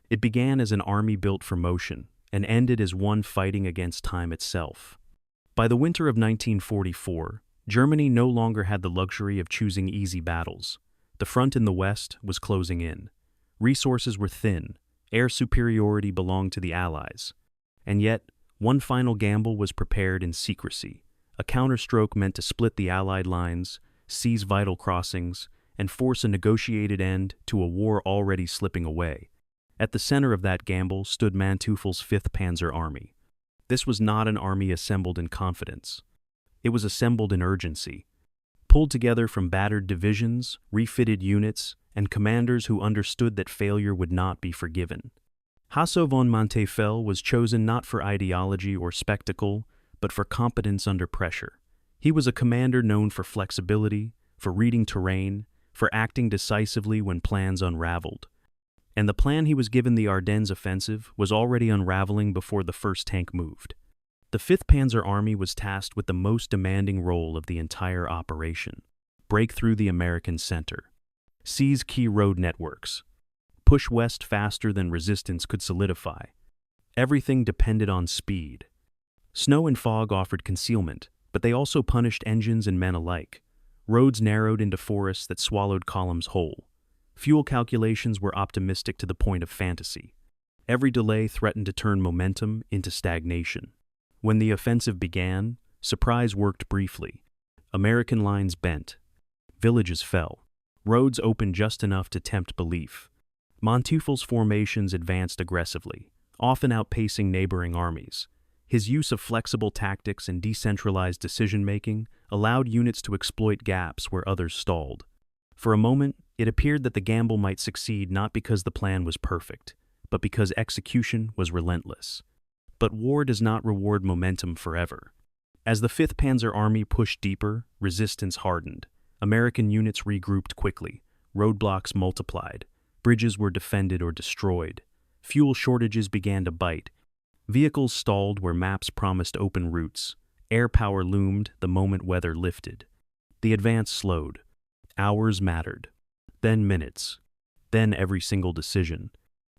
It began as an army built for motion and ended as one fighting against time itself. By the winter of 1944, Germany no longer had the luxury of choosing easy battles. The front in the west was closing in. Resources were thin, air superiority belonged to the Allies. And yet, one final gamble was prepared in secrecy, a counterstroke meant to split the Allied lines, seize vital crossings, and force a negotiated end to a war already slipping away. At the center of that gamble stood Manteuffel's Fifth Panzer Army. This was not an army assembled in confidence. It was assembled in urgency, pulled together from battered divisions, refitted units, and commanders who understood that failure would not be forgiven. Hasso von Manteuffel was chosen not for ideology or spectacle, but for competence under pressure. He was a commander known for flexibility, for reading terrain, for acting decisively when plans unraveled. And the plan he was given, the Ardennes Offensive, was already unraveling before the first tank moved. The Fifth Panzer Army was tasked with the most demanding role of the entire operation: break through the American center, seize key road networks, push west faster than resistance could solidify. Everything depended on speed. Snow and fog offered concealment, but they also punished engines and men alike. Roads narrowed into forests that swallowed columns whole. Fuel calculations were optimistic to the point of fantasy. Every delay threatened to turn momentum into stagnation. When the offensive began, surprise worked briefly. American lines bent. Villages fell. Roads opened just enough to tempt belief. Manteuffel's formations advanced aggressively, often outpacing neighboring armies. His use of flexible tactics and decentralized decision-making allowed units to exploit gaps where others stalled. For a moment, it appeared that the gamble might succeed not because the plan was perfect, but because execution was relentless. But war does not reward momentum forever. As the Fifth Panzer Army pushed deeper, resistance hardened. American units regrouped quickly. Roadblocks multiplied. Bridges were defended or destroyed. Fuel shortages began to bite. Vehicles stalled where maps promised open routes. Air power loomed the moment weather lifted. The advance slowed. Hours mattered. Then minutes. Then every single decision.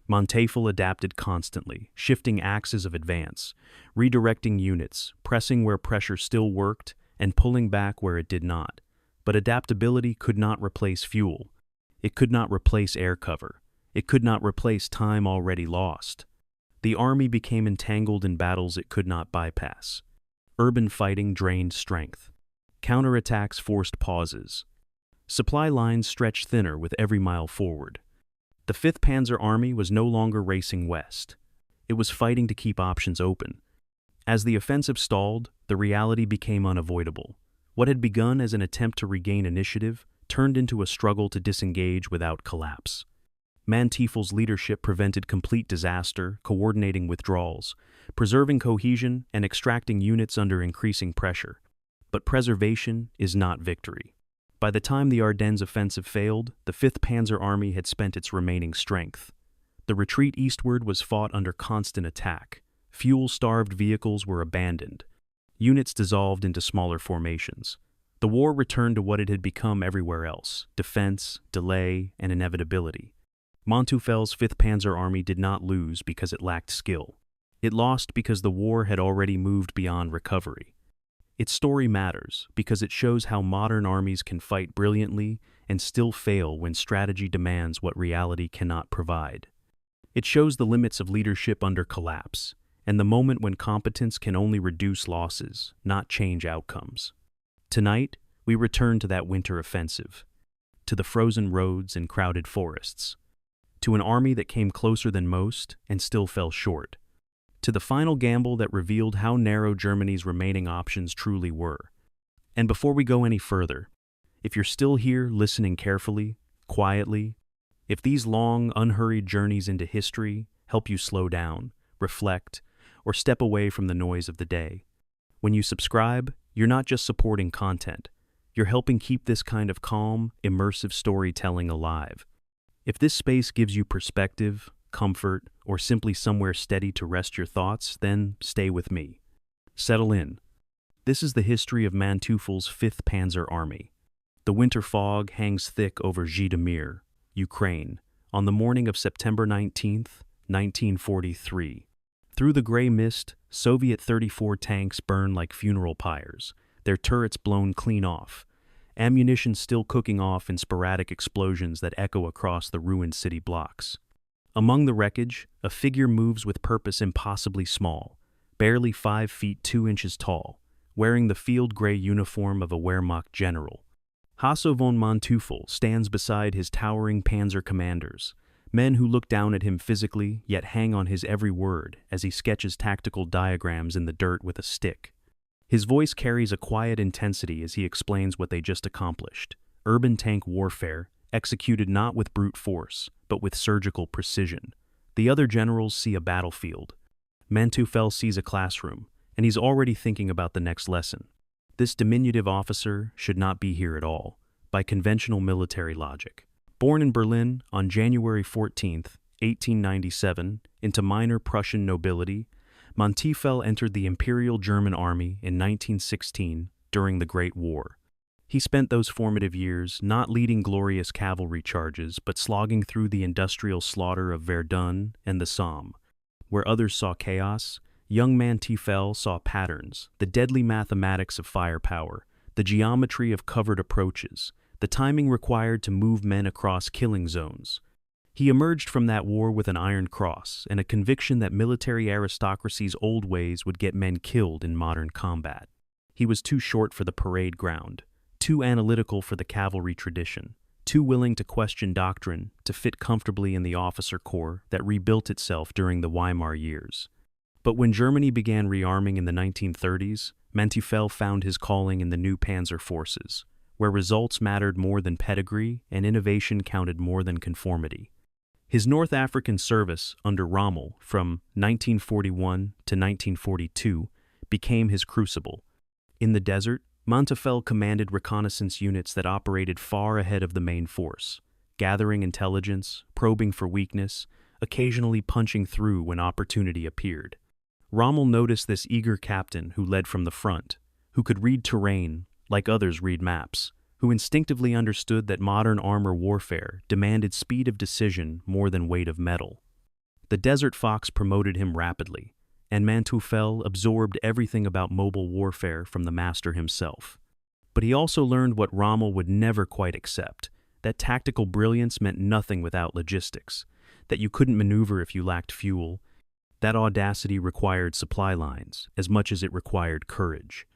Manteuffel adapted constantly, shifting axes of advance, redirecting units, pressing where pressure still worked, and pulling back where it did not. But adaptability could not replace fuel. It could not replace air cover. It could not replace time already lost. The army became entangled in battles it could not bypass. Urban fighting drained strength. Counterattacks forced pauses. Supply lines stretched thinner with every mile forward. The Fifth Panzer Army was no longer racing west. It was fighting to keep options open. As the offensive stalled, the reality became unavoidable. What had begun as an attempt to regain initiative turned into a struggle to disengage without collapse. Manteuffel's leadership prevented complete disaster, coordinating withdrawals, preserving cohesion, and extracting units under increasing pressure. But preservation is not victory. By the time the Ardennes Offensive failed, the Fifth Panzer Army had spent its remaining strength. The retreat eastward was fought under constant attack. Fuel-starved vehicles were abandoned. Units dissolved into smaller formations. The war returned to what it had become everywhere else: defense, delay, and inevitability. Manteuffel's Fifth Panzer Army did not lose because it lacked skill. It lost because the war had already moved beyond recovery. Its story matters because it shows how modern armies can fight brilliantly and still fail when strategy demands what reality cannot provide. It shows the limits of leadership under collapse, and the moment when competence can only reduce losses, not change outcomes. Tonight, we return to that winter offensive, to the frozen roads and crowded forests, to an army that came closer than most and still fell short, to the final gamble that revealed how narrow Germany's remaining options truly were. And before we go any further, if you're still here listening carefully, quietly, if these long, unhurried journeys into history help you slow down, reflect, or step away from the noise of the day, when you subscribe, you're not just supporting content, you're helping keep this kind of calm, immersive storytelling alive. If this space gives you perspective, comfort, or simply somewhere steady to rest your thoughts, then stay with me. Settle in. This is the history of Manteuffel's Fifth Panzer Army. The winter fog hangs thick over Zhytomyr, Ukraine, on the morning of September 19th, 1943. Through the gray mist, Soviet 34 tanks burn like funeral pyres, their turrets blown clean off, ammunition still cooking off in sporadic explosions that echo across the ruined city blocks. Among the wreckage, a figure moves with purpose impossibly small, barely 5 feet 2 inches tall, wearing the field gray uniform of a Wehrmacht general. Hasso von Manteuffel stands beside his towering panzer commanders, men who look down at him physically yet hang on his every word as he sketches tactical diagrams in the dirt with a stick. His voice carries a quiet intensity as he explains what they just accomplished: urban tank warfare, executed not with brute force, but with surgical precision. The other generals see a battlefield. Manteuffel sees a classroom, and he's already thinking about the next lesson. This diminutive officer should not be here at all, by conventional military logic. Born in Berlin on January 14, 1897, into minor Prussian nobility, Manteuffel entered the Imperial German Army in 1916 during the Great War. He spent those formative years not leading glorious cavalry charges, but slogging through the industrial slaughter of Verdun and the Somme. Where others saw chaos, young Manteuffel saw patterns, the deadly mathematics of firepower, the geometry of covered approaches, the timing required to move men across killing zones. He emerged from that war with an Iron Cross and a conviction that military aristocracy's old ways would get men killed in modern combat. He was too short for the parade ground, too analytical for the cavalry tradition, too willing to question doctrine to fit comfortably in the officer corps that rebuilt itself during the Weimar years. But when Germany began rearming in the 1930s, Manteuffel found his calling in the new panzer forces, where results mattered more than pedigree and innovation counted more than conformity. His North African service under Rommel from 1941 to 1942 became his crucible. In the desert, Manteuffel commanded reconnaissance units that operated far ahead of the main force, gathering intelligence, probing for weakness, occasionally punching through when opportunity appeared. Rommel noticed this eager captain who led from the front, who could read terrain like others read maps, who instinctively understood that modern armor warfare demanded speed of decision more than weight of metal. The Desert Fox promoted him rapidly, and Manteuffel absorbed everything about mobile warfare from the master himself. But he also learned what Rommel would never quite accept, that tactical brilliance meant nothing without logistics, that you couldn't maneuver if you lacked fuel. That audacity required supply lines as much as it required courage.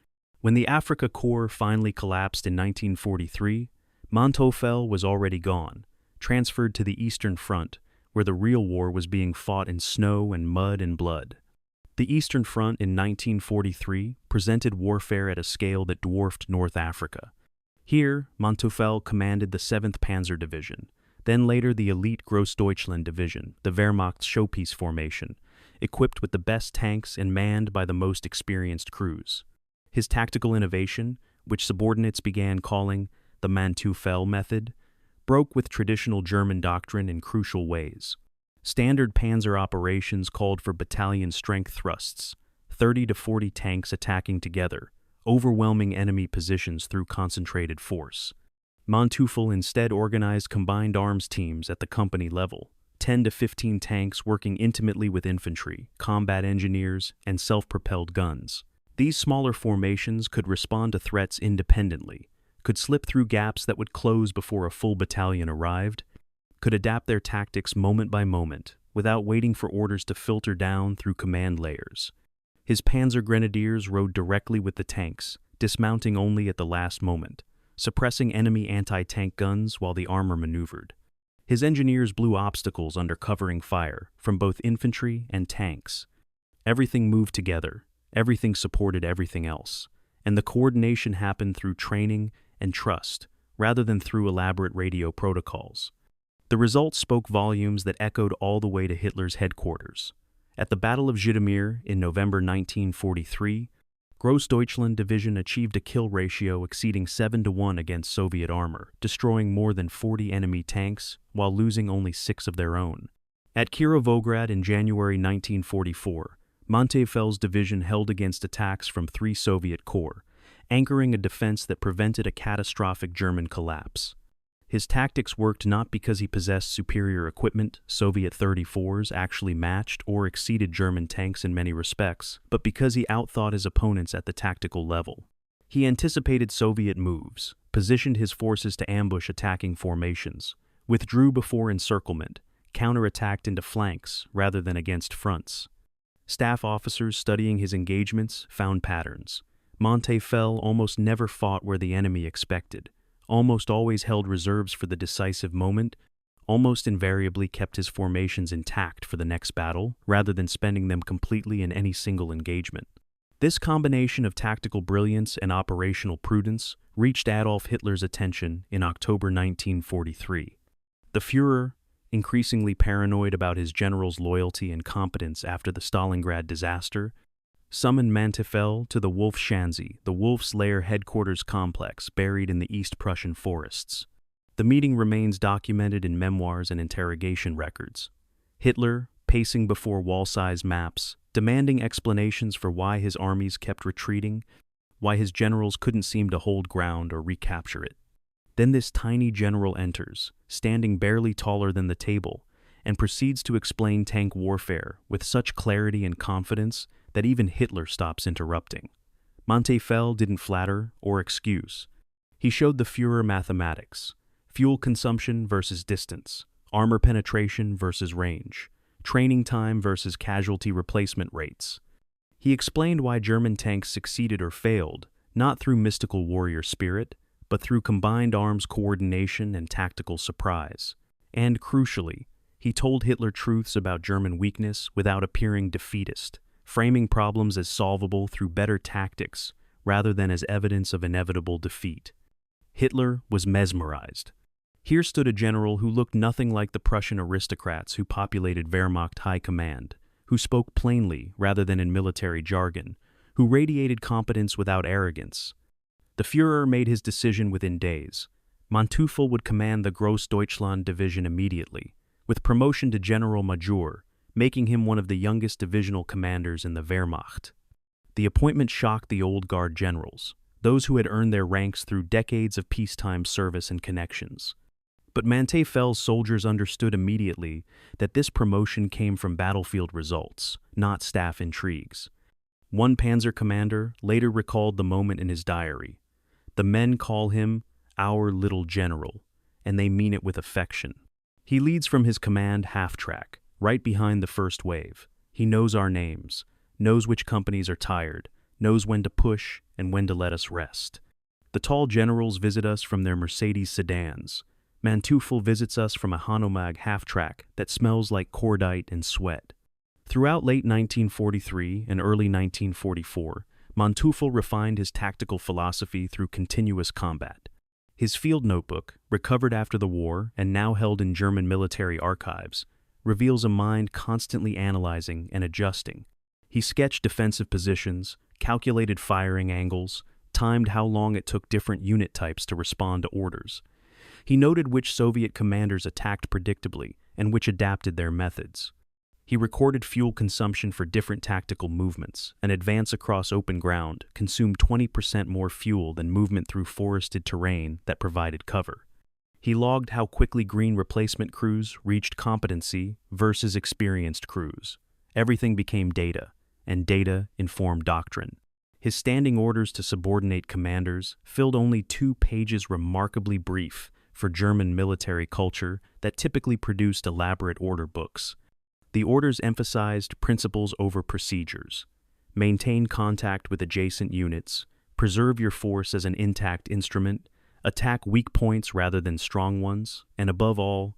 When the Africa Corps finally collapsed in 1943, Manteuffel was already gone, transferred to the Eastern Front, where the real war was being fought in snow and mud and blood. The Eastern Front in 1943 presented warfare at a scale that dwarfed North Africa. Here, Manteuffel commanded the 7th Panzer Division, then later the elite Grossdeutschland Division, the Wehrmacht's showpiece formation, equipped with the best tanks and manned by the most experienced crews. His tactical innovation, which subordinates began calling the Manteuffel method, broke with traditional German doctrine in crucial ways. Standard panzer operations called for battalion strength thrusts, 30 to 40 tanks attacking together, overwhelming enemy positions through concentrated force. Manteuffel instead organized combined arms teams at the company level, 10 to 15 tanks working intimately with infantry, combat engineers, and self-propelled guns. These smaller formations could respond to threats independently, could slip through gaps that would close before a full battalion arrived, could adapt their tactics moment by moment, without waiting for orders to filter down through command layers. His panzer grenadiers rode directly with the tanks, dismounting only at the last moment, suppressing enemy anti-tank guns while the armor maneuvered. His engineers blew obstacles under covering fire from both infantry and tanks. Everything moved together, everything supported everything else, and the coordination happened through training and trust, rather than through elaborate radio protocols. The results spoke volumes that echoed all the way to Hitler's headquarters. At the Battle of Żytomir in November 1943, Grossdeutschland Division achieved a kill ratio exceeding 7-1 against Soviet armor, destroying more than 40 enemy tanks while losing only 6 of their own. At Kirovograd in January 1944, Manteufel's division held against attacks from 3 Soviet corps, anchoring a defense that prevented a catastrophic German collapse. His tactics worked not because he possessed superior equipment, Soviet 34s actually matched or exceeded German tanks in many respects, but because he outthought his opponents at the tactical level. He anticipated Soviet moves, positioned his forces to ambush attacking formations, withdrew before encirclement, counterattacked into flanks rather than against fronts. Staff officers studying his engagements found patterns. Manteuffel almost never fought where the enemy expected, almost always held reserves for the decisive moment, almost invariably kept his formations intact for the next battle, rather than spending them completely in any single engagement. This combination of tactical brilliance and operational prudence reached Adolf Hitler's attention in October 1943. The Führer, increasingly paranoid about his general's loyalty and competence after the Stalingrad disaster, summoned Manteuffel to the Wolfschanze, the Wolf's Lair headquarters complex buried in the East Prussian forests. The meeting remains documented in memoirs and interrogation records. Hitler, pacing before wall-size maps, demanding explanations for why his armies kept retreating, why his generals couldn't seem to hold ground or recapture it. Then this tiny general enters, standing barely taller than the table, and proceeds to explain tank warfare with such clarity and confidence that even Hitler stops interrupting. Manteuffel didn't flatter or excuse. He showed the Führer mathematics: fuel consumption versus distance, armor penetration versus range, training time versus casualty replacement rates. He explained why German tanks succeeded or failed, not through mystical warrior spirit, but through combined arms coordination and tactical surprise. And, crucially, he told Hitler truths about German weakness without appearing defeatist, framing problems as solvable through better tactics rather than as evidence of inevitable defeat. Hitler was mesmerized. Here stood a general who looked nothing like the Prussian aristocrats who populated Wehrmacht high command, who spoke plainly rather than in military jargon, who radiated competence without arrogance. The Führer made his decision within days. Manteuffel would command the Grossdeutschland division immediately, with promotion to General Major, making him one of the youngest divisional commanders in the Wehrmacht. The appointment shocked the old guard generals, those who had earned their ranks through decades of peacetime service and connections. But Manteuffel's soldiers understood immediately that this promotion came from battlefield results, not staff intrigues. One panzer commander later recalled the moment in his diary. "The men call him our little general, and they mean it with affection. He leads from his command half-track, right behind the first wave. He knows our names, knows which companies are tired, knows when to push and when to let us rest. The tall generals visit us from their Mercedes sedans. Manteuffel visits us from a Hanomag half-track that smells like cordite and sweat." Throughout late 1943 and early 1944, Manteuffel refined his tactical philosophy through continuous combat. His field notebook, recovered after the war and now held in German military archives, reveals a mind constantly analyzing and adjusting. He sketched defensive positions, calculated firing angles, timed how long it took different unit types to respond to orders. He noted which Soviet commanders attacked predictably and which adapted their methods. He recorded fuel consumption for different tactical movements. An advance across open ground consumed 20% more fuel than movement through forested terrain that provided cover. He logged how quickly green replacement crews reached competency versus experienced crews. Everything became data, and data informed doctrine. His standing orders to subordinate commanders filled only 2 pages, remarkably brief for German military culture that typically produced elaborate order books. The orders emphasized principles over procedures. Maintain contact with adjacent units, preserve your force as an intact instrument, attack weak points rather than strong ones, and above all,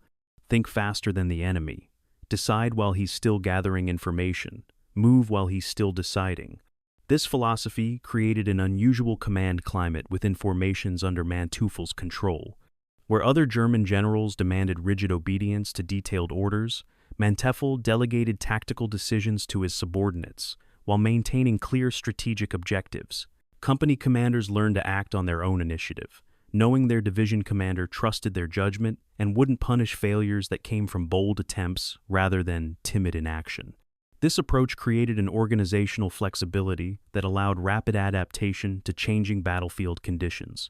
think faster than the enemy. Decide while he's still gathering information, move while he's still deciding. This philosophy created an unusual command climate within formations under Manteuffel's control. Where other German generals demanded rigid obedience to detailed orders, Manteuffel delegated tactical decisions to his subordinates, while maintaining clear strategic objectives. Company commanders learned to act on their own initiative, knowing their division commander trusted their judgment and wouldn't punish failures that came from bold attempts rather than timid inaction. This approach created an organizational flexibility that allowed rapid adaptation to changing battlefield conditions.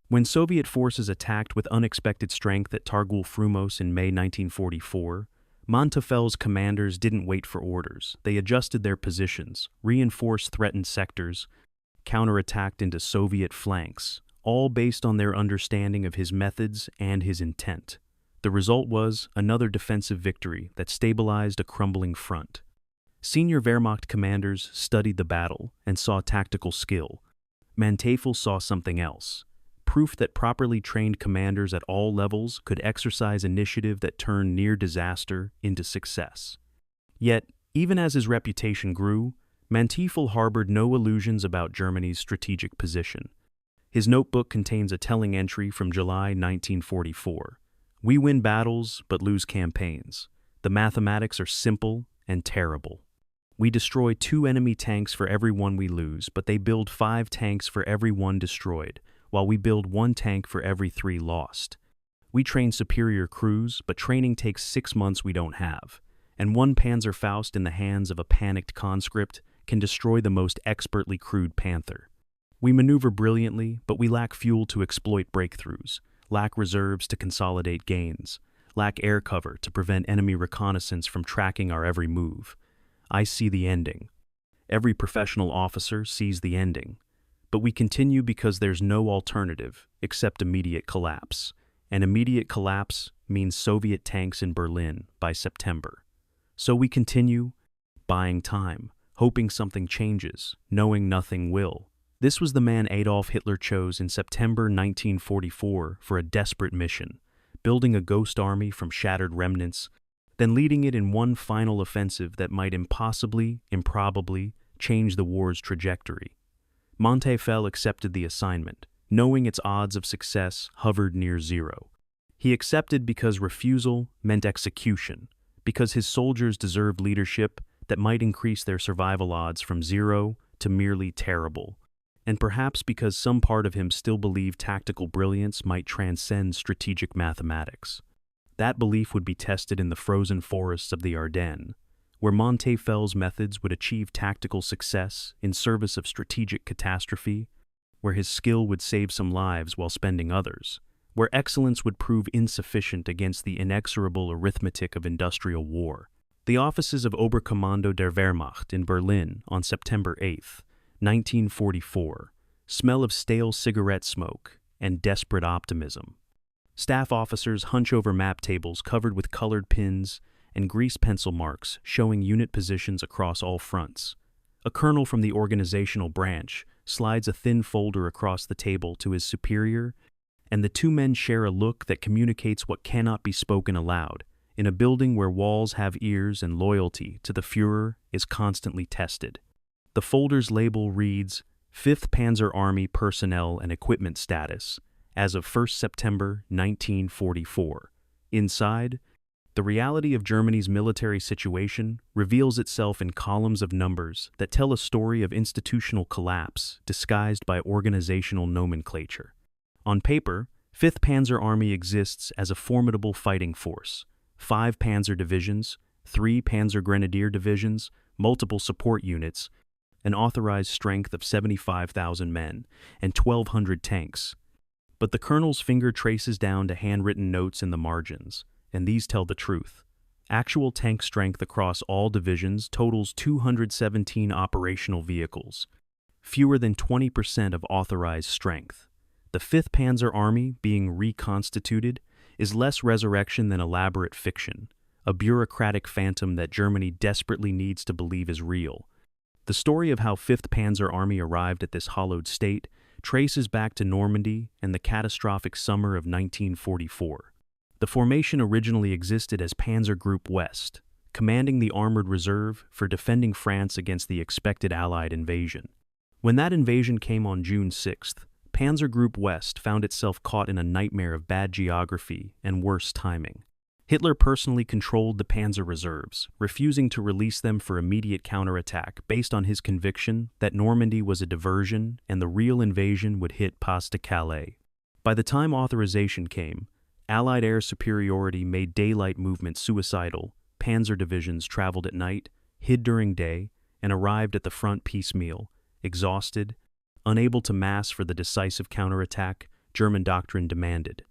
When Soviet forces attacked with unexpected strength at Targul Frumos in May 1944, Manteuffels' commanders didn't wait for orders. They adjusted their positions, reinforced threatened sectors, counterattacked into Soviet flanks, all based on their understanding of his methods and his intent. The result was another defensive victory that stabilized a crumbling front. Senior Wehrmacht commanders studied the battle and saw tactical skill. Manteuffel saw something else. Proof that properly trained commanders at all levels could exercise initiative that turned near disaster into success. Yet, even as his reputation grew, Manteuffel harbored no illusions about Germany's strategic position. His notebook contains a telling entry from July 1944. "We win battles, but lose campaigns. The mathematics are simple and terrible. We destroy 2 enemy tanks for every one we lose, but they build 5 tanks for every 1 destroyed, while we build 1 tank for every 3 lost. We train superior crews, but training takes 6 months we don't have, and 1 Panzerfaust in the hands of a panicked conscript can destroy the most expertly crewed Panther. We maneuver brilliantly, but we lack fuel to exploit breakthroughs, lack reserves to consolidate gains, lack air cover to prevent enemy reconnaissance from tracking our every move. I see the ending. Every professional officer sees the ending. But we continue because there's no alternative except immediate collapse. And immediate collapse means Soviet tanks in Berlin by September. So we continue, buying time, hoping something changes, knowing nothing will." This was the man Adolf Hitler chose in September 1944 for a desperate mission, building a ghost army from shattered remnants, then leading it in one final offensive that might impossibly, improbably, change the war's trajectory. Manteuffel accepted the assignment, knowing its odds of success hovered near 0. He accepted because refusal meant execution, because his soldiers deserved leadership that might increase their survival odds from 0 to merely terrible, and perhaps because some part of him still believed tactical brilliance might transcend strategic mathematics. That belief would be tested in the frozen forests of the Ardennes, where Manteufel's methods would achieve tactical success in service of strategic catastrophe, where his skill would save some lives while spending others, where excellence would prove insufficient against the inexorable arithmetic of industrial war. The offices of Oberkommando der Wehrmacht in Berlin on September 8, 1944, smell of stale cigarette smoke and desperate optimism. Staff officers hunch over map tables covered with colored pins and grease pencil marks showing unit positions across all fronts. A colonel from the organizational branch slides a thin folder across the table to his superior, and the 2 men share a look that communicates what cannot be spoken aloud, in a building where walls have ears and loyalty to the Führer is constantly tested. The folder's label reads, "Fifth Panzer Army Personnel and Equipment Status, as of 1 September 1944. Inside, the reality of Germany's military situation reveals itself in columns of numbers that tell a story of institutional collapse disguised by organizational nomenclature. On paper, 5th Panzer Army exists as a formidable fighting force, 5 panzer divisions, 3 panzer grenadier divisions, multiple support units, an authorized strength of 75,000 men, and 1,200 tanks. But the colonel's finger traces down to handwritten notes in the margins, and these tell the truth. Actual tank strength across all divisions totals 217 operational vehicles, fewer than 20% of authorized strength. The 5th Panzer Army, being reconstituted, is less resurrection than elaborate fiction, a bureaucratic phantom that Germany desperately needs to believe is real. The story of how 5th Panzer Army arrived at this hollowed state traces back to Normandy and the catastrophic summer of 1944. The formation originally existed as Panzer Group West, commanding the armored reserve for defending France against the expected Allied invasion. When that invasion came on June 6th, Panzer Group West found itself caught in a nightmare of bad geography and worse timing. Hitler personally controlled the panzer reserves, refusing to release them for immediate counterattack based on his conviction that Normandy was a diversion and the real invasion would hit Pas de Calais. By the time authorization came, Allied air superiority made daylight movement suicidal. Panzer divisions traveled at night, hid during day, and arrived at the front piecemeal, exhausted, unable to mass for the decisive counterattack, German doctrine demanded.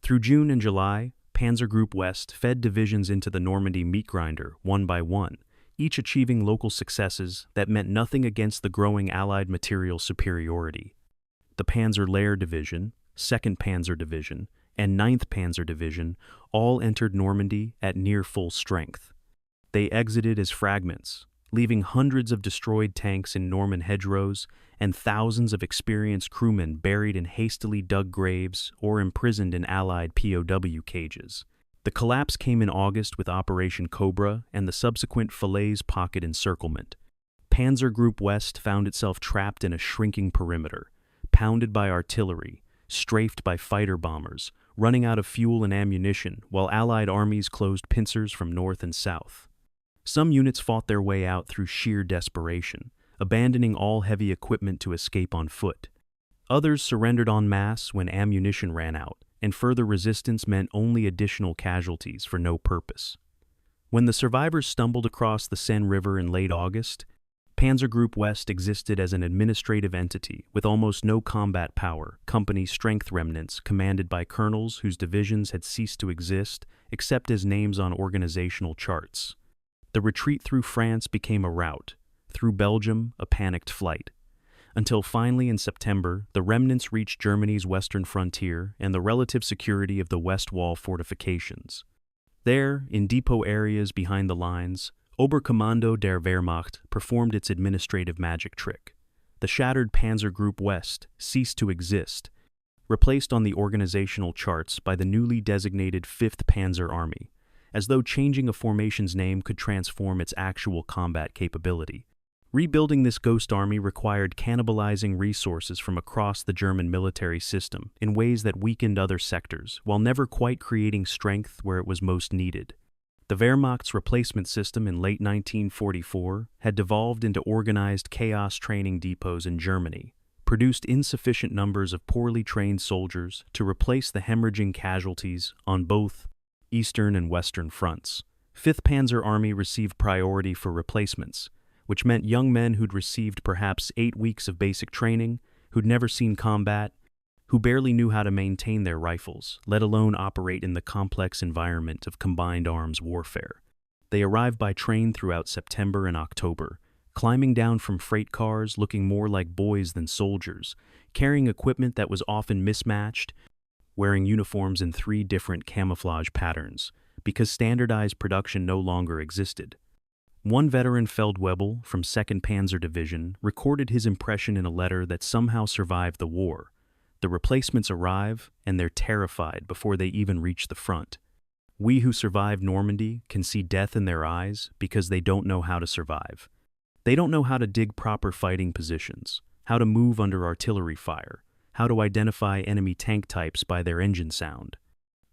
Through June and July, Panzer Group West fed divisions into the Normandy meat grinder one by one, each achieving local successes that meant nothing against the growing Allied material superiority. The Panzer Lehr Division, 2nd Panzer Division, and 9th Panzer Division all entered Normandy at near full strength. They exited as fragments, leaving hundreds of destroyed tanks in Norman hedgerows and thousands of experienced crewmen buried in hastily dug graves or imprisoned in Allied POW cages. The collapse came in August with Operation Cobra and the subsequent Falaise Pocket encirclement. Panzer Group West found itself trapped in a shrinking perimeter, pounded by artillery, strafed by fighter bombers, running out of fuel and ammunition while Allied armies closed pincers from north and south. Some units fought their way out through sheer desperation, abandoning all heavy equipment to escape on foot. Others surrendered en masse when ammunition ran out, and further resistance meant only additional casualties for no purpose. When the survivors stumbled across the Seine River in late August, Panzer Group West existed as an administrative entity with almost no combat power, company strength remnants commanded by colonels whose divisions had ceased to exist except as names on organizational charts. The retreat through France became a rout, through Belgium a panicked flight, until finally in September the remnants reached Germany's western frontier and the relative security of the West Wall fortifications. There, in depot areas behind the lines, Oberkommando der Wehrmacht performed its administrative magic trick. The shattered Panzer Group West ceased to exist, replaced on the organizational charts by the newly designated Fifth Panzer Army, as though changing a formation's name could transform its actual combat capability. Rebuilding this ghost army required cannibalizing resources from across the German military system in ways that weakened other sectors, while never quite creating strength where it was most needed. The Wehrmacht's replacement system in late 1944 had devolved into organized chaos training depots in Germany, produced insufficient numbers of poorly trained soldiers to replace the hemorrhaging casualties on both eastern and western fronts. Fifth Panzer Army received priority for replacements, which meant young men who'd received perhaps 8 weeks of basic training, who'd never seen combat, who barely knew how to maintain their rifles, let alone operate in the complex environment of combined arms warfare. They arrived by train throughout September and October, climbing down from freight cars looking more like boys than soldiers, carrying equipment that was often mismatched, wearing uniforms in 3 different camouflage patterns, because standardized production no longer existed. One veteran Feldwebel from 2nd Panzer Division recorded his impression in a letter that somehow survived the war. The replacements arrive, and they're terrified before they even reach the front. We who survived Normandy can see death in their eyes because they don't know how to survive. They don't know how to dig proper fighting positions, how to move under artillery fire, how to identify enemy tank types by their engine sound.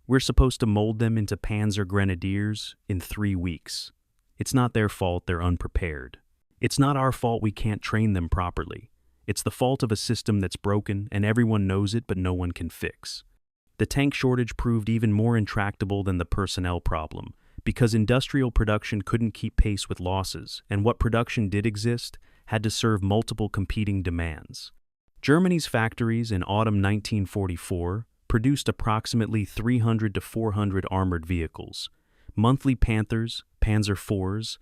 We're supposed to mold them into Panzer Grenadiers in 3 weeks. It's not their fault they're unprepared. It's not our fault we can't train them properly. It's the fault of a system that's broken and everyone knows it but no one can fix. The tank shortage proved even more intractable than the personnel problem, because industrial production couldn't keep pace with losses, and what production did exist had to serve multiple competing demands. Germany's factories in autumn 1944 produced approximately 300 to 400 armored vehicles, monthly Panthers, Panzer IVs,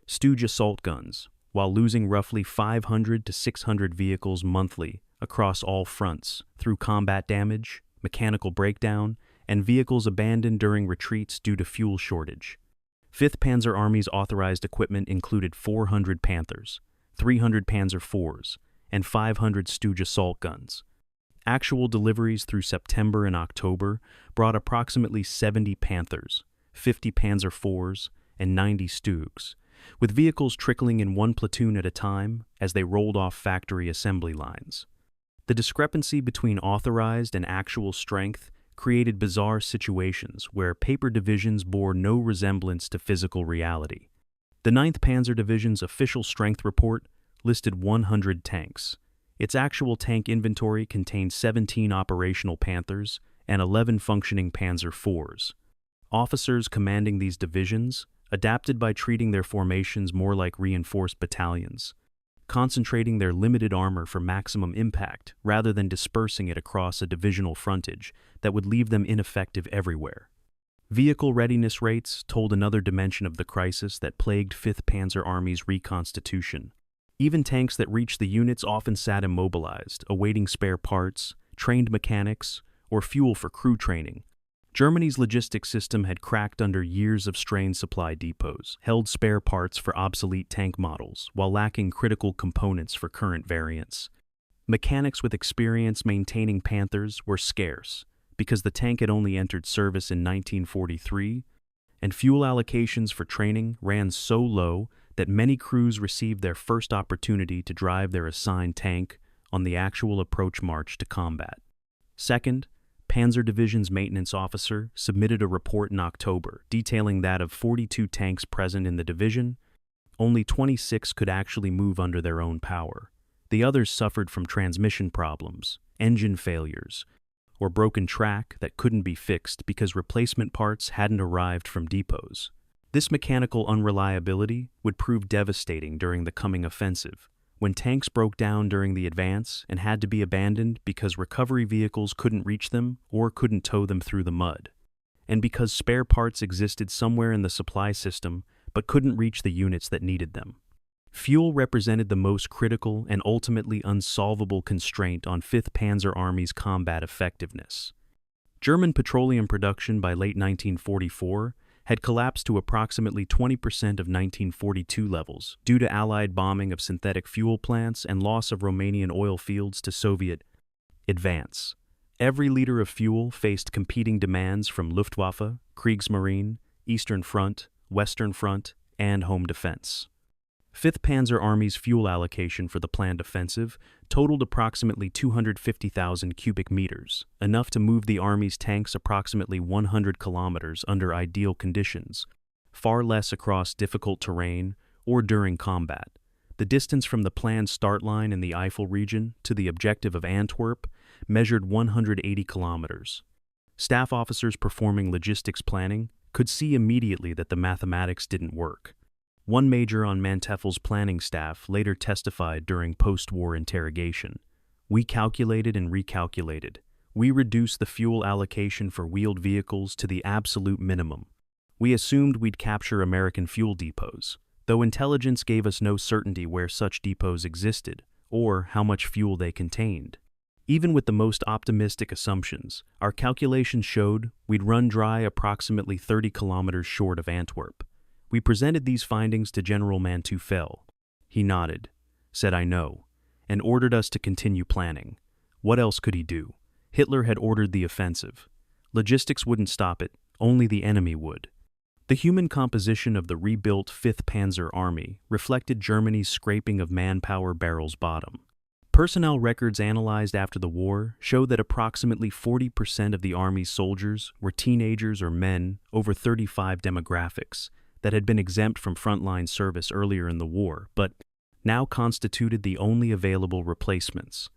Stooge assault guns, while losing roughly 500 to 600 vehicles monthly across all fronts through combat damage, mechanical breakdown, and vehicles abandoned during retreats due to fuel shortage. 5th Panzer Army's authorized equipment included 400 Panthers, 300 Panzer IVs, and 500 Stooge assault guns. Actual deliveries through September and October brought approximately 70 Panthers, 50 Panzer IVs, and 90 Stooges, with vehicles trickling in 1 platoon at a time as they rolled off factory assembly lines. The discrepancy between authorized and actual strength created bizarre situations where paper divisions bore no resemblance to physical reality. The 9th Panzer Division's official strength report listed 100 tanks. Its actual tank inventory contained 17 operational Panthers and 11 functioning Panzer IVs. Officers commanding these divisions adapted by treating their formations more like reinforced battalions. concentrating their limited armor for maximum impact rather than dispersing it across a divisional frontage that would leave them ineffective everywhere. Vehicle readiness rates told another dimension of the crisis that plagued Fifth Panzer Army's reconstitution. Even tanks that reached the units often sat immobilized, awaiting spare parts, trained mechanics, or fuel for crew training. Germany's logistics system had cracked under years of strained supply depots, held spare parts for obsolete tank models, while lacking critical components for current variants. Mechanics with experience maintaining Panthers were scarce, because the tank had only entered service in 1943, and fuel allocations for training ran so low that many crews received their first opportunity to drive their assigned tank on the actual approach march to combat. Second, Panzer Division's maintenance officer submitted a report in October detailing that of 42 tanks present in the division, only 26 could actually move under their own power. The others suffered from transmission problems, engine failures, or broken track that couldn't be fixed because replacement parts hadn't arrived from depots. This mechanical unreliability would prove devastating during the coming offensive, when tanks broke down during the advance and had to be abandoned because recovery vehicles couldn't reach them or couldn't tow them through the mud, and because spare parts existed somewhere in the supply system but couldn't reach the units that needed them. Fuel represented the most critical and ultimately unsolvable constraint on Fifth Panzer Army's combat effectiveness. German petroleum production by late 1944 had collapsed to approximately 20% of 1942 levels due to Allied bombing of synthetic fuel plants and loss of Romanian oil fields to Soviet advance. Every liter of fuel faced competing demands from Luftwaffe, Kriegsmarine, Eastern Front, Western Front, and Home Defense. Fifth Panzer Army's fuel allocation for the planned offensive totaled approximately 250,000 cubic meters, enough to move the Army's tanks approximately 100 kilometers under ideal conditions, far less across difficult terrain or during combat. The distance from the planned start line in the Eifel region to the objective of Antwerp measured 180 kilometers. Staff officers performing logistics planning could see immediately that the mathematics didn't work. One major on Manteuffel's planning staff later testified during post-war interrogation. "We calculated and recalculated. We reduced the fuel allocation for wheeled vehicles to the absolute minimum. We assumed we'd capture American fuel depots, though intelligence gave us no certainty where such depots existed or how much fuel they contained. Even with the most optimistic assumptions, our calculations showed we'd run dry approximately 30 kilometers short of Antwerp. We presented these findings to General Manteuffel. He nodded, said I know, and ordered us to continue planning. What else could he do? Hitler had ordered the offensive. Logistics wouldn't stop it, only the enemy would." The human composition of the rebuilt Fifth Panzer Army reflected Germany's scraping of manpower barrel's bottom. Personnel records analyzed after the war show that approximately 40% of the Army's soldiers were teenagers or men over 35 demographics that had been exempt from frontline service earlier in the war, but now constituted the only available replacements.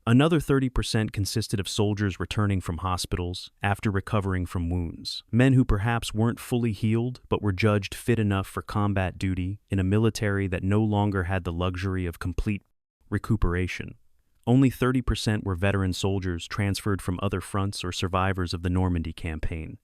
Another 30% consisted of soldiers returning from hospitals after recovering from wounds, men who perhaps weren't fully healed but were judged fit enough for combat duty in a military that no longer had the luxury of complete recuperation. Only 30% were veteran soldiers transferred from other fronts or survivors of the Normandy campaign.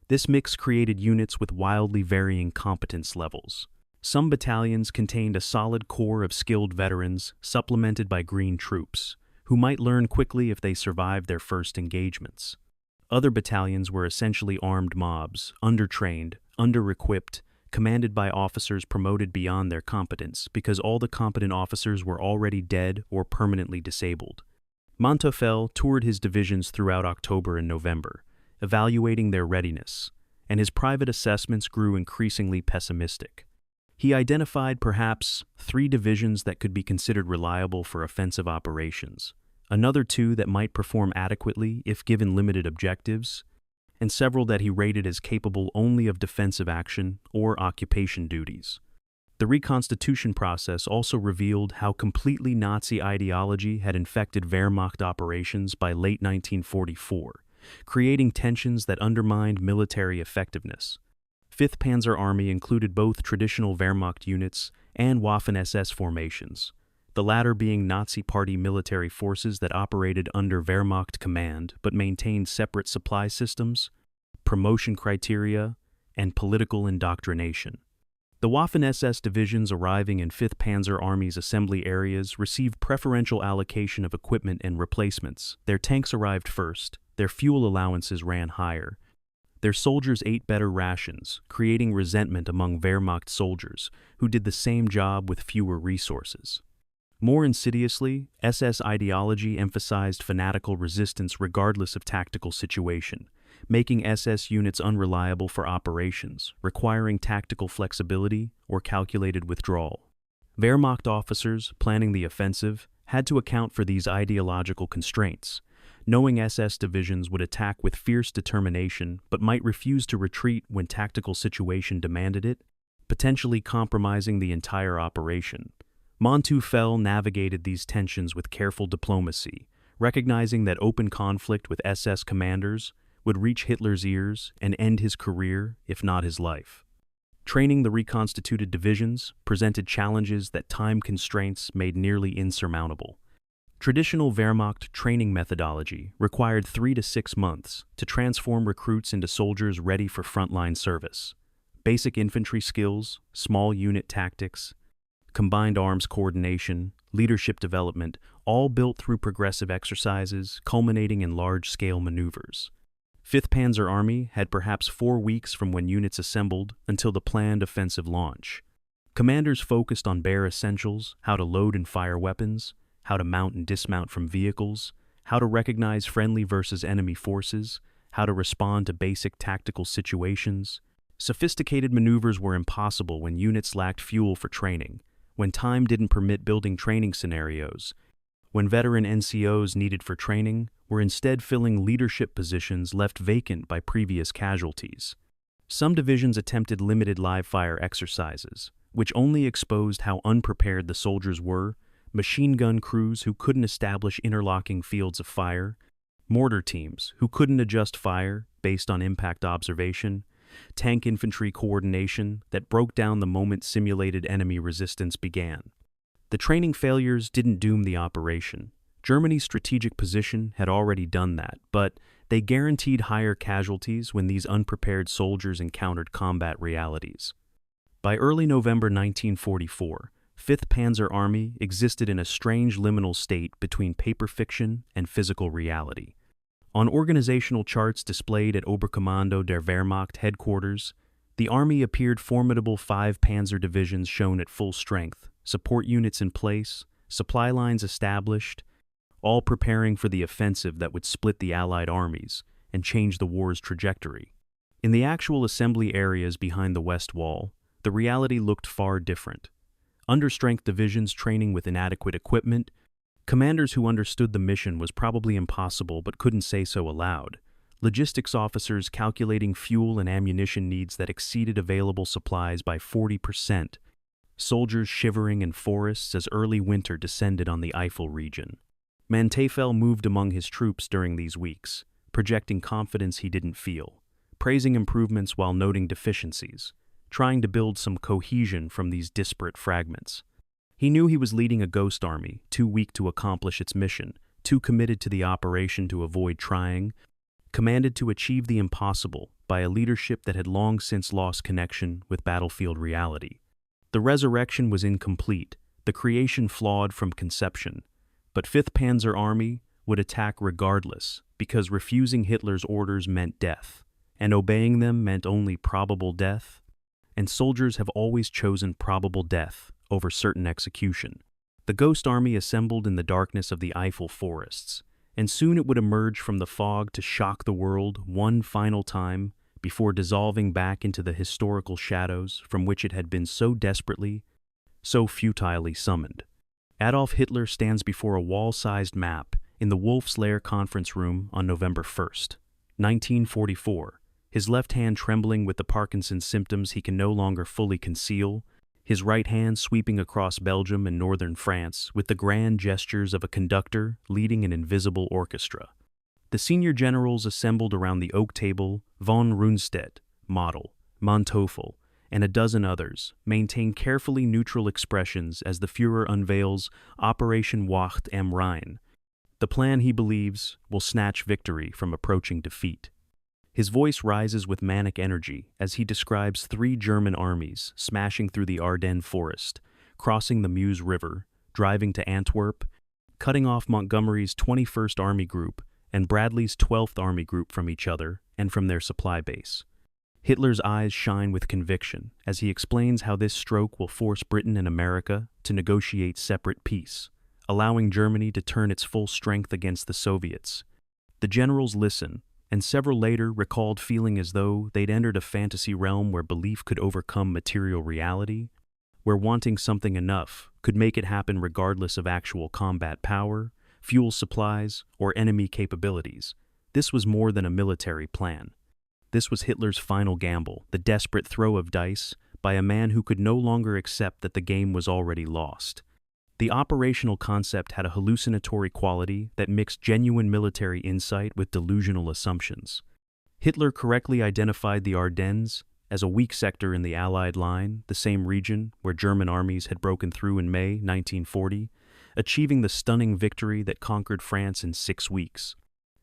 This mix created units with wildly varying competence levels. Some battalions contained a solid core of skilled veterans supplemented by green troops, who might learn quickly if they survived their first engagements. Other battalions were essentially armed mobs, undertrained, under-equipped, commanded by officers promoted beyond their competence because all the competent officers were already dead or permanently disabled. Manteuffel toured his divisions throughout October and November, evaluating their readiness, and his private assessments grew increasingly pessimistic. He identified perhaps 3 divisions that could be considered reliable for offensive operations, another 2 that might perform adequately if given limited objectives, and several that he rated as capable only of defensive action or occupation duties. The reconstitution process also revealed how completely Nazi ideology had infected Wehrmacht operations by late 1944, creating tensions that undermined military effectiveness. Fifth Panzer Army included both traditional Wehrmacht units and Waffen-SS formations. the latter being Nazi Party military forces that operated under Wehrmacht command but maintained separate supply systems, promotion criteria, and political indoctrination. The Waffen-SS divisions arriving in Fifth Panzer Army's assembly areas received preferential allocation of equipment and replacements. Their tanks arrived first, their fuel allowances ran higher. Their soldiers ate better rations, creating resentment among Wehrmacht soldiers, who did the same job with fewer resources. More insidiously, SS ideology emphasized fanatical resistance regardless of tactical situation, making SS units unreliable for operations, requiring tactical flexibility or calculated withdrawal. Wehrmacht officers, planning the offensive, had to account for these ideological constraints, knowing SS divisions would attack with fierce determination but might refuse to retreat when tactical situation demanded it, potentially compromising the entire operation. Manteuffel navigated these tensions with careful diplomacy, recognizing that open conflict with SS commanders would reach Hitler's ears and end his career, if not his life. Training the reconstituted divisions presented challenges that time constraints made nearly insurmountable. Traditional Wehrmacht training methodology required 3 to 6 months to transform recruits into soldiers ready for frontline service. Basic infantry skills, small unit tactics, combined arms coordination, leadership development, all built through progressive exercises, culminating in large-scale maneuvers. Fifth Panzer Army had perhaps 4 weeks from when units assembled until the planned offensive launch. Commanders focused on bare essentials, how to load and fire weapons, how to mount and dismount from vehicles, how to recognize friendly versus enemy forces, how to respond to basic tactical situations. Sophisticated maneuvers were impossible when units lacked fuel for training, when time didn't permit building training scenarios, when veteran NCOs needed for training were instead filling leadership positions left vacant by previous casualties. Some divisions attempted limited live-fire exercises, which only exposed how unprepared the soldiers were, machine gun crews who couldn't establish interlocking fields of fire, mortar teams who couldn't adjust fire based on impact observation, tank infantry coordination that broke down the moment simulated enemy resistance began. The training failures didn't doom the operation. Germany's strategic position had already done that, but they guaranteed higher casualties when these unprepared soldiers encountered combat realities. By early November 1944, Fifth Panzer Army existed in a strange liminal state between paper fiction and physical reality. On organizational charts displayed at Oberkommando der Wehrmacht headquarters, the Army appeared formidable 5 panzer divisions shown at full strength, support units in place, supply lines established, all preparing for the offensive that would split the Allied armies and change the war's trajectory. In the actual assembly areas behind the West Wall, the reality looked far different. Understrength divisions training with inadequate equipment, commanders who understood the mission was probably impossible but couldn't say so aloud, logistics officers calculating fuel and ammunition needs that exceeded available supplies by 40%, soldiers shivering in forests as early winter descended on the Eifel region. Manteuffel moved among his troops during these weeks, projecting confidence he didn't feel, praising improvements while noting deficiencies, trying to build some cohesion from these disparate fragments. He knew he was leading a ghost army, too weak to accomplish its mission, too committed to the operation to avoid trying, commanded to achieve the impossible by a leadership that had long since lost connection with battlefield reality. The resurrection was incomplete, the creation flawed from conception, but Fifth Panzer Army would attack regardless because refusing Hitler's orders meant death, and obeying them meant only probable death, and soldiers have always chosen probable death over certain execution. The Ghost Army assembled in the darkness of the Eifel forests, and soon it would emerge from the fog to shock the world one final time before dissolving back into the historical shadows from which it had been so desperately, so futilely summoned. Adolf Hitler stands before a wall-sized map in the Wolf's Lair conference room on November 1st, 1944, his left hand trembling with the Parkinson's symptoms he can no longer fully conceal, his right hand sweeping across Belgium and northern France with the grand gestures of a conductor leading an invisible orchestra. The senior generals assembled around the oak table, von Rundstedt, Model, Manteuffel, and a dozen others, maintain carefully neutral expressions as the Führer unveils Operation Wacht am Rhein, the plan he believes will snatch victory from approaching defeat. His voice rises with manic energy as he describes 3 German armies smashing through the Ardennes forest, crossing the Meuse River, driving to Antwerp, cutting off Montgomery's 21st Army Group and Bradley's 12th Army Group from each other and from their supply base. Hitler's eyes shine with conviction as he explains how this stroke will force Britain and America to negotiate separate peace, allowing Germany to turn its full strength against the Soviets. The generals listen, and several later recalled feeling as though they'd entered a fantasy realm where belief could overcome material reality, where wanting something enough could make it happen regardless of actual combat power, fuel supplies, or enemy capabilities. This was more than a military plan. This was Hitler's final gamble, the desperate throw of dice by a man who could no longer accept that the game was already lost. The operational concept had a hallucinatory quality that mixed genuine military insight with delusional assumptions. Hitler correctly identified the Ardennes as a weak sector in the Allied line, the same region where German armies had broken through in May 1940, achieving the stunning victory that conquered France in 6 weeks.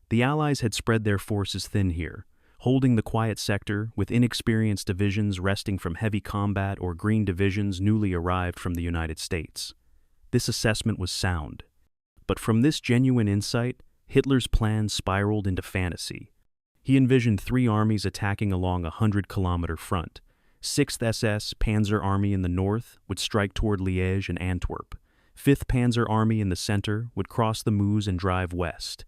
The Allies had spread their forces thin here, holding the quiet sector with inexperienced divisions resting from heavy combat or green divisions newly arrived from the United States. This assessment was sound. But from this genuine insight, Hitler's plan spiraled into fantasy. He envisioned 3 armies attacking along a 100-kilometer front. 6th SS Panzer Army in the north would strike toward Liège and Antwerp. 5th Panzer Army in the center would cross the Meuse and drive west.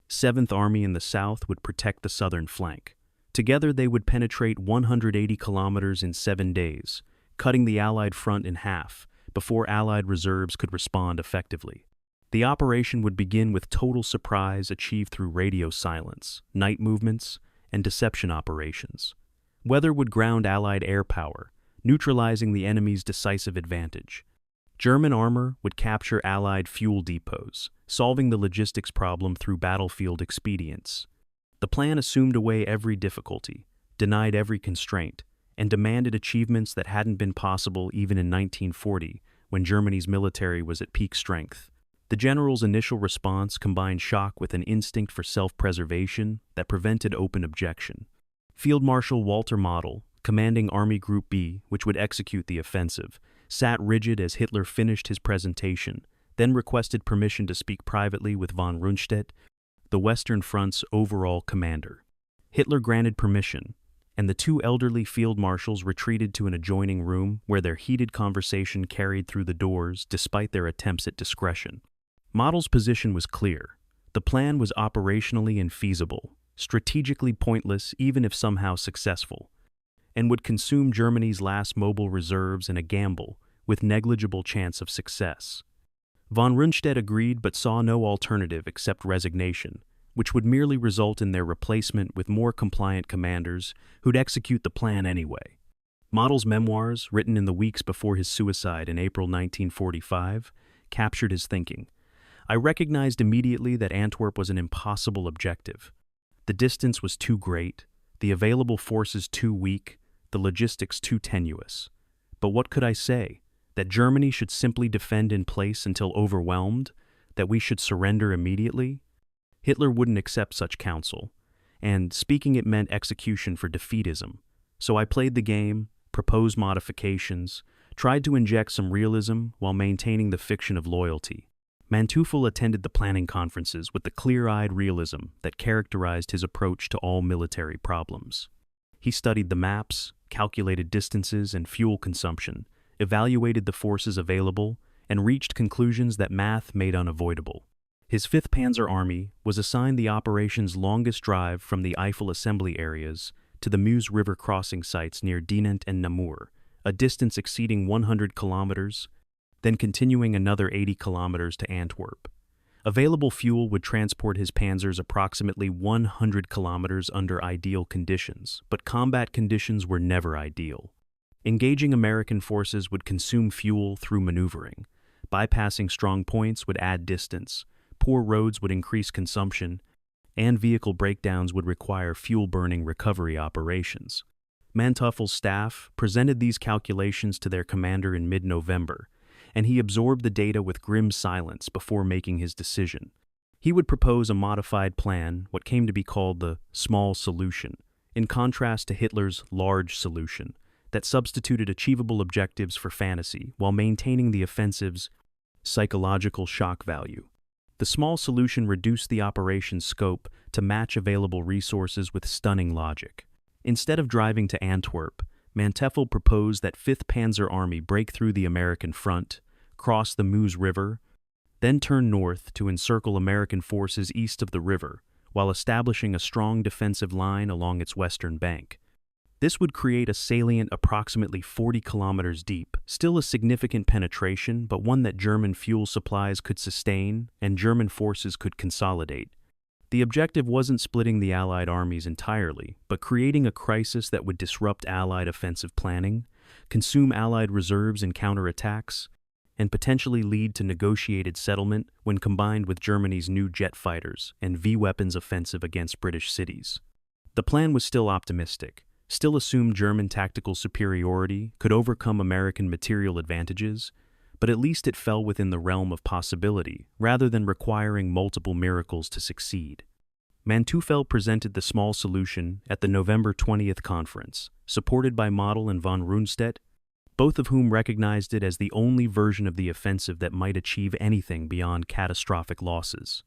7th Army in the south would protect the southern flank. Together they would penetrate 180 kilometers in 7 days, cutting the Allied front in half before Allied reserves could respond effectively. The operation would begin with total surprise achieved through radio silence, night movements, and deception operations. Weather would ground Allied air power, neutralizing the enemy's decisive advantage. German armor would capture Allied fuel depots, solving the logistics problem through battlefield expedients. The plan assumed away every difficulty, denied every constraint, and demanded achievements that hadn't been possible even in 1940, when Germany's military was at peak strength. The general's initial response combined shock with an instinct for self-preservation that prevented open objection. Field Marshal Walter Model, commanding Army Group B, which would execute the offensive, sat rigid as Hitler finished his presentation, then requested permission to speak privately with von Rundstedt, the Western Front's overall commander. Hitler granted permission, and the 2 elderly field marshals retreated to an adjoining room where their heated conversation carried through the doors despite their attempts at discretion. Model's position was clear. The plan was operationally infeasible, strategically pointless even if somehow successful, and would consume Germany's last mobile reserves in a gamble with negligible chance of success. Von Rundstedt agreed but saw no alternative except resignation, which would merely result in their replacement with more compliant commanders who'd execute the plan anyway. Model's memoirs, written in the weeks before his suicide in April 1945, captured his thinking. I recognized immediately that Antwerp was an impossible objective. The distance was too great, the available forces too weak, the logistics too tenuous. But what could I say? That Germany should simply defend in place until overwhelmed? That we should surrender immediately? Hitler wouldn't accept such counsel, and speaking it meant execution for defeatism. So I played the game, proposed modifications, tried to inject some realism while maintaining the fiction of loyalty. Manteuffel attended the planning conferences with the clear-eyed realism that characterized his approach to all military problems. He studied the maps, calculated distances and fuel consumption, evaluated the forces available, and reached conclusions that math made unavoidable. His 5th Panzer Army was assigned the operation's longest drive from the Eifel assembly areas to the Meuse River crossing sites near Dinant and Namur, a distance exceeding 100 kilometers, then continuing another 80 kilometers to Antwerp. Available fuel would transport his panzers approximately 100 kilometers under ideal conditions, but combat conditions were never ideal. Engaging American forces would consume fuel through maneuvering. Bypassing strong points would add distance, poor roads would increase consumption, and vehicle breakdowns would require fuel-burning recovery operations. Manteuffel's staff presented these calculations to their commander in mid-November, and he absorbed the data with grim silence before making his decision. He would propose a modified plan, what came to be called the small solution, in contrast to Hitler's large solution, that substituted achievable objectives for fantasy while maintaining the offensive's psychological shock value. The small solution reduced the operation's scope to match available resources with stunning logic. Instead of driving to Antwerp, Manteuffel proposed that Fifth Panzer Army break through the American front, cross the Meuse River, then turn north to encircle American forces east of the river, while establishing a strong defensive line along its western bank. This would create a salient approximately 40 kilometers deep, still a significant penetration, but one that German fuel supplies could sustain and German forces could consolidate. The objective wasn't splitting the Allied armies entirely, but creating a crisis that would disrupt Allied offensive planning, consume Allied reserves in counterattacks, and potentially lead to negotiated settlement when combined with Germany's new jet fighters and V-weapons offensive against British cities. The plan was still optimistic, still assumed German tactical superiority could overcome American material advantages, but at least it fell within the realm of possibility rather than requiring multiple miracles to succeed. Manteuffel presented the small solution at the November 20th conference, supported by Model and von Rundstedt, both of whom recognized it as the only version of the offensive that might achieve anything beyond catastrophic losses.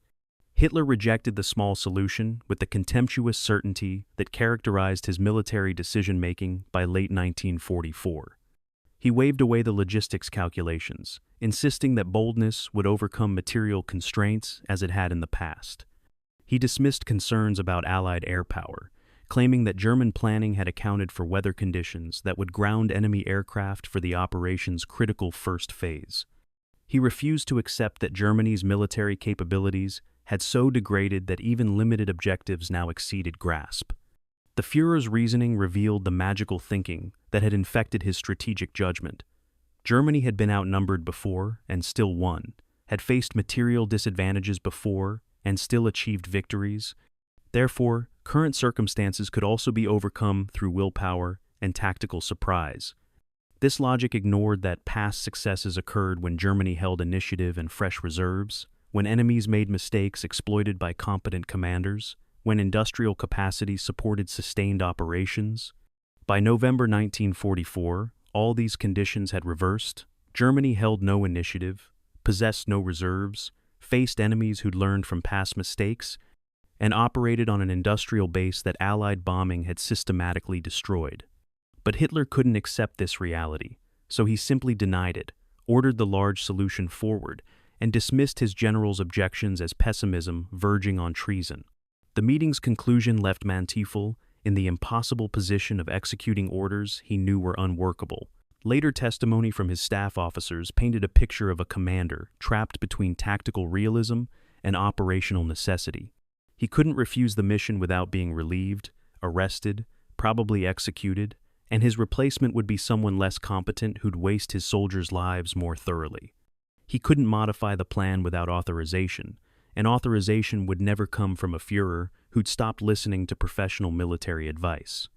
Hitler rejected the small solution with the contemptuous certainty that characterized his military decision-making by late 1944. He waved away the logistics calculations, insisting that boldness would overcome material constraints as it had in the past. He dismissed concerns about Allied air power, claiming that German planning had accounted for weather conditions that would ground enemy aircraft for the operation's critical first phase. He refused to accept that Germany's military capabilities had so degraded that even limited objectives now exceeded grasp. The Führer's reasoning revealed the magical thinking that had infected his strategic judgment. Germany had been outnumbered before and still won, had faced material disadvantages before and still achieved victories. Therefore, current circumstances could also be overcome through willpower and tactical surprise. This logic ignored that past successes occurred when Germany held initiative and fresh reserves, when enemies made mistakes exploited by competent commanders, when industrial capacity supported sustained operations. By November 1944, all these conditions had reversed. Germany held no initiative, possessed no reserves, faced enemies who'd learned from past mistakes, and operated on an industrial base that Allied bombing had systematically destroyed. But Hitler couldn't accept this reality, so he simply denied it, ordered the large solution forward, and dismissed his generals' objections as pessimism verging on treason. The meeting's conclusion left Manteuffel in the impossible position of executing orders he knew were unworkable. Later testimony from his staff officers painted a picture of a commander trapped between tactical realism and operational necessity. He couldn't refuse the mission without being relieved, arrested, probably executed, and his replacement would be someone less competent who'd waste his soldiers' lives more thoroughly. He couldn't modify the plan without authorization, and authorization would never come from a Führer who'd stopped listening to professional military advice.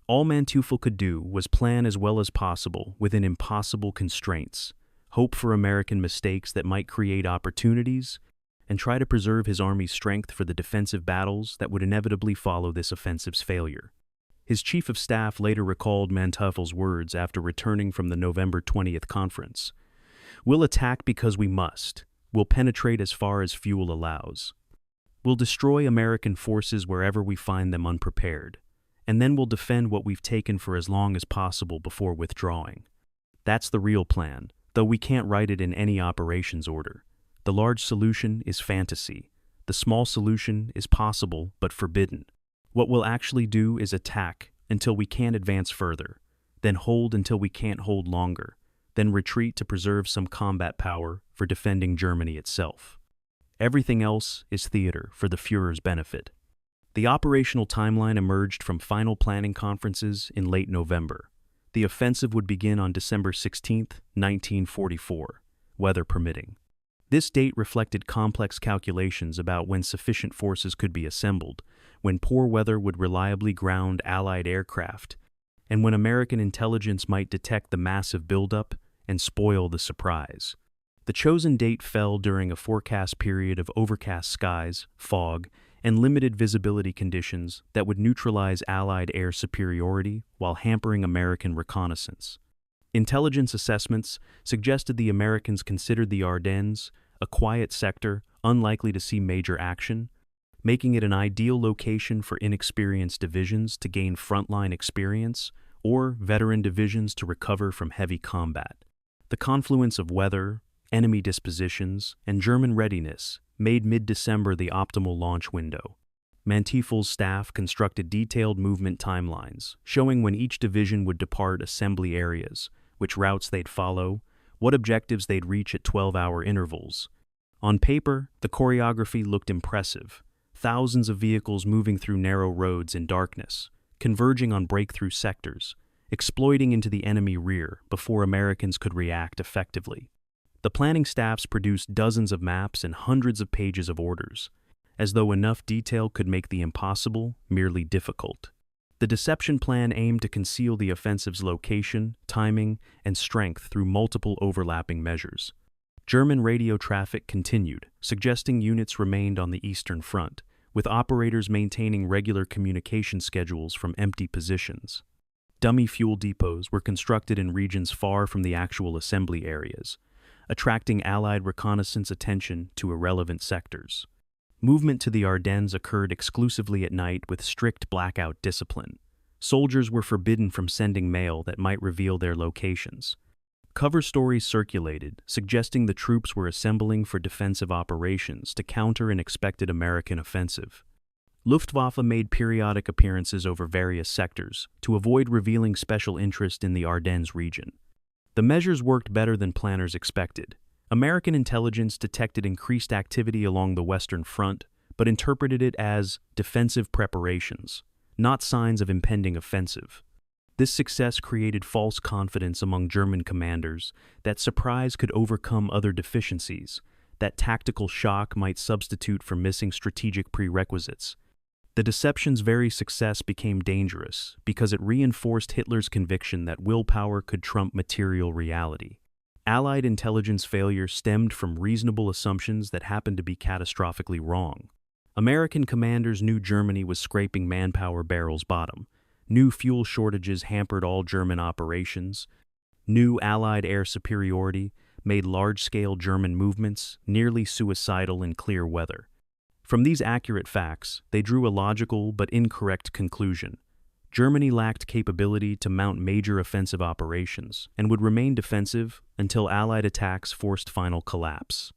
All Manteuffel could do was plan as well as possible within impossible constraints, hope for American mistakes that might create opportunities, and try to preserve his army's strength for the defensive battles that would inevitably follow this offensive's failure. His chief of staff later recalled Manteuffel's words after returning from the November 20th conference. "We'll attack because we must. We'll penetrate as far as fuel allows. We'll destroy American forces wherever we find them unprepared, and then we'll defend what we've taken for as long as possible before withdrawing. That's the real plan, though we can't write it in any operations order. The large solution is fantasy. The small solution is possible but forbidden. What we'll actually do is attack until we can't advance further, then hold until we can't hold longer, then retreat to preserve some combat power for defending Germany itself. Everything else is theater for the Führer's benefit." The operational timeline emerged from final planning conferences in late November. The offensive would begin on December 16, 1944, weather permitting. This date reflected complex calculations about when sufficient forces could be assembled, when poor weather would reliably ground Allied aircraft, and when American intelligence might detect the massive buildup and spoil the surprise. The chosen date fell during a forecast period of overcast skies, fog, and limited visibility conditions that would neutralize Allied air superiority while hampering American reconnaissance. Intelligence assessments suggested the Americans considered the Ardennes a quiet sector unlikely to see major action, making it an ideal location for inexperienced divisions to gain frontline experience or veteran divisions to recover from heavy combat. The confluence of weather, enemy dispositions, and German readiness made mid-December the optimal launch window. Manteuffel's staff constructed detailed movement timelines, showing when each division would depart assembly areas, which routes they'd follow, what objectives they'd reach at 12-hour intervals. On paper, the choreography looked impressive. Thousands of vehicles moving through narrow roads in darkness, converging on breakthrough sectors, exploiting into the enemy rear before Americans could react effectively. The planning staffs produced dozens of maps and hundreds of pages of orders, as though enough detail could make the impossible merely difficult. The deception plan aimed to conceal the offensive's location, timing, and strength through multiple overlapping measures. German radio traffic continued, suggesting units remained on the Eastern Front, with operators maintaining regular communication schedules from empty positions. Dummy fuel depots were constructed in regions far from the actual assembly areas, attracting Allied reconnaissance attention to irrelevant sectors. Movement to the Ardennes occurred exclusively at night with strict blackout discipline. Soldiers were forbidden from sending mail that might reveal their locations. Cover stories circulated, suggesting the troops were assembling for defensive operations to counter an expected American offensive. Luftwaffe made periodic appearances over various sectors to avoid revealing special interest in the Ardennes region. The measures worked better than planners expected. American intelligence detected increased activity along the Western Front, but interpreted it as defensive preparations, not signs of impending offensive. This success created false confidence among German commanders that surprise could overcome other deficiencies, that tactical shock might substitute for missing strategic prerequisites. The deception's very success became dangerous because it reinforced Hitler's conviction that willpower could trump material reality. Allied intelligence failure stemmed from reasonable assumptions that happened to be catastrophically wrong. American commanders knew Germany was scraping manpower barrel's bottom. New fuel shortages hampered all German operations. New Allied air superiority made large-scale German movements nearly suicidal in clear weather. From these accurate facts, they drew a logical but incorrect conclusion. Germany lacked capability to mount major offensive operations and would remain defensive until Allied attacks forced final collapse.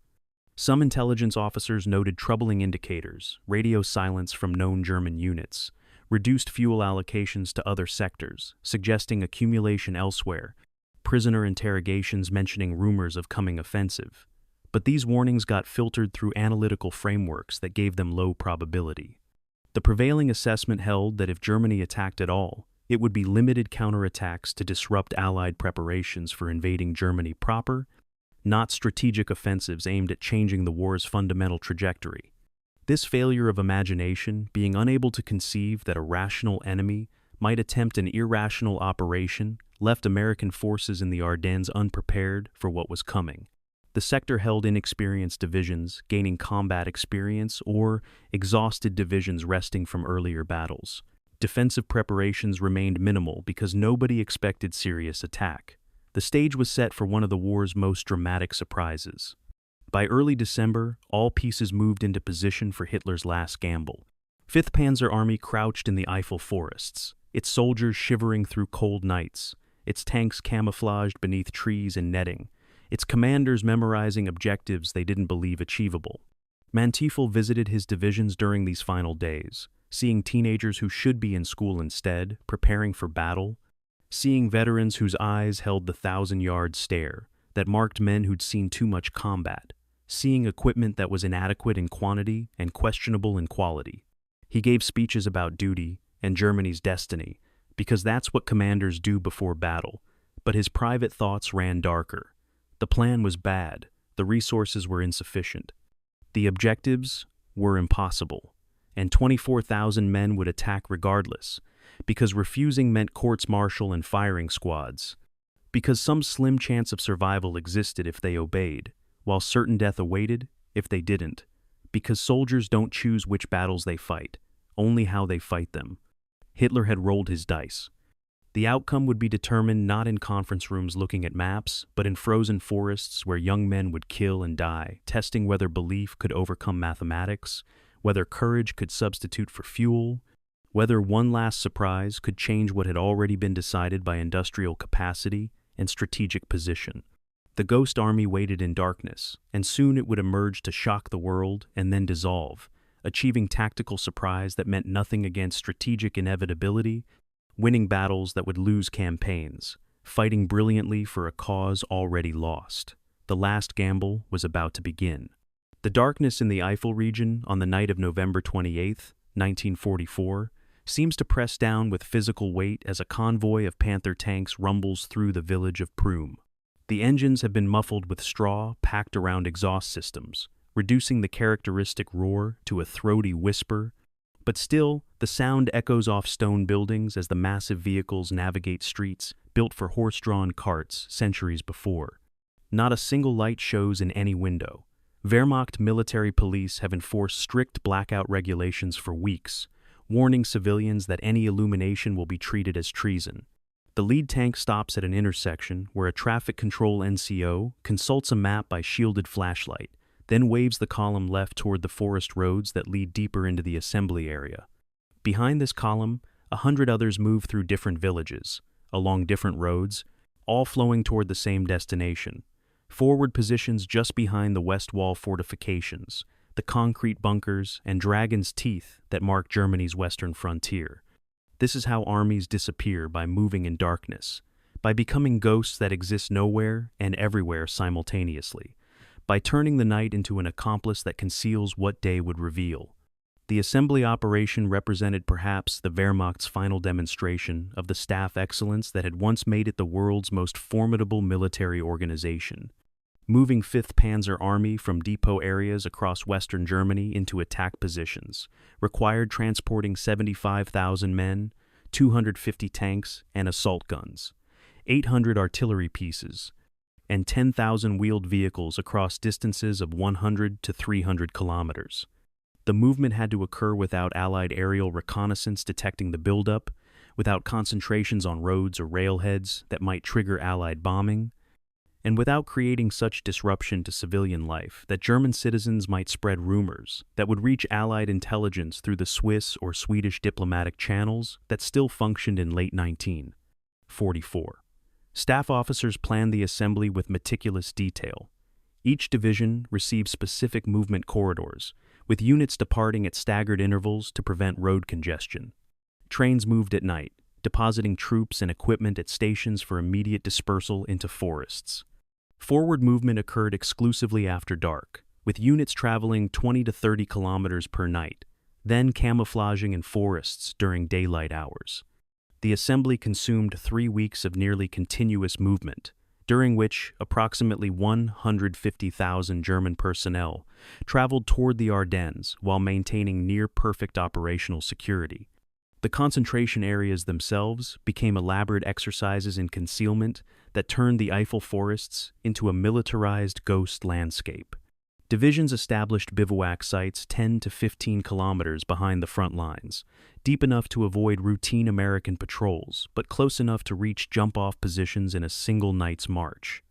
Some intelligence officers noted troubling indicators: radio silence from known German units, reduced fuel allocations to other sectors, suggesting accumulation elsewhere, prisoner interrogations mentioning rumors of coming offensive. But these warnings got filtered through analytical frameworks that gave them low probability. The prevailing assessment held that if Germany attacked at all, it would be limited counterattacks to disrupt Allied preparations for invading Germany proper, not strategic offensives aimed at changing the war's fundamental trajectory. This failure of imagination, being unable to conceive that a rational enemy might attempt an irrational operation, left American forces in the Ardennes unprepared for what was coming. The sector held inexperienced divisions gaining combat experience or exhausted divisions resting from earlier battles. Defensive preparations remained minimal because nobody expected serious attack. The stage was set for one of the war's most dramatic surprises. By early December, all pieces moved into position for Hitler's last gamble. Fifth Panzer Army crouched in the Eifel forests, its soldiers shivering through cold nights, its tanks camouflaged beneath trees and netting, its commanders memorizing objectives they didn't believe achievable. Manteuffel visited his divisions during these final days, seeing teenagers who should be in school instead, preparing for battle, seeing veterans whose eyes held the 1,000-yard stare that marked men who'd seen too much combat, seeing equipment that was inadequate in quantity and questionable in quality. He gave speeches about duty and Germany's destiny, because that's what commanders do before battle, but his private thoughts ran darker. The plan was bad, the resources were insufficient. The objectives were impossible, and 24,000 men would attack regardless, because refusing meant courts-martial and firing squads, because some slim chance of survival existed if they obeyed, while certain death awaited if they didn't, because soldiers don't choose which battles they fight, only how they fight them. Hitler had rolled his dice. The outcome would be determined not in conference rooms looking at maps, but in frozen forests where young men would kill and die, testing whether belief could overcome mathematics, whether courage could substitute for fuel, whether one last surprise could change what had already been decided by industrial capacity and strategic position. The Ghost Army waited in darkness, and soon it would emerge to shock the world and then dissolve, achieving tactical surprise that meant nothing against strategic inevitability, winning battles that would lose campaigns, fighting brilliantly for a cause already lost. The last gamble was about to begin. The darkness in the Eifel region on the night of November 28, 1944, seems to press down with physical weight as a convoy of Panther tanks rumbles through the village of Prüm. The engines have been muffled with straw packed around exhaust systems, reducing the characteristic roar to a throaty whisper, but still, the sound echoes off stone buildings as the massive vehicles navigate streets built for horse-drawn carts centuries before. Not a single light shows in any window. Wehrmacht military police have enforced strict blackout regulations for weeks, warning civilians that any illumination will be treated as treason. The lead tank stops at an intersection where a traffic control NCO consults a map by shielded flashlight, then waves the column left toward the forest roads that lead deeper into the assembly area. Behind this column, 100 others move through different villages, along different roads, all flowing toward the same destination. Forward positions just behind the West Wall fortifications, the concrete bunkers and dragon's teeth that mark Germany's western frontier. This is how armies disappear by moving in darkness, by becoming ghosts that exist nowhere and everywhere simultaneously, by turning the night into an accomplice that conceals what day would reveal. The assembly operation represented perhaps the Wehrmacht's final demonstration of the staff excellence that had once made it the world's most formidable military organization. Moving Fifth Panzer Army from depot areas across western Germany into attack positions required transporting 75,000 men, 250 tanks and assault guns, 800 artillery pieces, and 10,000 wheeled vehicles across distances of 100 to 300 kilometers. The movement had to occur without Allied aerial reconnaissance detecting the buildup, without concentrations on roads or railheads that might trigger Allied bombing, and without creating such disruption to civilian life that German citizens might spread rumors that would reach Allied intelligence through the Swiss or Swedish diplomatic channels that still functioned in late 1944. Staff officers planned the assembly with meticulous detail. Each division received specific movement corridors, with units departing at staggered intervals to prevent road congestion. Trains moved at night, depositing troops and equipment at stations for immediate dispersal into forests. Forward movement occurred exclusively after dark, with units traveling 20 to 30 kilometers per night, then camouflaging in forests during daylight hours. The assembly consumed 3 weeks of nearly continuous movement, during which approximately 150,000 German personnel traveled toward the Ardennes while maintaining near-perfect operational security. The concentration areas themselves became elaborate exercises in concealment that turned the Eifel forests into a militarized ghost landscape. Divisions established bivouac sites 10 to 15 kilometers behind the front lines, deep enough to avoid routine American patrols, but close enough to reach jump-off positions in a single night's march.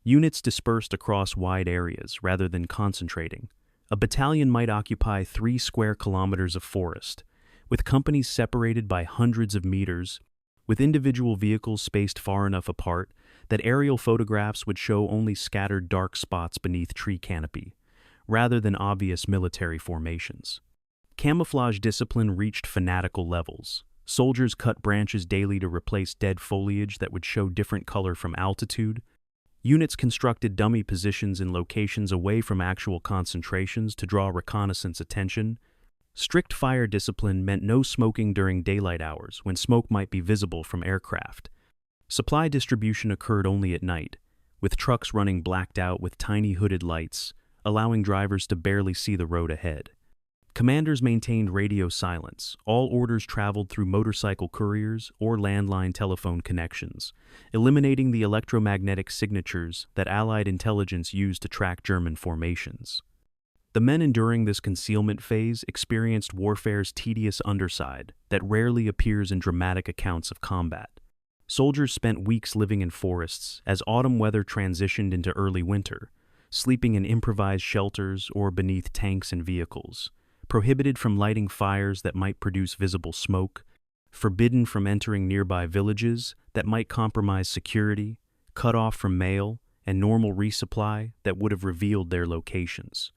Units dispersed across wide areas rather than concentrating. A battalion might occupy 3 square kilometers of forest, with companies separated by hundreds of meters, with individual vehicles spaced far enough apart that aerial photographs would show only scattered dark spots beneath tree canopy, rather than obvious military formations. Camouflage discipline reached fanatical levels. Soldiers cut branches daily to replace dead foliage that would show different color from altitude. Units constructed dummy positions in locations away from actual concentrations to draw reconnaissance attention. Strict fire discipline meant no smoking during daylight hours when smoke might be visible from aircraft. Supply distribution occurred only at night, with trucks running blacked out with tiny hooded lights, allowing drivers to barely see the road ahead. Commanders maintained radio silence. All orders traveled through motorcycle couriers or landline telephone connections, eliminating the electromagnetic signatures that Allied intelligence used to track German formations. The men enduring this concealment phase experienced warfare's tedious underside that rarely appears in dramatic accounts of combat. Soldiers spent weeks living in forests as autumn weather transitioned into early winter, sleeping in improvised shelters or beneath tanks and vehicles, prohibited from lighting fires that might produce visible smoke, forbidden from entering nearby villages that might compromise security, cut off from mail and normal resupply that would have revealed their locations.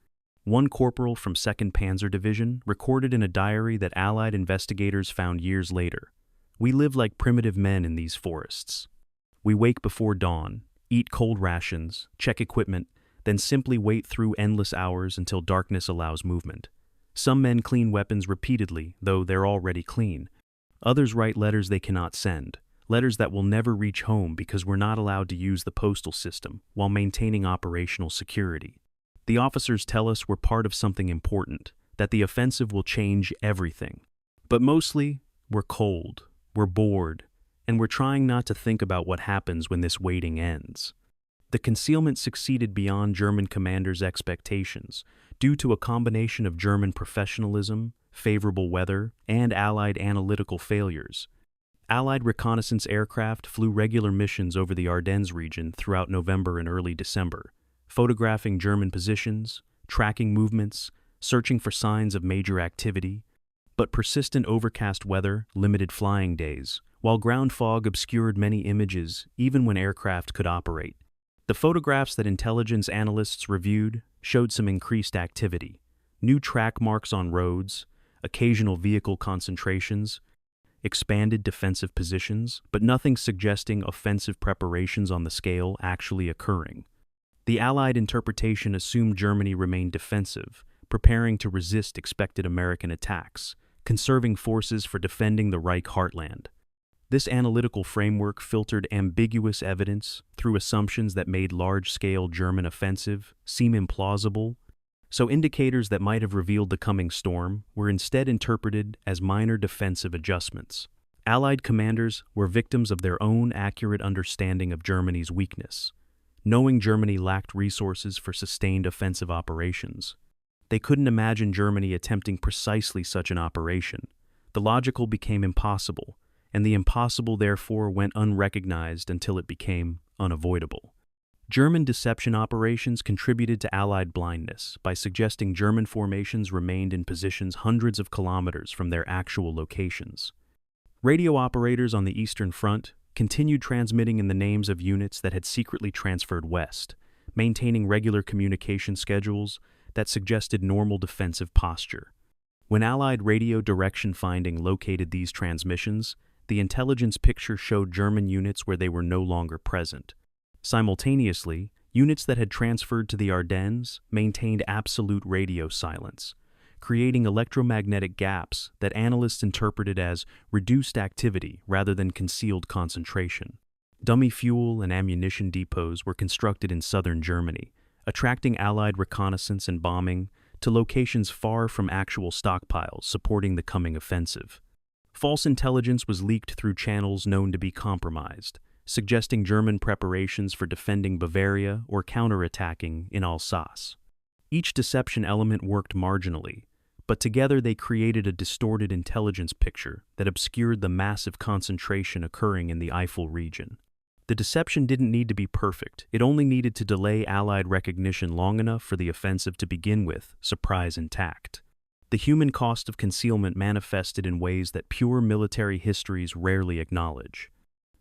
One corporal from 2nd Panzer Division recorded in a diary that Allied investigators found years later, "We live like primitive men in these forests. We wake before dawn, eat cold rations, check equipment, then simply wait through endless hours until darkness allows movement. Some men clean weapons repeatedly, though they're already clean. Others write letters they cannot send, letters that will never reach home because we're not allowed to use the postal system while maintaining operational security. The officers tell us we're part of something important, that the offensive will change everything. But mostly, we're cold, we're bored, and we're trying not to think about what happens when this waiting ends." The concealment succeeded beyond German commanders' expectations due to a combination of German professionalism, favorable weather, and Allied analytical failures. Allied reconnaissance aircraft flew regular missions over the Ardennes region throughout November and early December, photographing German positions, tracking movements, searching for signs of major activity, but persistent overcast weather limited flying days, while ground fog obscured many images even when aircraft could operate. The photographs that intelligence analysts reviewed showed some increased activity, new track marks on roads, occasional vehicle concentrations, expanded defensive positions, but nothing suggesting offensive preparations on the scale actually occurring. The Allied interpretation assumed Germany remained defensive, preparing to resist expected American attacks, conserving forces for defending the Reich heartland. This analytical framework filtered ambiguous evidence through assumptions that made large-scale German offensive seem implausible, so indicators that might have revealed the coming storm were instead interpreted as minor defensive adjustments. Allied commanders were victims of their own accurate understanding of Germany's weakness. Knowing Germany lacked resources for sustained offensive operations, they couldn't imagine Germany attempting precisely such an operation. The logical became impossible, and the impossible therefore went unrecognized until it became unavoidable. German deception operations contributed to Allied blindness by suggesting German formations remained in positions hundreds of kilometers from their actual locations. Radio operators on the Eastern Front continued transmitting in the names of units that had secretly transferred west, maintaining regular communication schedules that suggested normal defensive posture. When Allied radio direction finding located these transmissions, the intelligence picture showed German units where they were no longer present. Simultaneously, units that had transferred to the Ardennes maintained absolute radio silence, creating electromagnetic gaps that analysts interpreted as reduced activity rather than concealed concentration. Dummy fuel and ammunition depots were constructed in southern Germany, attracting Allied reconnaissance and bombing to locations far from actual stockpiles supporting the coming offensive. False intelligence was leaked through channels known to be compromised, suggesting German preparations for defending Bavaria or counterattacking in Alsace. Each deception element worked marginally, but together they created a distorted intelligence picture that obscured the massive concentration occurring in the Eifel region. The deception didn't need to be perfect, it only needed to delay Allied recognition long enough for the offensive to begin with surprise intact. The human cost of concealment manifested in ways that pure military histories rarely acknowledge.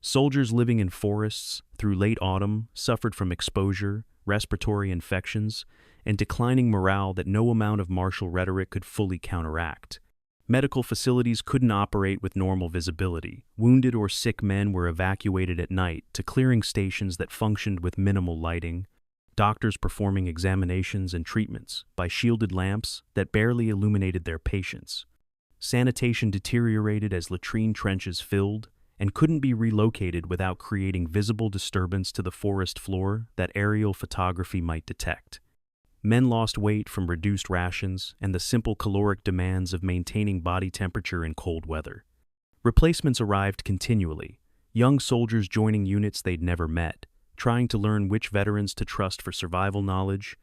Soldiers living in forests through late autumn suffered from exposure, respiratory infections, and declining morale that no amount of martial rhetoric could fully counteract. Medical facilities couldn't operate with normal visibility. Wounded or sick men were evacuated at night to clearing stations that functioned with minimal lighting, doctors performing examinations and treatments by shielded lamps that barely illuminated their patients. Sanitation deteriorated as latrine trenches filled and couldn't be relocated without creating visible disturbance to the forest floor that aerial photography might detect. Men lost weight from reduced rations and the simple caloric demands of maintaining body temperature in cold weather. Replacements arrived continually, young soldiers joining units they'd never met, trying to learn which veterans to trust for survival knowledge,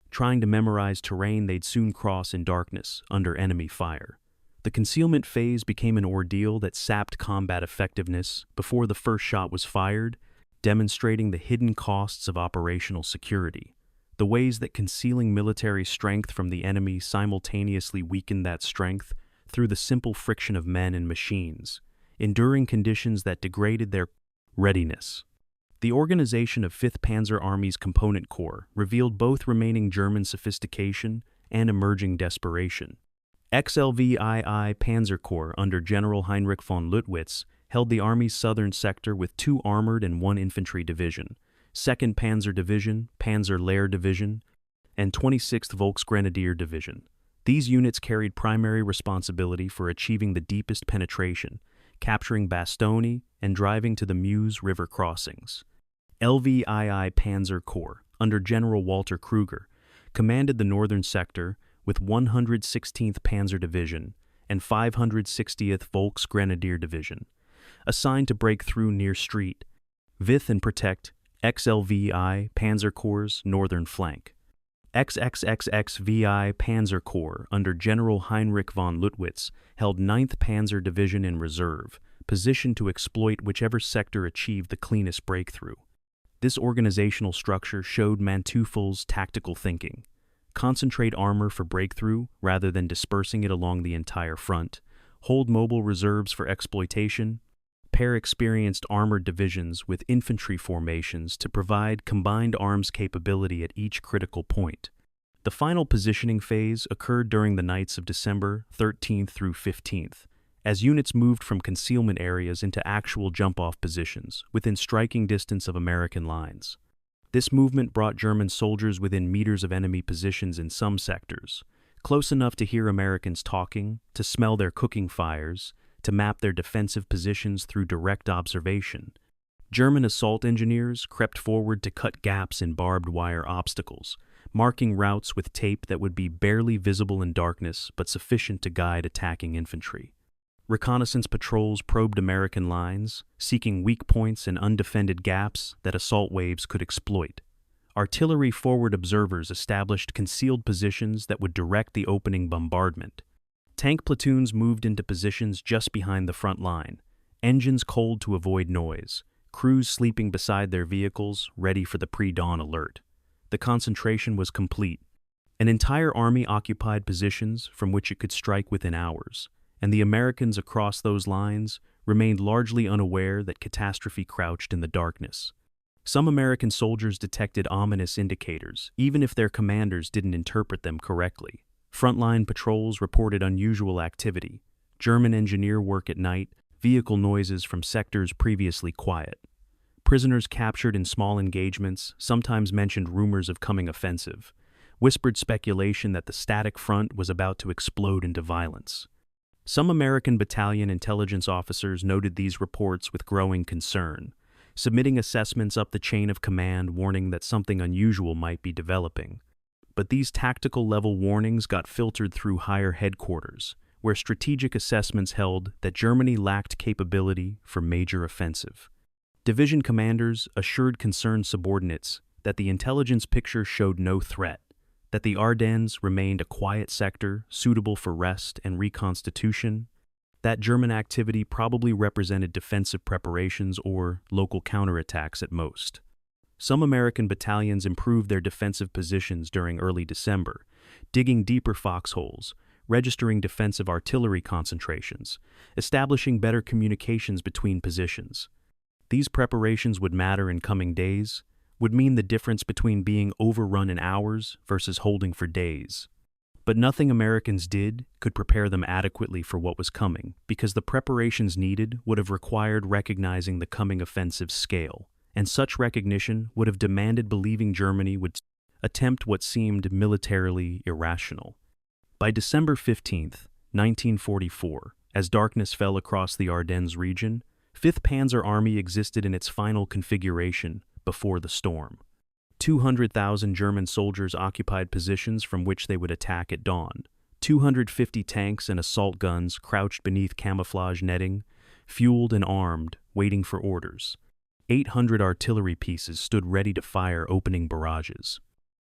trying to memorize terrain they'd soon cross in darkness under enemy fire. The concealment phase became an ordeal that sapped combat effectiveness before the first shot was fired, demonstrating the hidden costs of operational security, the ways that concealing military strength from the enemy simultaneously weakened that strength through the simple friction of men and machines, enduring conditions that degraded their readiness. The organization of Fifth Panzer Army's component corps revealed both remaining German sophistication and emerging desperation. XLVII Panzer Corps under General Heinrich von Luttwitz held the Army's southern sector with 2 armored and 1 infantry division, 2nd Panzer Division, Panzer Lehr Division, and 26th Volksgrenadier Division. These units carried primary responsibility for achieving the deepest penetration, capturing Bastogne and driving to the Meuse River crossings. LVII Panzer Corps, under General Walter Kruger, commanded the northern sector with 116th Panzer Division and 560th Volksgrenadier Division, assigned to break through near street, with and protect XLVII Panzer Corps' northern flank. XXXXVI Panzer Corps under General Heinrich von Luttwitz held 9th Panzer Division in reserve, positioned to exploit whichever sector achieved the cleanest breakthrough. This organizational structure showed Manteuffel's tactical thinking. Concentrate armor for breakthrough rather than dispersing it along the entire front, hold mobile reserves for exploitation, pair experienced armored divisions with infantry formations to provide combined arms capability at each critical point. The final positioning phase occurred during the nights of December 13th through 15th, as units moved from concealment areas into actual jump-off positions within striking distance of American lines. This movement brought German soldiers within meters of enemy positions in some sectors, close enough to hear Americans talking, to smell their cooking fires, to map their defensive positions through direct observation. German assault engineers crept forward to cut gaps in barbed wire obstacles, marking routes with tape that would be barely visible in darkness but sufficient to guide attacking infantry. Reconnaissance patrols probed American lines, seeking weak points and undefended gaps that assault waves could exploit. Artillery forward observers established concealed positions that would direct the opening bombardment. Tank platoons moved into positions just behind the front line, engines cold to avoid noise, crews sleeping beside their vehicles, ready for the pre-dawn alert. The concentration was complete. An entire army occupied positions from which it could strike within hours, and the Americans across those lines remained largely unaware that catastrophe crouched in the darkness. Some American soldiers detected ominous indicators, even if their commanders didn't interpret them correctly. Frontline patrols reported unusual activity, German engineer work at night, vehicle noises from sectors previously quiet. Prisoners captured in small engagements sometimes mentioned rumors of coming offensive, whispered speculation that the static front was about to explode into violence. Some American battalion intelligence officers noted these reports with growing concern, submitting assessments up the chain of command warning that something unusual might be developing. But these tactical-level warnings got filtered through higher headquarters, where strategic assessments held that Germany lacked capability for major offensive. Division commanders assured concerned subordinates that the intelligence picture showed no threat, that the Ardennes remained a quiet sector suitable for rest and reconstitution, that German activity probably represented defensive preparations or local counterattacks at most. Some American battalions improved their defensive positions during early December, digging deeper foxholes, registering defensive artillery concentrations, establishing better communications between positions. These preparations would matter in coming days, would mean the difference between being overrun in hours versus holding for days. But nothing Americans did could prepare them adequately for what was coming, because the preparations needed would have required recognizing the coming offensive's scale, and such recognition would have demanded believing Germany would attempt what seemed militarily irrational. By December 15th, 1944, as darkness fell across the Ardennes region, Fifth Panzer Army existed in its final configuration before the storm. 200,000 German soldiers occupied positions from which they would attack at dawn. 250 tanks and assault guns crouched beneath camouflage netting, fueled and armed, waiting for orders. 800 artillery pieces stood ready to fire opening barrages.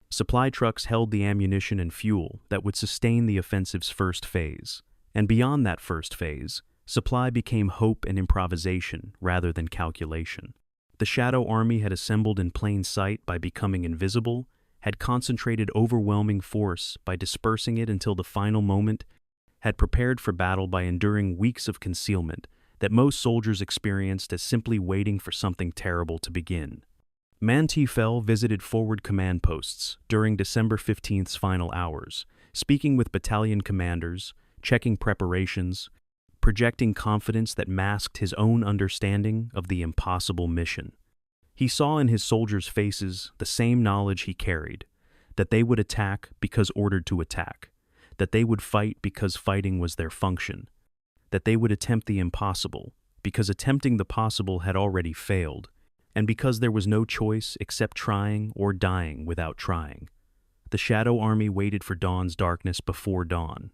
Supply trucks held the ammunition and fuel that would sustain the offensive's first phase. And beyond that first phase, supply became hope and improvisation rather than calculation. The Shadow Army had assembled in plain sight by becoming invisible, had concentrated overwhelming force by dispersing it until the final moment, had prepared for battle by enduring weeks of concealment that most soldiers experienced as simply waiting for something terrible to begin. Manteuffel visited forward command posts during December 15th's final hours, speaking with battalion commanders, checking preparations, projecting confidence that masked his own understanding of the impossible mission. He saw in his soldiers' faces the same knowledge he carried, that they would attack because ordered to attack, that they would fight because fighting was their function, that they would attempt the impossible because attempting the possible had already failed, and because there was no choice except trying or dying without trying. The Shadow Army waited for dawn's darkness before dawn,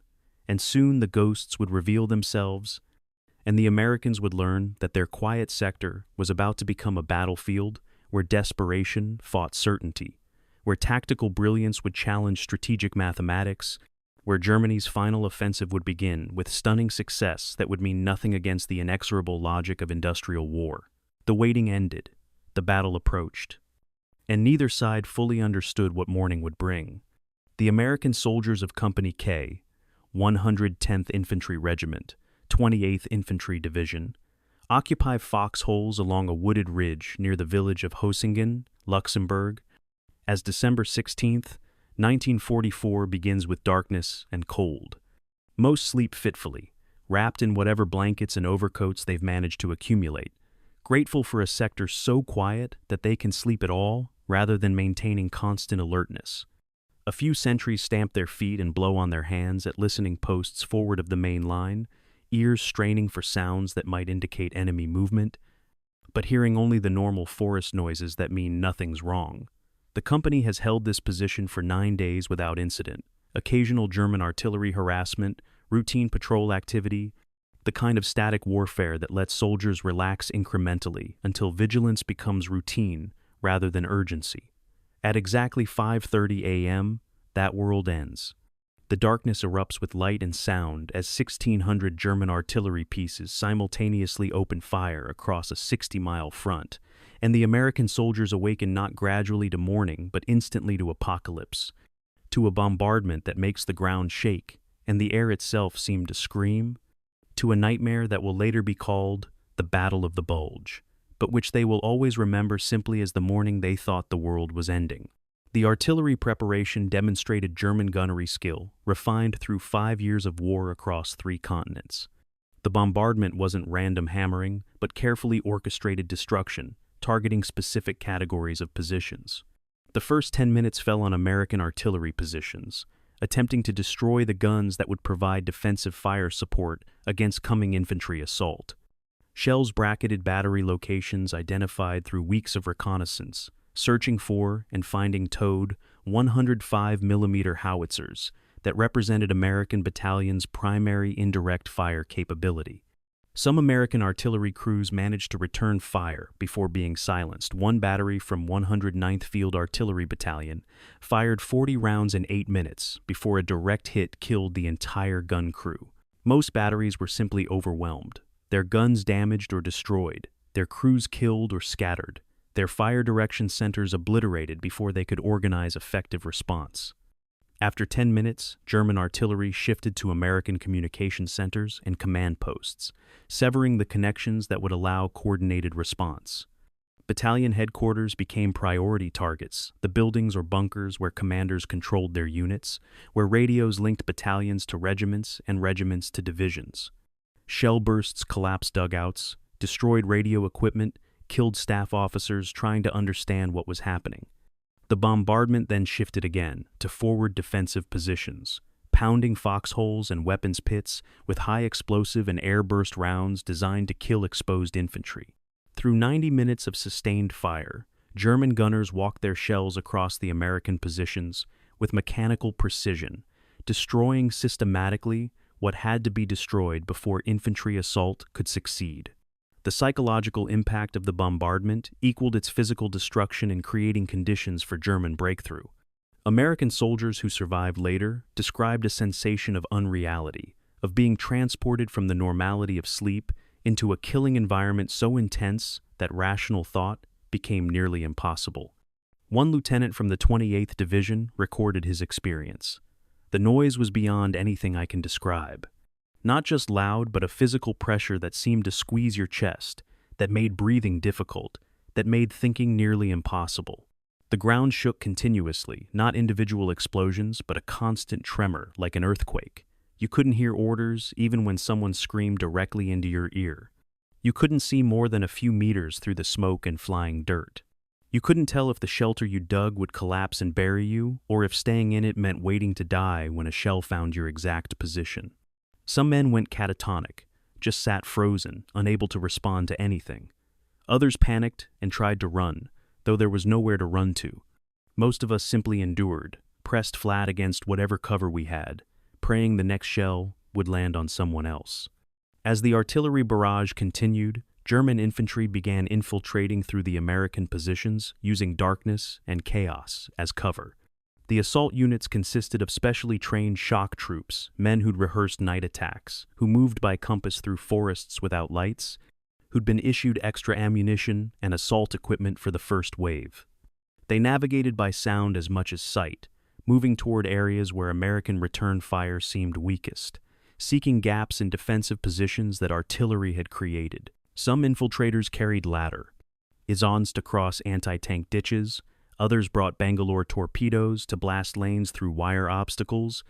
and soon the ghosts would reveal themselves, and the Americans would learn that their quiet sector was about to become a battlefield where desperation fought certainty, where tactical brilliance would challenge strategic mathematics, where Germany's final offensive would begin with stunning success that would mean nothing against the inexorable logic of industrial war. The waiting ended, the battle approached, and neither side fully understood what morning would bring. The American soldiers of Company K, 110th Infantry Regiment, 28th Infantry Division, occupy foxholes along a wooded ridge near the village of Hosingen, Luxembourg, as December 16th, 1944 begins with darkness and cold. Most sleep fitfully, wrapped in whatever blankets and overcoats they've managed to accumulate, grateful for a sector so quiet that they can sleep at all rather than maintaining constant alertness. A few sentries stamp their feet and blow on their hands at listening posts forward of the main line, ears straining for sounds that might indicate enemy movement, but hearing only the normal forest noises that mean nothing's wrong. The company has held this position for 9 days without incident. Occasional German artillery harassment, routine patrol activity, the kind of static warfare that lets soldiers relax incrementally until vigilance becomes routine rather than urgency. At exactly 5:30 a.m., that world ends. The darkness erupts with light and sound as 1,600 German artillery pieces simultaneously open fire across a 60-mile front, and the American soldiers awaken not gradually to morning but instantly to apocalypse, to a bombardment that makes the ground shake and the air itself seem to scream, to a nightmare that will later be called the Battle of the Bulge, but which they will always remember simply as the morning they thought the world was ending. The artillery preparation demonstrated German gunnery skill, refined through 5 years of war across 3 continents. The bombardment wasn't random hammering, but carefully orchestrated destruction, targeting specific categories of positions. The first 10 minutes fell on American artillery positions, attempting to destroy the guns that would provide defensive fire support against coming infantry assault. Shells bracketed battery locations identified through weeks of reconnaissance, searching for and finding towed 105mm howitzers that represented American battalions' primary indirect fire capability. Some American artillery crews managed to return fire before being silenced. One battery from 109th Field Artillery Battalion fired 40 rounds in 8 minutes before a direct hit killed the entire gun crew. Most batteries were simply overwhelmed, their guns damaged or destroyed, their crews killed or scattered, their fire direction centers obliterated before they could organize effective response. After 10 minutes, German artillery shifted to American communication centers and command posts, severing the connections that would allow coordinated response. Battalion headquarters became priority targets, the buildings or bunkers where commanders controlled their units, where radios linked battalions to regiments and regiments to divisions. Shell bursts collapsed dugouts, destroyed radio equipment, killed staff officers trying to understand what was happening. The bombardment then shifted again to forward defensive positions, pounding foxholes and weapons pits with high explosive and air-burst rounds designed to kill exposed infantry. Through 90 minutes of sustained fire, German gunners walked their shells across the American positions with mechanical precision, destroying systematically what had to be destroyed before infantry assault could succeed. The psychological impact of the bombardment equaled its physical destruction in creating conditions for German breakthrough. American soldiers who survived later described a sensation of unreality, of being transported from the normality of sleep into a killing environment so intense that rational thought became nearly impossible. One lieutenant from the 28th Division recorded his experience. "The noise was beyond anything I can describe. Not just loud, but a physical pressure that seemed to squeeze your chest, that made breathing difficult, that made thinking nearly impossible. The ground shook continuously, not individual explosions, but a constant tremor, like an earthquake. You couldn't hear orders, even when someone screamed directly into your ear. You couldn't see more than a few meters through the smoke and flying dirt. You couldn't tell if the shelter you dug would collapse and bury you, or if staying in it meant waiting to die when a shell found your exact position. Some men went catatonic, just sat frozen, unable to respond to anything. Others panicked and tried to run, though there was nowhere to run to. Most of us simply endured, pressed flat against whatever cover we had, praying the next shell would land on someone else. As the artillery barrage continued, German infantry began infiltrating through the American positions using darkness and chaos as cover. The assault units consisted of specially trained shock troops, men who'd rehearsed night attacks, who moved by compass through forests without lights, who'd been issued extra ammunition and assault equipment for the first wave. They navigated by sound as much as sight, moving toward areas where American return fire seemed weakest, seeking gaps in defensive positions that artillery had created. Some infiltrators carried ladder isons to cross anti-tank ditches. Others brought Bangalore torpedoes to blast lanes through wire obstacles.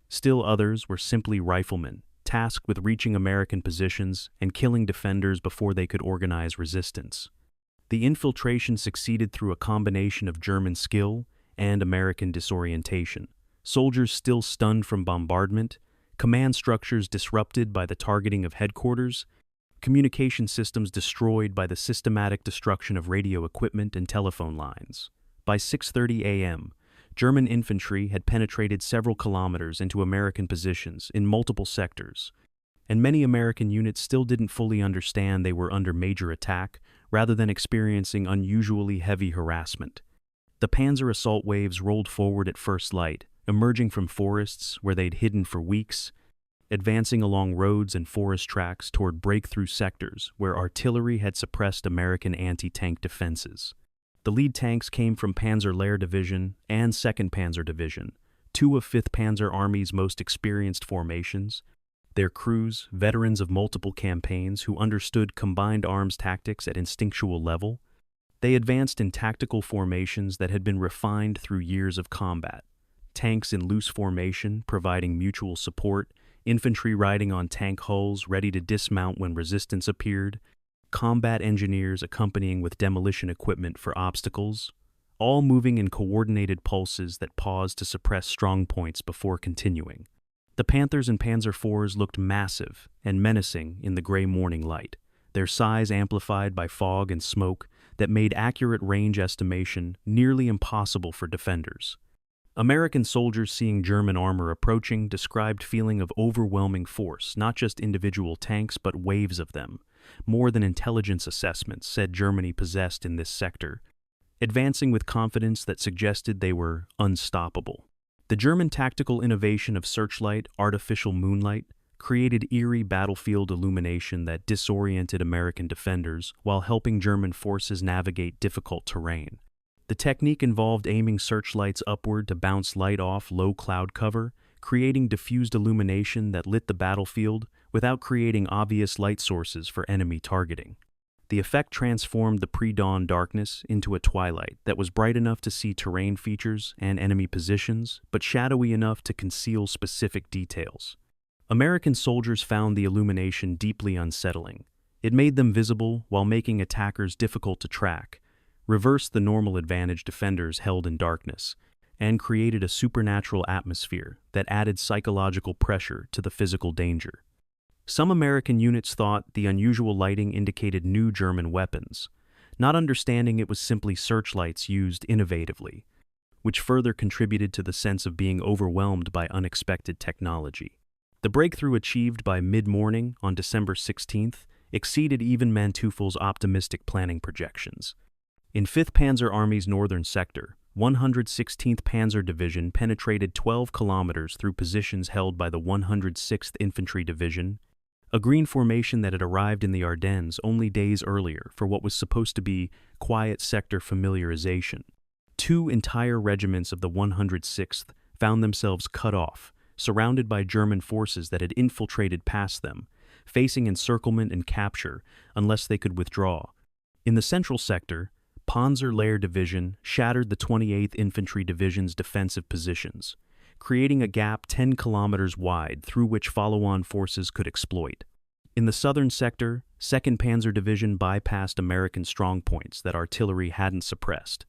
Still others were simply riflemen, tasked with reaching American positions and killing defenders before they could organize resistance. The infiltration succeeded through a combination of German skill and American disorientation. Soldiers still stunned from bombardment, command structures disrupted by the targeting of headquarters, communication systems destroyed by the systematic destruction of radio equipment and telephone lines. By 6:30 a.m., German infantry had penetrated several kilometers into American positions in multiple sectors, and many American units still didn't fully understand they were under major attack rather than experiencing unusually heavy harassment. The Panzer assault waves rolled forward at first light, emerging from forests where they'd hidden for weeks, advancing along roads and forest tracks toward breakthrough sectors where artillery had suppressed American anti-tank defenses. The lead tanks came from Panzer Lehr Division and 2nd Panzer Division, two of Fifth Panzer Army's most experienced formations. Their crews, veterans of multiple campaigns who understood combined arms tactics at instinctual level, they advanced in tactical formations that had been refined through years of combat. Tanks in loose formation providing mutual support, infantry riding on tank hulls ready to dismount when resistance appeared, combat engineers accompanying with demolition equipment for obstacles, all moving in coordinated pulses that paused to suppress strongpoints before continuing. The Panthers and Panzer IVs looked massive and menacing in the gray morning light, their size amplified by fog and smoke that made accurate range estimation nearly impossible for defenders. American soldiers seeing German armor approaching described feeling of overwhelming force, not just individual tanks but waves of them, more than intelligence assessments said Germany possessed in this sector, advancing with confidence that suggested they were unstoppable. The German tactical innovation of searchlight, artificial moonlight, created eerie battlefield illumination that disoriented American defenders while helping German forces navigate difficult terrain. The technique involved aiming searchlights upward to bounce light off low cloud cover, creating diffused illumination that lit the battlefield without creating obvious light sources for enemy targeting. The effect transformed the pre-dawn darkness into a twilight that was bright enough to see terrain features and enemy positions, but shadowy enough to conceal specific details. American soldiers found the illumination deeply unsettling. It made them visible while making attackers difficult to track, reversed the normal advantage defenders held in darkness, and created a supernatural atmosphere that added psychological pressure to the physical danger. Some American units thought the unusual lighting indicated new German weapons, not understanding it was simply searchlights used innovatively, which further contributed to the sense of being overwhelmed by unexpected technology. The breakthrough achieved by mid-morning on December 16th exceeded even Manteuffel's optimistic planning projections. In Fifth Panzer Army's northern sector, 116th Panzer Division penetrated 12 kilometers through positions held by the 106th Infantry Division, a green formation that had arrived in the Ardennes only days earlier for what was supposed to be quiet sector familiarization. Two entire regiments of the 106th found themselves cut off, surrounded by German forces that had infiltrated past them, facing encirclement and capture unless they could withdraw. In the central sector, Panzer Lehr Division shattered the 28th Infantry Division's defensive positions, creating a gap 10 kilometers wide through which follow-on forces could exploit. In the southern sector, 2nd Panzer Division bypassed American strongpoints that artillery hadn't suppressed,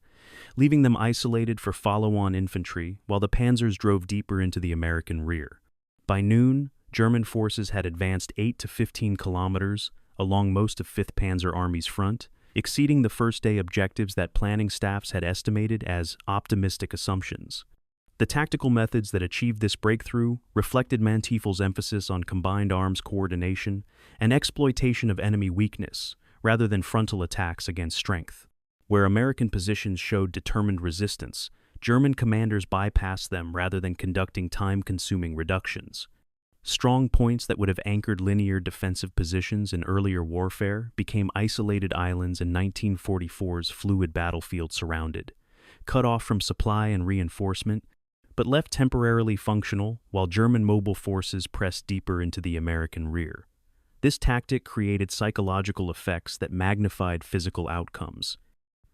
leaving them isolated for follow-on infantry while the panzers drove deeper into the American rear. By noon, German forces had advanced 8 to 15 kilometers along most of 5th Panzer Army's front, exceeding the first-day objectives that planning staffs had estimated as optimistic assumptions. The tactical methods that achieved this breakthrough reflected Manteuffel's emphasis on combined arms coordination and exploitation of enemy weakness, rather than frontal attacks against strength. Where American positions showed determined resistance, German commanders bypassed them rather than conducting time-consuming reductions. Strong points that would have anchored linear defensive positions in earlier warfare became isolated islands in 1944's fluid battlefield surrounded, cut off from supply and reinforcement, but left temporarily functional while German mobile forces pressed deeper into the American rear. This tactic created psychological effects that magnified physical outcomes.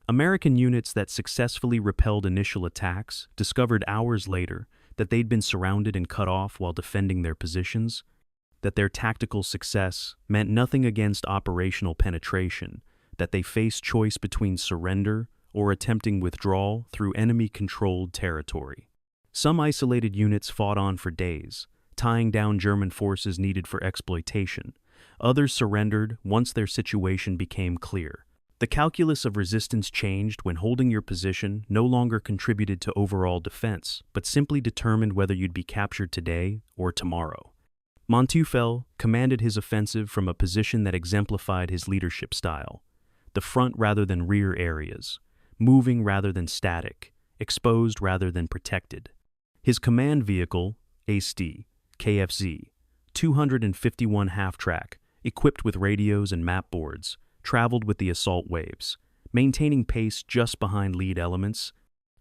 American units that successfully repelled initial attacks discovered hours later that they'd been surrounded and cut off while defending their positions, that their tactical success meant nothing against operational penetration, that they faced choice between surrender or attempting withdrawal through enemy-controlled territory. Some isolated units fought on for days, tying down German forces needed for exploitation. Others surrendered once their situation became clear. The calculus of resistance changed when holding your position no longer contributed to overall defense, but simply determined whether you'd be captured today or tomorrow. Manteuffel commanded his offensive from a position that exemplified his leadership style: the front rather than rear areas, moving rather than static, exposed rather than protected. His command vehicle, hasty, KFZ, 251 half-track, equipped with radios and map boards, traveled with the assault waves, maintaining pace just behind lead elements,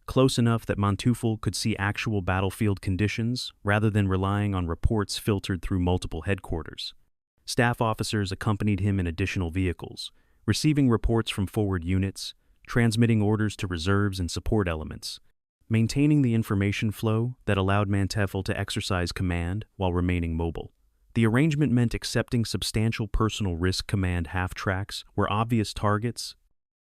close enough that Manteuffel could see actual battlefield conditions rather than relying on reports filtered through multiple headquarters. Staff officers accompanied him in additional vehicles, receiving reports from forward units, transmitting orders to reserves and support elements, maintaining the information flow that allowed Manteuffel to exercise command while remaining mobile. The arrangement meant accepting substantial personal risk command half-tracks were obvious targets,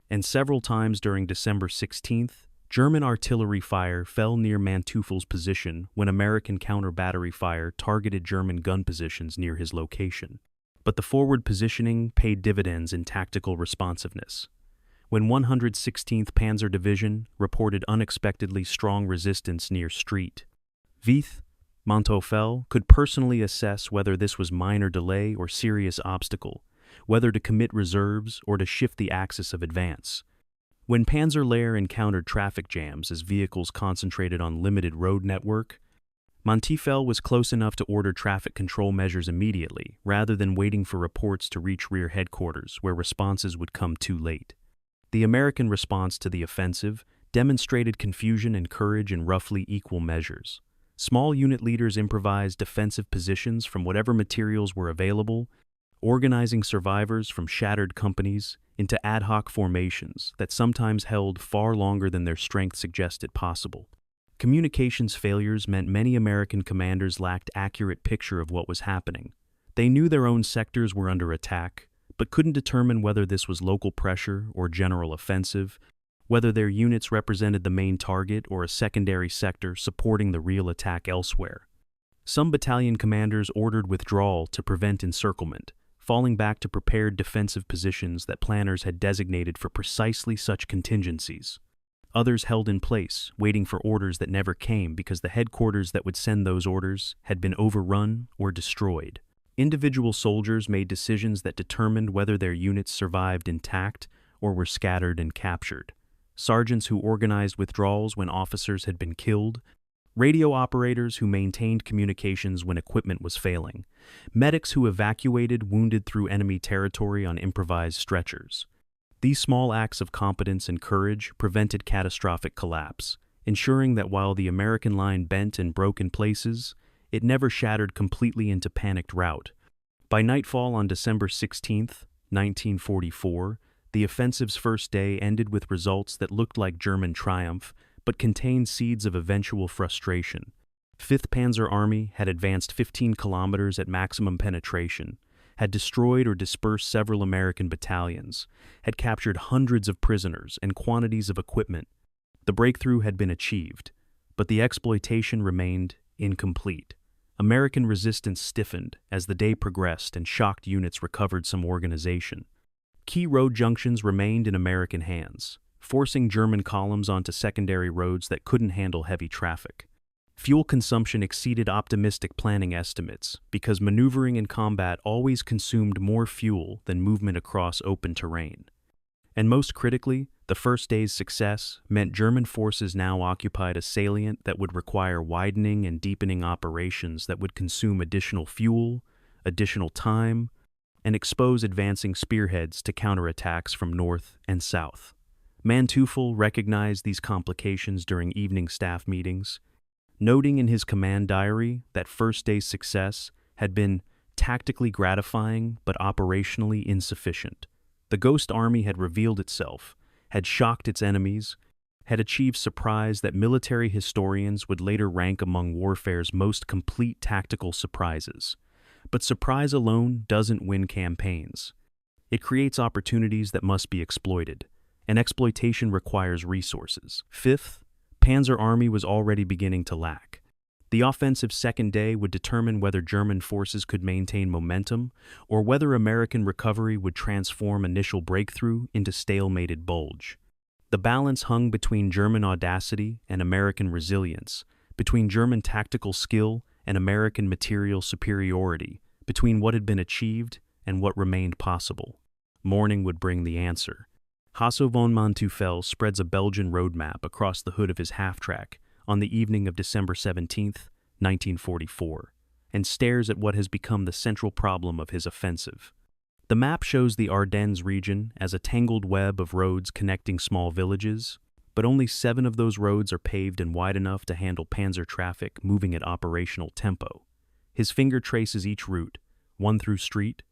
and several times during December 16th, German artillery fire fell near Manteuffel's position when American counter-battery fire targeted German gun positions near his location. But the forward positioning paid dividends in tactical responsiveness. When 116th Panzer Division reported unexpectedly strong resistance near Street, Vith, Manteuffel could personally assess whether this was minor delay or serious obstacle, whether to commit reserves or to shift the axis of advance. When Panzer Lehr encountered traffic jams as vehicles concentrated on limited road network, Manteuffel was close enough to order traffic control measures immediately, rather than waiting for reports to reach rear headquarters where responses would come too late. The American response to the offensive demonstrated confusion and courage in roughly equal measures. Small unit leaders improvised defensive positions from whatever materials were available, organizing survivors from shattered companies into ad hoc formations that sometimes held far longer than their strength suggested possible. Communications failures meant many American commanders lacked accurate picture of what was happening. They knew their own sectors were under attack, but couldn't determine whether this was local pressure or general offensive, whether their units represented the main target or a secondary sector supporting the real attack elsewhere. Some battalion commanders ordered withdrawal to prevent encirclement, falling back to prepared defensive positions that planners had designated for precisely such contingencies. Others held in place, waiting for orders that never came because the headquarters that would send those orders had been overrun or destroyed. Individual soldiers made decisions that determined whether their units survived intact or were scattered and captured. Sergeants who organized withdrawals when officers had been killed, radio operators who maintained communications when equipment was failing, medics who evacuated wounded through enemy territory on improvised stretchers. These small acts of competence and courage prevented catastrophic collapse, ensuring that while the American line bent and broke in places, it never shattered completely into panicked rout. By nightfall on December 16, 1944, the offensive's first day ended with results that looked like German triumph, but contained seeds of eventual frustration. Fifth Panzer Army had advanced 15 kilometers at maximum penetration, had destroyed or dispersed several American battalions, had captured hundreds of prisoners and quantities of equipment. The breakthrough had been achieved, but the exploitation remained incomplete. American resistance stiffened as the day progressed and shocked units recovered some organization. Key road junctions remained in American hands, forcing German columns onto secondary roads that couldn't handle heavy traffic. Fuel consumption exceeded optimistic planning estimates because maneuvering in combat always consumed more fuel than movement across open terrain. And most critically, the first day's success meant German forces now occupied a salient that would require widening and deepening operations that would consume additional fuel, additional time, and expose advancing spearheads to counterattacks from north and south. Manteuffel recognized these complications during evening staff meetings, noting in his command diary that first day's success had been tactically gratifying but operationally insufficient. The Ghost Army had revealed itself, had shocked its enemies, had achieved surprise that military historians would later rank among warfare's most complete tactical surprises. But surprise alone doesn't win campaigns. It creates opportunities that must be exploited, and exploitation requires resources. Fifth Panzer Army was already beginning to lack. The offensive's second day would determine whether German forces could maintain momentum or whether American recovery would transform initial breakthrough into stalemated bulge. The balance hung between German audacity and American resilience, between German tactical skill and American material superiority, between what had been achieved and what remained possible. Morning would bring the answer. Hasso von Manteuffel spreads a Belgian roadmap across the hood of his half-track on the evening of December 17, 1944, and stares at what has become the central problem of his offensive. The map shows the Ardennes region as a tangled web of roads connecting small villages, but only 7 of those roads are paved and wide enough to handle panzer traffic moving at operational tempo. His finger traces each route, 1 through Street,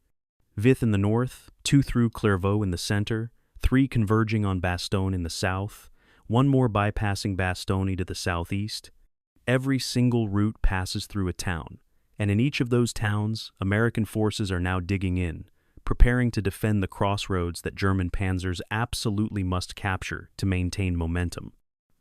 Vith in the north, 2 through Clairvaux in the center, 3 converging on Bastogne in the south, 1 more bypassing Bastogne to the southeast. Every single route passes through a town, and in each of those towns, American forces are now digging in, preparing to defend the crossroads that German panzers absolutely must capture to maintain momentum.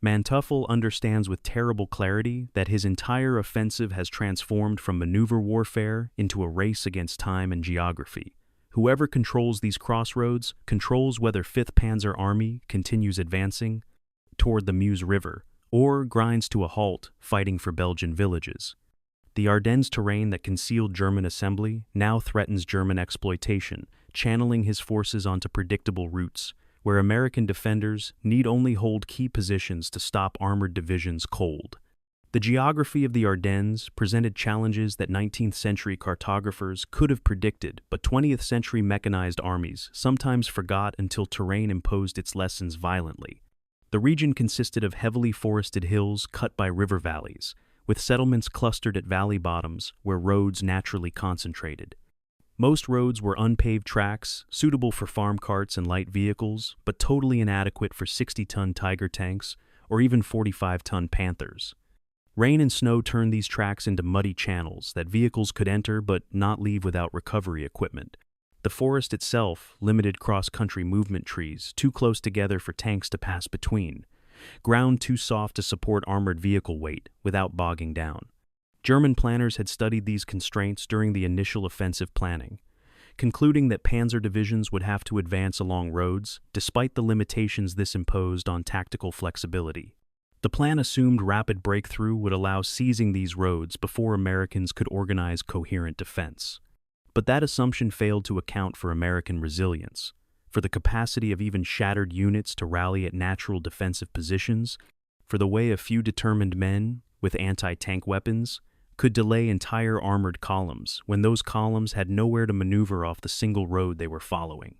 Manteuffel understands with terrible clarity that his entire offensive has transformed from maneuver warfare into a race against time and geography. Whoever controls these crossroads controls whether 5th Panzer Army continues advancing toward the Meuse River or grinds to a halt fighting for Belgian villages. The Ardennes terrain that concealed German assembly now threatens German exploitation, channeling his forces onto predictable routes, where American defenders need only hold key positions to stop armored divisions cold. The geography of the Ardennes presented challenges that 19th century cartographers could have predicted, but 20th century mechanized armies sometimes forgot until terrain imposed its lessons violently. The region consisted of heavily forested hills cut by river valleys, with settlements clustered at valley bottoms where roads naturally concentrated. Most roads were unpaved tracks, suitable for farm carts and light vehicles, but totally inadequate for 60-ton Tiger tanks or even 45-ton Panthers. Rain and snow turned these tracks into muddy channels that vehicles could enter but not leave without recovery equipment. The forest itself limited cross-country movement trees too close together for tanks to pass between, ground too soft to support armored vehicle weight without bogging down. German planners had studied these constraints during the initial offensive planning, concluding that panzer divisions would have to advance along roads, despite the limitations this imposed on tactical flexibility. The plan assumed rapid breakthrough would allow seizing these roads before Americans could organize coherent defense. But that assumption failed to account for American resilience, for the capacity of even shattered units to rally at natural defensive positions, for the way a few determined men, with anti-tank weapons, could delay entire armored columns when those columns had nowhere to maneuver off the single road they were following.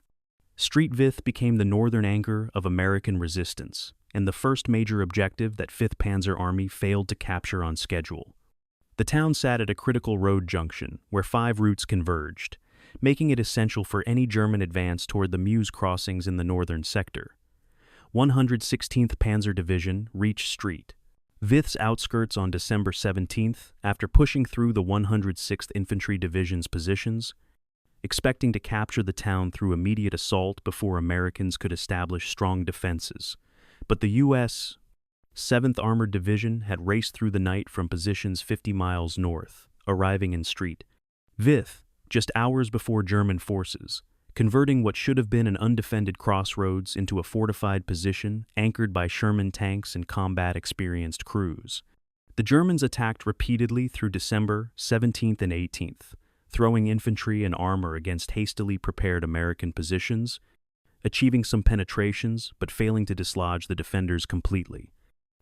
Street Vith became the northern anchor of American resistance, and the first major objective that Fifth Panzer Army failed to capture on schedule. The town sat at a critical road junction where 5 routes converged, making it essential for any German advance toward the Meuse crossings in the northern sector. 116th Panzer Division reached Street Vith's outskirts on December 17th after pushing through the 106th Infantry Division's positions, expecting to capture the town through immediate assault before Americans could establish strong defenses. But the U.S. 7th Armored Division had raced through the night from positions 50 miles north, arriving in Street Vith just hours before German forces, converting what should have been an undefended crossroads into a fortified position anchored by Sherman tanks and combat-experienced crews. The Germans attacked repeatedly through December 17th and 18th, throwing infantry and armor against hastily prepared American positions, achieving some penetrations but failing to dislodge the defenders completely.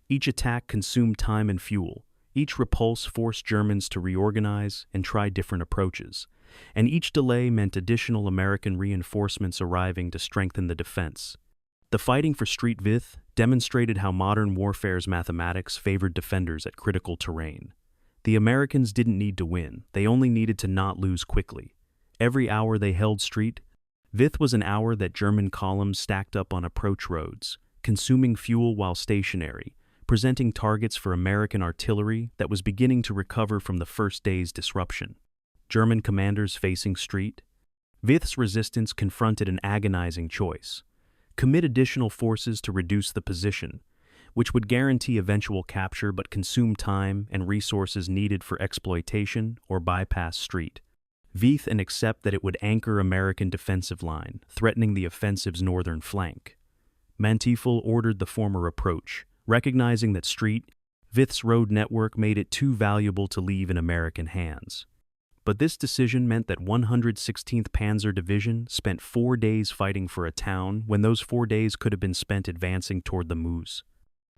Each attack consumed time and fuel. Each repulse forced Germans to reorganize and try different approaches, and each delay meant additional American reinforcements arriving to strengthen the defense. The fighting for Street Vith demonstrated how modern warfare's mathematics favored defenders at critical terrain. The Americans didn't need to win, they only needed to not lose quickly. Every hour they held Street Vith was an hour that German columns stacked up on approach roads, consuming fuel while stationary, presenting targets for American artillery that was beginning to recover from the first day's disruption. German commanders facing Street Vith's resistance confronted an agonizing choice: commit additional forces to reduce the position, which would guarantee eventual capture but consume time and resources needed for exploitation, or bypass Street Vith and accept that it would anchor American defensive line, threatening the offensive's northern flank. Manteuffel ordered the former approach, recognizing that Street Vith's road network made it too valuable to leave in American hands. But this decision meant that 116th Panzer Division spent 4 days fighting for a town when those 4 days could have been spent advancing toward the Meuse.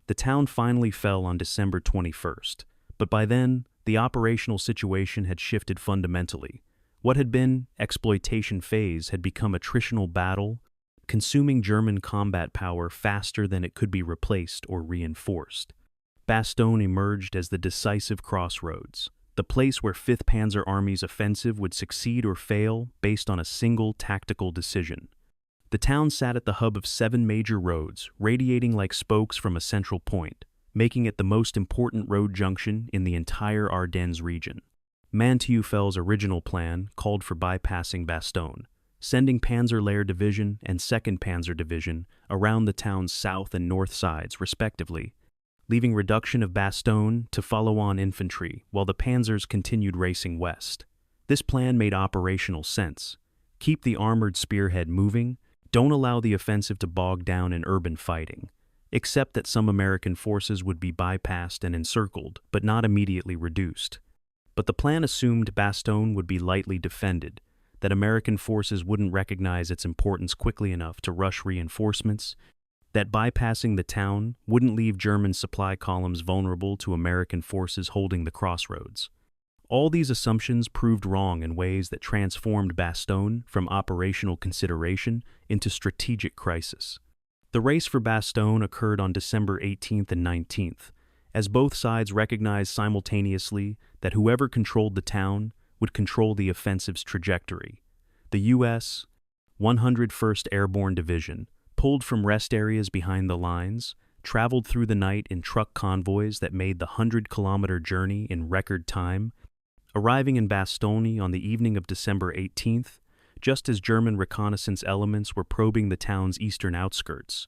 The town finally fell on December 21st, but by then, the operational situation had shifted fundamentally. What had been exploitation phase had become attritional battle, consuming German combat power faster than it could be replaced or reinforced. Bastogne emerged as the decisive crossroads, the place where 5th Panzer Army's offensive would succeed or fail based on a single tactical decision. The town sat at the hub of 7 major roads, radiating like spokes from a central point, making it the most important road junction in the entire Ardennes region. Manteuffel's original plan called for bypassing Bastogne, sending Panzerlehr Division and 2nd Panzer Division around the town's south and north sides, respectively, leaving reduction of Bastogne to follow on infantry while the panzers continued racing west. This plan made operational sense. Keep the armored spearhead moving, don't allow the offensive to bog down in urban fighting, except that some American forces would be bypassed and encircled, but not immediately reduced. But the plan assumed Bastogne would be lightly defended, that American forces wouldn't recognize its importance quickly enough to rush reinforcements, that bypassing the town wouldn't leave German supply columns vulnerable to American forces holding the crossroads. All these assumptions proved wrong in ways that transformed Bastogne from operational consideration into strategic crisis. The race for Bastogne occurred on December 18th and 19th, as both sides recognized simultaneously that whoever controlled the town would control the offensive's trajectory. The U.S. 101st Airborne Division, pulled from rest areas behind the lines, traveled through the night in truck convoys that made the 100-kilometer journey in record time, arriving in Bastogne on the evening of December 18th, just as German reconnaissance elements were probing the town's eastern outskirts.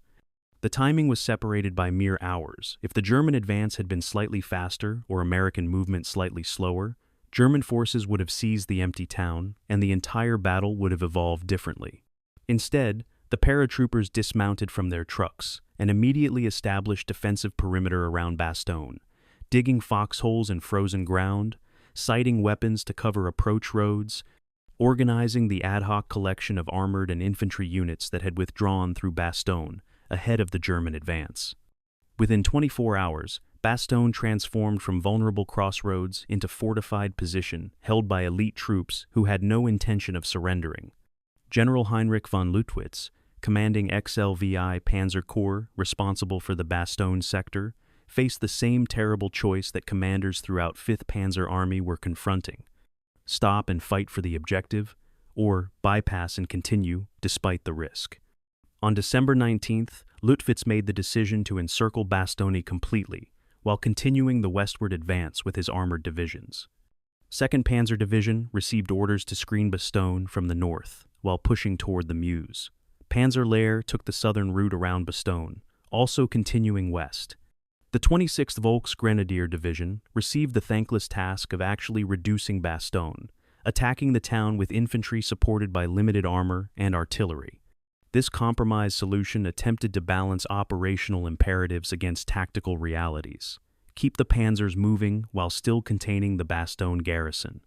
The timing was separated by mere hours. If the German advance had been slightly faster or American movement slightly slower, German forces would have seized the empty town, and the entire battle would have evolved differently. Instead, the paratroopers dismounted from their trucks and immediately established defensive perimeter around Bastogne, digging foxholes in frozen ground, sighting weapons to cover approach roads, organizing the ad hoc collection of armored and infantry units that had withdrawn through Bastogne ahead of the German advance. Within 24 hours, Bastogne transformed from vulnerable crossroads into fortified position held by elite troops who had no intention of surrendering. General Heinrich von Leutwitz, commanding XLVI Panzer Corps responsible for the Bastogne sector, faced the same terrible choice that commanders throughout Fifth Panzer Army were confronting: stop and fight for the objective, or bypass and continue despite the risk. On December 19th, Leutwitz made the decision to encircle Bastogne completely, while continuing the westward advance with his armored divisions. 2nd Panzer Division received orders to screen Bastogne from the north, while pushing toward the Meuse. Panzer Lehr took the southern route around Bastogne, also continuing west. The 26th Volksgrenadier Division received the thankless task of actually reducing Bastogne, attacking the town with infantry supported by limited armor and artillery. This compromise solution attempted to balance operational imperatives against tactical realities, keep the panzers moving while still containing the Bastogne garrison.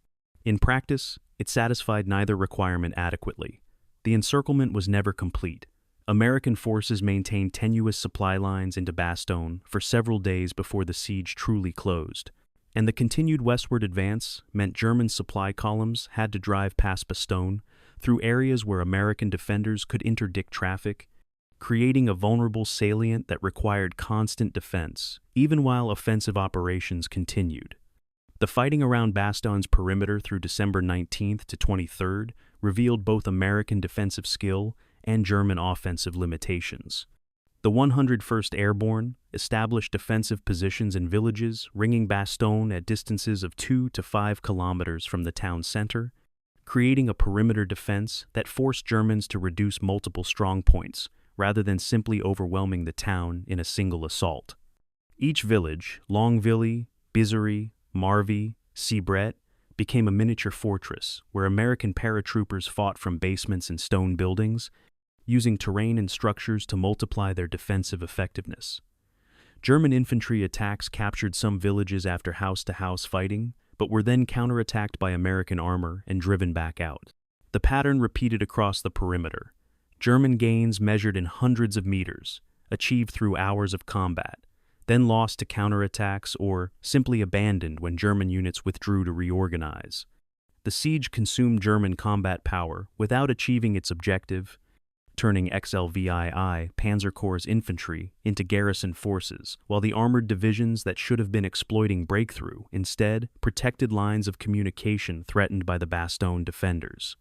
In practice, it satisfied neither requirement adequately. The encirclement was never complete. American forces maintained tenuous supply lines into Bastogne for several days before the siege truly closed, and the continued westward advance meant German supply columns had to drive past Bastogne through areas where American defenders could interdict traffic, creating a vulnerable salient that required constant defense, even while offensive operations continued. The fighting around Bastogne's perimeter through December 19th to 23rd revealed both American defensive skill and German offensive limitations. The 101st Airborne established defensive positions in villages ringing Bastogne at distances of 2 to 5 kilometers from the town center, creating a perimeter defense that forced Germans to reduce multiple strongpoints rather than simply overwhelming the town in a single assault. Each village, Longvilly, Bizery, Marvy, Cibret, became a miniature fortress where American paratroopers fought from basements and stone buildings, using terrain and structures to multiply their defensive effectiveness. German infantry attacks captured some villages after house-to-house fighting, but were then counterattacked by American armor and driven back out. The pattern repeated across the perimeter. German gains measured in hundreds of meters, achieved through hours of combat, then lost to counterattacks or simply abandoned when German units withdrew to reorganize. The siege consumed German combat power without achieving its objective, turning XLVII Panzer Corps' infantry into garrison forces, while the armored divisions that should have been exploiting breakthrough instead protected lines of communication threatened by the Bastogne defenders.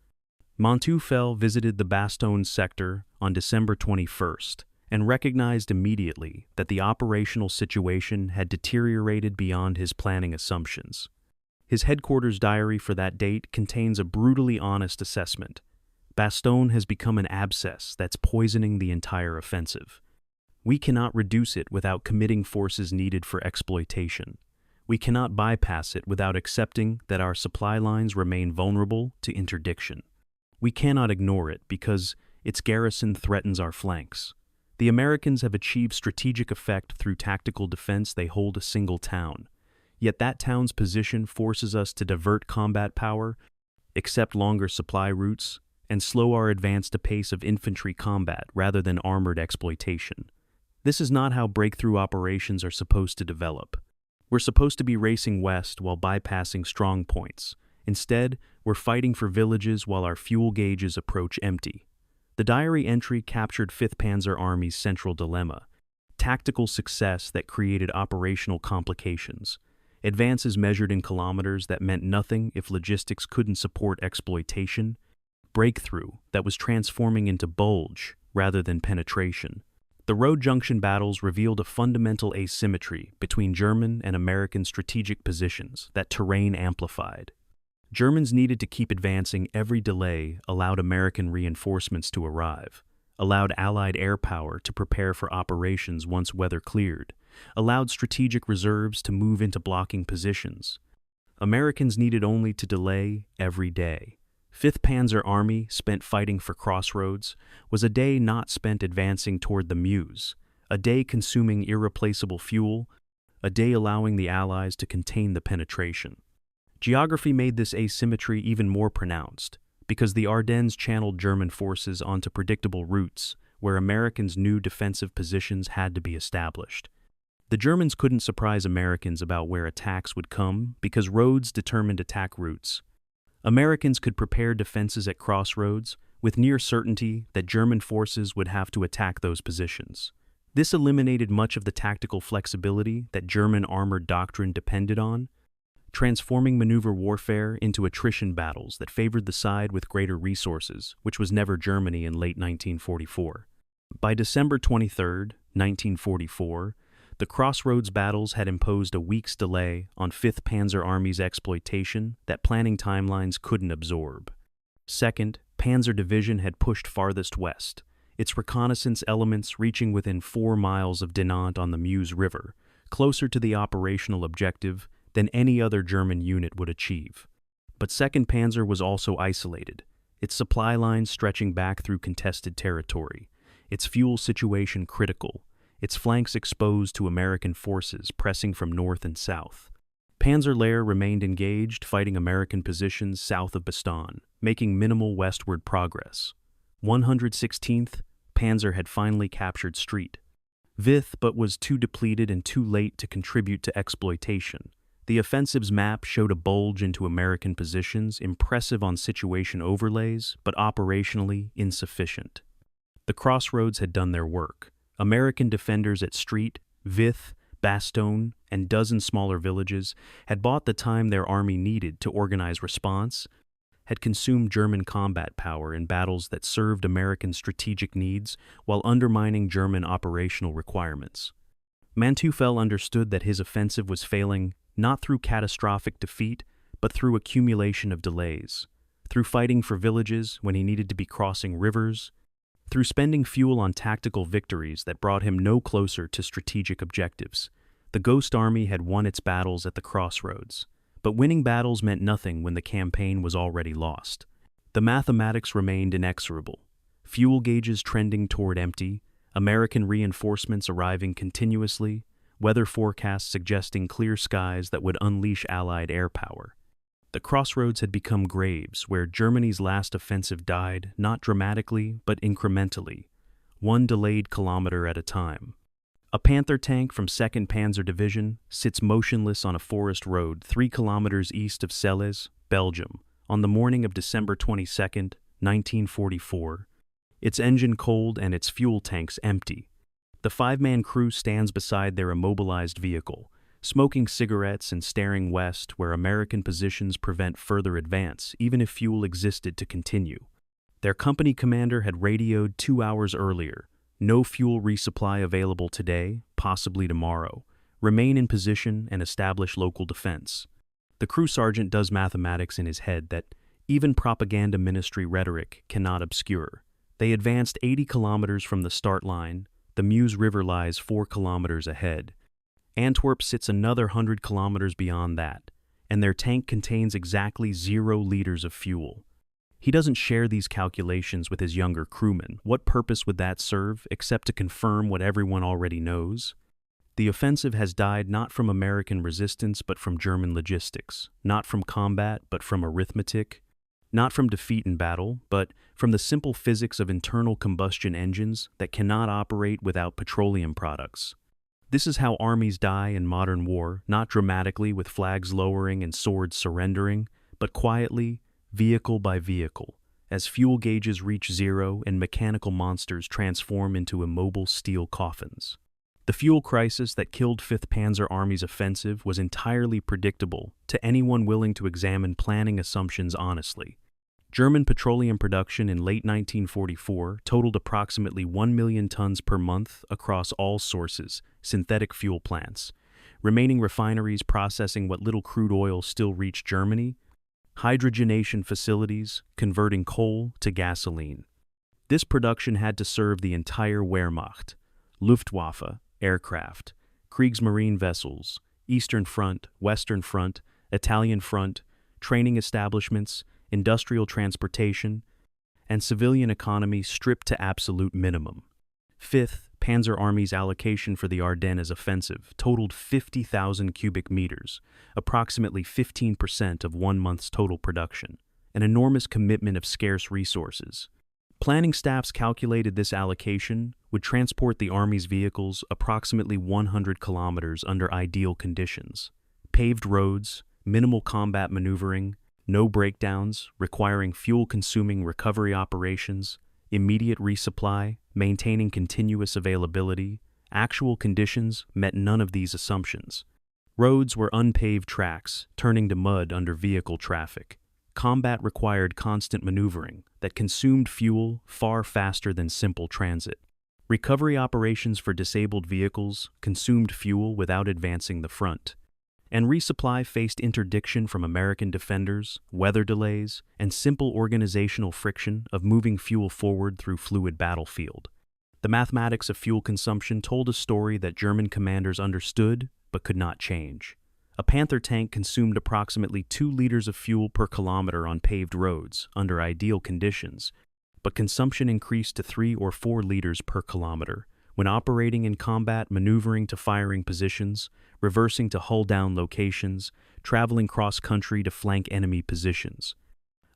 Manteuffel visited the Bastogne sector on December 21st and recognized immediately that the operational situation had deteriorated beyond his planning assumptions. His headquarters diary for that date contains a brutally honest assessment. Bastogne has become an abscess that's poisoning the entire offensive. We cannot reduce it without committing forces needed for exploitation. We cannot bypass it without accepting that our supply lines remain vulnerable to interdiction. We cannot ignore it because its garrison threatens our flanks. The Americans have achieved strategic effect through tactical defense. They hold a single town. Yet that town's position forces us to divert combat power, accept longer supply routes, and slow our advance to pace of infantry combat rather than armored exploitation. This is not how breakthrough operations are supposed to develop. We're supposed to be racing west while bypassing strong points. Instead, we're fighting for villages while our fuel gauges approach empty. The diary entry captured 5th Panzer Army's central dilemma: tactical success that created operational complications, advances measured in kilometers that meant nothing if logistics couldn't support exploitation, breakthrough that was transforming into bulge rather than penetration. The road junction battles revealed a fundamental asymmetry between German and American strategic positions that terrain amplified. Germans needed to keep advancing. Every delay allowed American reinforcements to arrive, allowed Allied air power to prepare for operations once weather cleared, allowed strategic reserves to move into blocking positions. Americans needed only to delay every day. Fifth Panzer Army, spent fighting for crossroads, was a day not spent advancing toward the Meuse, a day consuming irreplaceable fuel, a day allowing the Allies to contain the penetration. Geography made this asymmetry even more pronounced, because the Ardennes channeled German forces onto predictable routes where Americans knew defensive positions had to be established. The Germans couldn't surprise Americans about where attacks would come because roads determined attack routes. Americans could prepare defenses at crossroads with near certainty that German forces would have to attack those positions. This eliminated much of the tactical flexibility that German armored doctrine depended on, transforming maneuver warfare into attrition battles that favored the side with greater resources, which was never Germany in late 1944. By December 23, 1944, the crossroads battles had imposed a week's delay on Fifth Panzer Army's exploitation that planning timelines couldn't absorb. Second, Panzer Division had pushed farthest west, its reconnaissance elements reaching within 4 miles of Dinant on the Meuse River, closer to the operational objective than any other German unit would achieve. But 2nd Panzer was also isolated, its supply lines stretching back through contested territory, its fuel situation critical, its flanks exposed to American forces pressing from north and south. Panzer Lehr remained engaged, fighting American positions south of Bastogne, making minimal westward progress. 116th Panzer had finally captured Street. Vith, but was too depleted and too late to contribute to exploitation. The offensive's map showed a bulge into American positions, impressive on situation overlays, but operationally insufficient. The crossroads had done their work. American defenders at Street, Vith, Bastogne, and dozens smaller villages had bought the time their army needed to organize response, had consumed German combat power in battles that served American strategic needs while undermining German operational requirements. Manteuffel understood that his offensive was failing not through catastrophic defeat, but through accumulation of delays, through fighting for villages when he needed to be crossing rivers, through spending fuel on tactical victories that brought him no closer to strategic objectives. The Ghost Army had won its battles at the crossroads, but winning battles meant nothing when the campaign was already lost. The mathematics remained inexorable. Fuel gauges trending toward empty, American reinforcements arriving continuously, weather forecasts suggesting clear skies that would unleash Allied air power. The crossroads had become graves where Germany's last offensive died, not dramatically, but incrementally, 1 delayed kilometer at a time. A Panther tank from 2nd Panzer Division sits motionless on a forest road 3 kilometers east of Celles, Belgium, on the morning of December 22, 1944, its engine cold and its fuel tanks empty. The 5-man crew stands beside their immobilized vehicle, smoking cigarettes and staring west where American positions prevent further advance, even if fuel existed to continue. Their company commander had radioed 2 hours earlier. No fuel resupply available today, possibly tomorrow. Remain in position and establish local defense. The crew sergeant does mathematics in his head that even propaganda ministry rhetoric cannot obscure. They advanced 80 kilometers from the start line. The Meuse River lies 4 kilometers ahead. Antwerp sits another 100 kilometers beyond that, and their tank contains exactly 0 liters of fuel. He doesn't share these calculations with his younger crewmen. What purpose would that serve, except to confirm what everyone already knows? The offensive has died not from American resistance but from German logistics, not from combat but from arithmetic, not from defeat in battle, but from the simple physics of internal combustion engines that cannot operate without petroleum products. This is how armies die in modern war, not dramatically with flags lowering and swords surrendering, but quietly, vehicle by vehicle, as fuel gauges reach 0 and mechanical monsters transform into immobile steel coffins. The fuel crisis that killed 5th Panzer Army's offensive was entirely predictable to anyone willing to examine planning assumptions honestly. German petroleum production in late 1944 totaled approximately 1 million tons per month across all sources, synthetic fuel plants, remaining refineries processing what little crude oil still reached Germany, hydrogenation facilities converting coal to gasoline. This production had to serve the entire Wehrmacht, Luftwaffe, aircraft, Kriegsmarine vessels, Eastern Front, Western Front, Italian front, training establishments, industrial transportation, and civilian economy stripped to absolute minimum. Fifth Panzer Army's allocation for the Ardennes Offensive totaled 50,000 cubic meters, approximately 15% of 1 month's total production, an enormous commitment of scarce resources. Planning staffs calculated this allocation would transport the Army's vehicles approximately 100 kilometers under ideal conditions. Paved roads, minimal combat maneuvering, no breakdowns, requiring fuel-consuming recovery operations, immediate resupply, maintaining continuous availability. Actual conditions met none of these assumptions. Roads were unpaved tracks, turning to mud under vehicle traffic. Combat required constant maneuvering that consumed fuel far faster than simple transit. Recovery operations for disabled vehicles consumed fuel without advancing the front. And resupply faced interdiction from American defenders, weather delays, and simple organizational friction of moving fuel forward through fluid battlefield. The mathematics of fuel consumption told a story that German commanders understood but could not change. A Panther tank consumed approximately 2 liters of fuel per kilometer on paved roads under ideal conditions, but consumption increased to 3 or 4 liters per kilometer when operating in combat, maneuvering to firing positions, reversing to hull-down locations, traveling cross-country to flank enemy positions.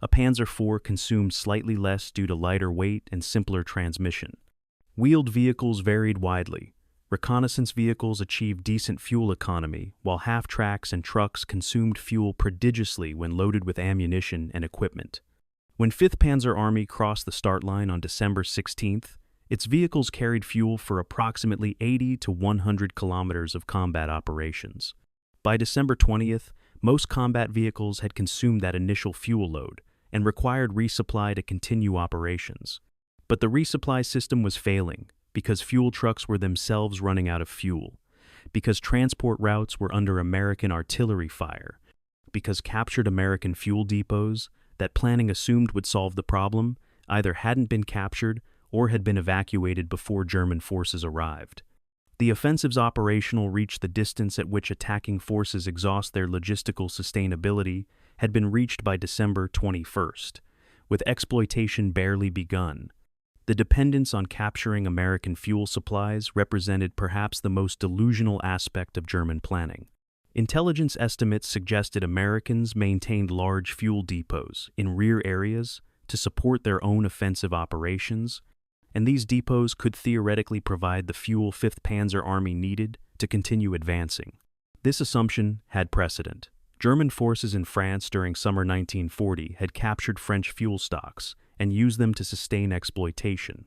A Panzer IV consumed slightly less due to lighter weight and simpler transmission. Wheeled vehicles varied widely. Reconnaissance vehicles achieved decent fuel economy, while half-tracks and trucks consumed fuel prodigiously when loaded with ammunition and equipment. When Fifth Panzer Army crossed the start line on December 16th, its vehicles carried fuel for approximately 80 to 100 kilometers of combat operations. By December 20th, most combat vehicles had consumed that initial fuel load and required resupply to continue operations. But the resupply system was failing because fuel trucks were themselves running out of fuel, because transport routes were under American artillery fire, because captured American fuel depots that planning assumed would solve the problem either hadn't been captured or had been evacuated before German forces arrived. The offensive's operational reach, the distance at which attacking forces exhaust their logistical sustainability, had been reached by December 21st, with exploitation barely begun. The dependence on capturing American fuel supplies represented perhaps the most delusional aspect of German planning. Intelligence estimates suggested Americans maintained large fuel depots in rear areas to support their own offensive operations, and these depots could theoretically provide the fuel Fifth Panzer Army needed to continue advancing. This assumption had precedent. German forces in France during summer 1940 had captured French fuel stocks and used them to sustain exploitation.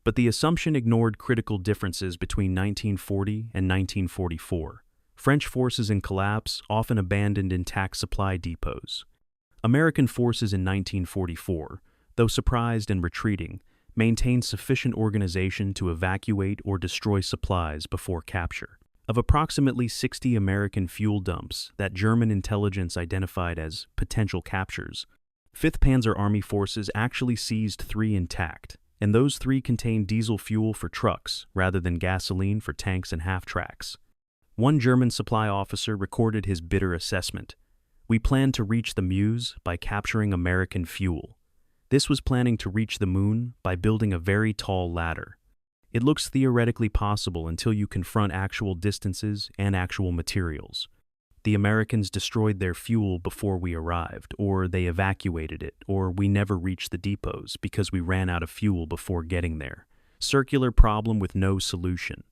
But the assumption ignored critical differences between 1940 and 1944. French forces in collapse often abandoned intact supply depots. American forces in 1944, though surprised and retreating, maintained sufficient organization to evacuate or destroy supplies before capture. Of approximately 60 American fuel dumps that German intelligence identified as potential captures, Fifth Panzer Army forces actually seized 3 intact, and those 3 contained diesel fuel for trucks rather than gasoline for tanks and half-tracks. One German supply officer recorded his bitter assessment. "We planned to reach the Meuse by capturing American fuel. This was planning to reach the moon by building a very tall ladder. It looks theoretically possible until you confront actual distances and actual materials. The Americans destroyed their fuel before we arrived, or they evacuated it, or we never reached the depots because we ran out of fuel before getting there. Circular problem with no solution."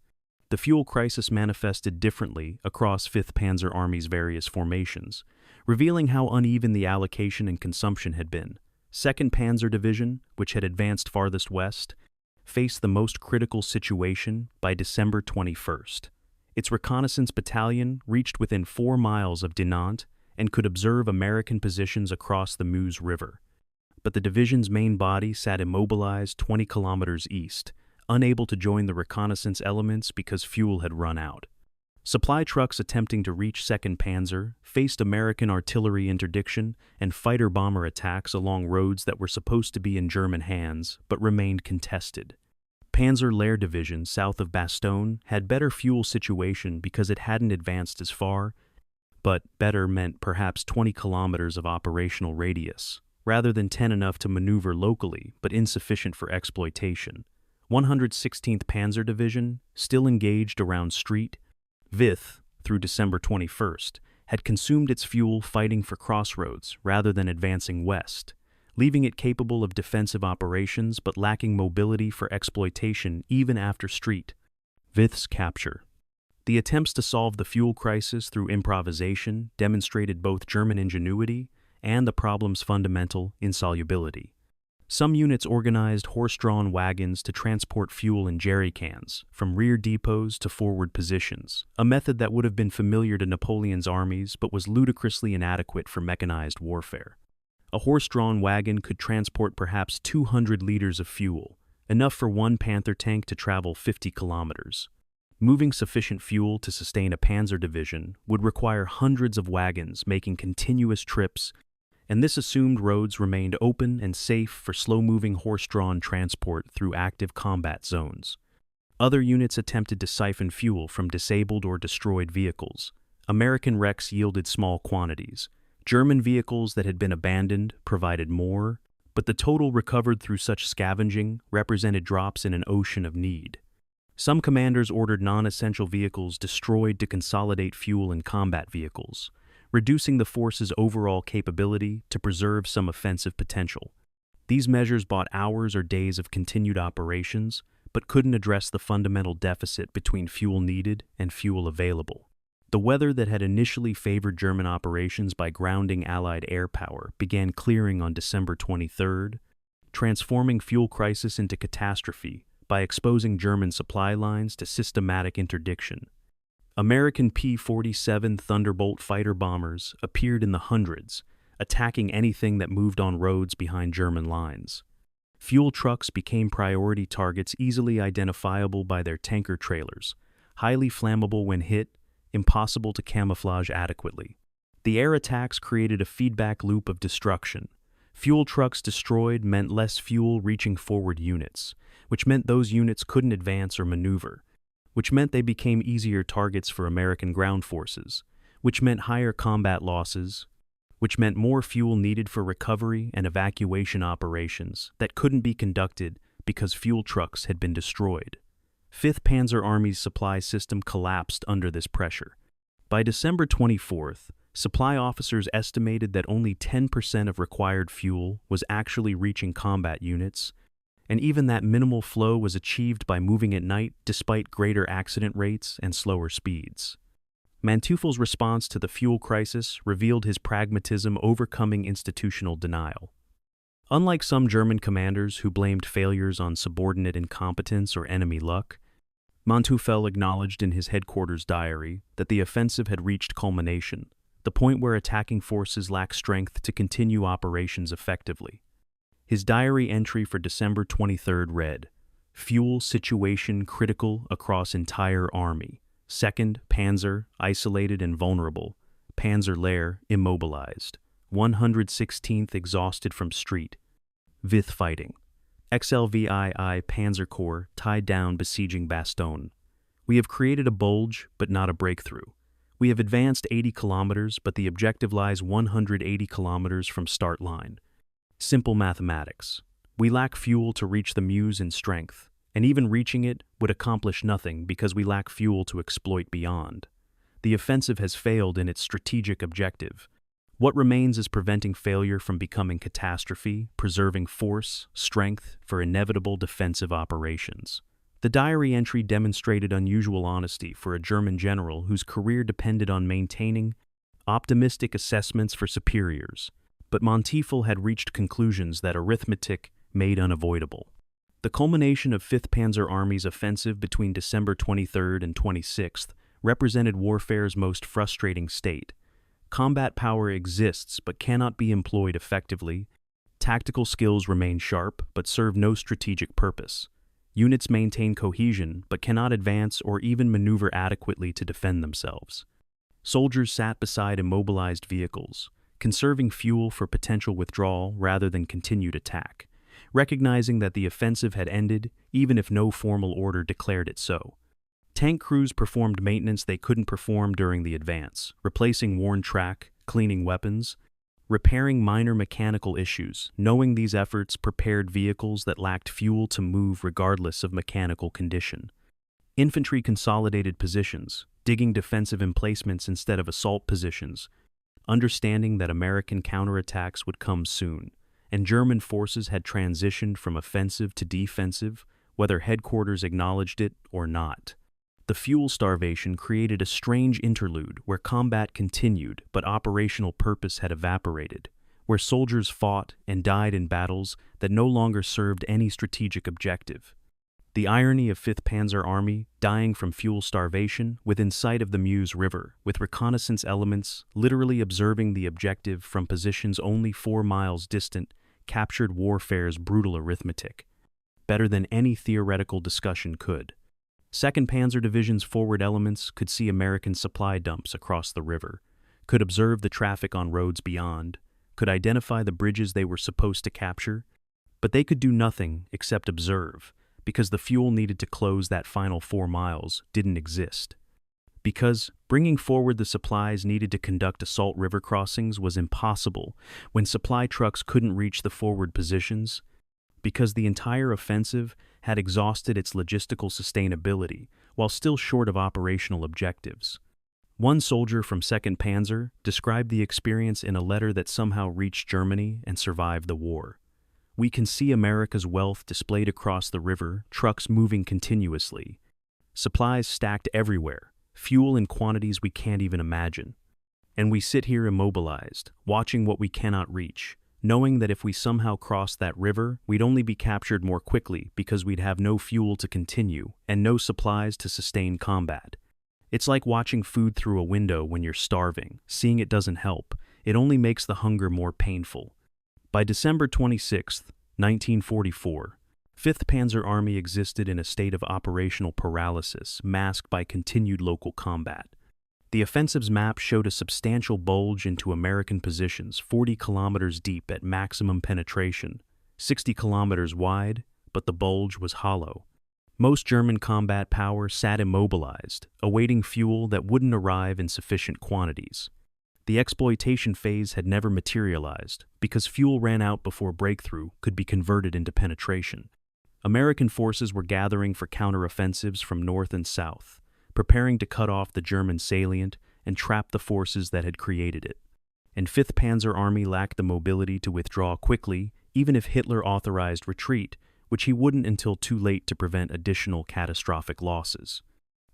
The fuel crisis manifested differently across Fifth Panzer Army's various formations, revealing how uneven the allocation and consumption had been. 2nd Panzer Division, which had advanced farthest west, faced the most critical situation by December 21st. Its reconnaissance battalion reached within 4 miles of Dinant and could observe American positions across the Meuse River. But the division's main body sat immobilized 20 kilometers east, unable to join the reconnaissance elements because fuel had run out. Supply trucks attempting to reach 2nd Panzer faced American artillery interdiction and fighter-bomber attacks along roads that were supposed to be in German hands but remained contested. Panzer Lehr Division south of Bastogne had better fuel situation because it hadn't advanced as far, but better meant perhaps 20 kilometers of operational radius, rather than 10 enough to maneuver locally but insufficient for exploitation. 116th Panzer Division, still engaged around Street, Vith, through December 21st, had consumed its fuel fighting for crossroads rather than advancing west, leaving it capable of defensive operations but lacking mobility for exploitation even after Street. Vith's capture. The attempts to solve the fuel crisis through improvisation demonstrated both German ingenuity and the problem's fundamental insolubility. Some units organized horse-drawn wagons to transport fuel in jerry cans from rear depots to forward positions, a method that would have been familiar to Napoleon's armies but was ludicrously inadequate for mechanized warfare. A horse-drawn wagon could transport perhaps 200 liters of fuel, enough for one Panther tank to travel 50 kilometers. Moving sufficient fuel to sustain a panzer division would require hundreds of wagons making continuous trips, and this assumed roads remained open and safe for slow-moving horse-drawn transport through active combat zones. Other units attempted to siphon fuel from disabled or destroyed vehicles. American wrecks yielded small quantities. German vehicles that had been abandoned provided more, but the total recovered through such scavenging represented drops in an ocean of need. Some commanders ordered non-essential vehicles destroyed to consolidate fuel in combat vehicles, reducing the force's overall capability to preserve some offensive potential. These measures bought hours or days of continued operations, but couldn't address the fundamental deficit between fuel needed and fuel available. The weather that had initially favored German operations by grounding Allied air power began clearing on December 23rd, transforming fuel crisis into catastrophe by exposing German supply lines to systematic interdiction. American P-47 Thunderbolt fighter bombers appeared in the hundreds, attacking anything that moved on roads behind German lines. Fuel trucks became priority targets easily identifiable by their tanker trailers, highly flammable when hit, impossible to camouflage adequately. The air attacks created a feedback loop of destruction. Fuel trucks destroyed meant less fuel reaching forward units, which meant those units couldn't advance or maneuver, which meant they became easier targets for American ground forces, which meant higher combat losses, which meant more fuel needed for recovery and evacuation operations that couldn't be conducted because fuel trucks had been destroyed. Fifth Panzer Army's supply system collapsed under this pressure. By December 24th, supply officers estimated that only 10% of required fuel was actually reaching combat units, and even that minimal flow was achieved by moving at night despite greater accident rates and slower speeds. Manteuffel's response to the fuel crisis revealed his pragmatism overcoming institutional denial. Unlike some German commanders who blamed failures on subordinate incompetence or enemy luck, Manteuffel acknowledged in his headquarters diary that the offensive had reached culmination, the point where attacking forces lacked strength to continue operations effectively. His diary entry for December 23rd read, "Fuel situation critical across entire army. 2nd Panzer isolated and vulnerable. Panzer Lehr immobilized. 116th exhausted from Street. Vith fighting. XLVII Panzer Corps tied down besieging Bastogne. We have created a bulge, but not a breakthrough. We have advanced 80 kilometers, but the objective lies 180 kilometers from start line. Simple mathematics. We lack fuel to reach the Meuse in strength, and even reaching it would accomplish nothing because we lack fuel to exploit beyond. The offensive has failed in its strategic objective. What remains is preventing failure from becoming catastrophe, preserving force, strength for inevitable defensive operations." The diary entry demonstrated unusual honesty for a German general whose career depended on maintaining optimistic assessments for superiors, but Manteuffel had reached conclusions that arithmetic made unavoidable. The culmination of 5th Panzer Army's offensive between December 23rd and 26th represented warfare's most frustrating state. Combat power exists but cannot be employed effectively. Tactical skills remain sharp but serve no strategic purpose. Units maintain cohesion but cannot advance or even maneuver adequately to defend themselves. Soldiers sat beside immobilized vehicles, conserving fuel for potential withdrawal rather than continued attack, recognizing that the offensive had ended even if no formal order declared it so. Tank crews performed maintenance they couldn't perform during the advance, replacing worn track, cleaning weapons, repairing minor mechanical issues. Knowing these efforts prepared vehicles that lacked fuel to move regardless of mechanical condition. Infantry consolidated positions, digging defensive emplacements instead of assault positions, understanding that American counterattacks would come soon, and German forces had transitioned from offensive to defensive, whether headquarters acknowledged it or not. The fuel starvation created a strange interlude where combat continued but operational purpose had evaporated, where soldiers fought and died in battles that no longer served any strategic objective. The irony of Fifth Panzer Army dying from fuel starvation within sight of the Meuse River, with reconnaissance elements literally observing the objective from positions only 4 miles distant, captured warfare's brutal arithmetic. Better than any theoretical discussion could. 2nd Panzer Division's forward elements could see American supply dumps across the river, could observe the traffic on roads beyond, could identify the bridges they were supposed to capture, but they could do nothing except observe, because the fuel needed to close that final 4 miles didn't exist. Because bringing forward the supplies needed to conduct assault river crossings was impossible when supply trucks couldn't reach the forward positions, because the entire offensive had exhausted its logistical sustainability while still short of operational objectives. One soldier from 2nd Panzer described the experience in a letter that somehow reached Germany and survived the war. We can see America's wealth displayed across the river, trucks moving continuously, supplies stacked everywhere, fuel in quantities we can't even imagine. And we sit here immobilized, watching what we cannot reach, knowing that if we somehow crossed that river, we'd only be captured more quickly because we'd have no fuel to continue and no supplies to sustain combat. It's like watching food through a window when you're starving. Seeing it doesn't help. It only makes the hunger more painful. By December 26, 1944, 5th Panzer Army existed in a state of operational paralysis, masked by continued local combat. The offensive's map showed a substantial bulge into American positions 40 kilometers deep at maximum penetration, 60 kilometers wide, but the bulge was hollow. Most German combat power sat immobilized, awaiting fuel that wouldn't arrive in sufficient quantities. The exploitation phase had never materialized because fuel ran out before breakthrough could be converted into penetration. American forces were gathering for counteroffensives from north and south, preparing to cut off the German salient and trap the forces that had created it. And 5th Panzer Army lacked the mobility to withdraw quickly, even if Hitler authorized retreat, which he wouldn't until too late to prevent additional catastrophic losses.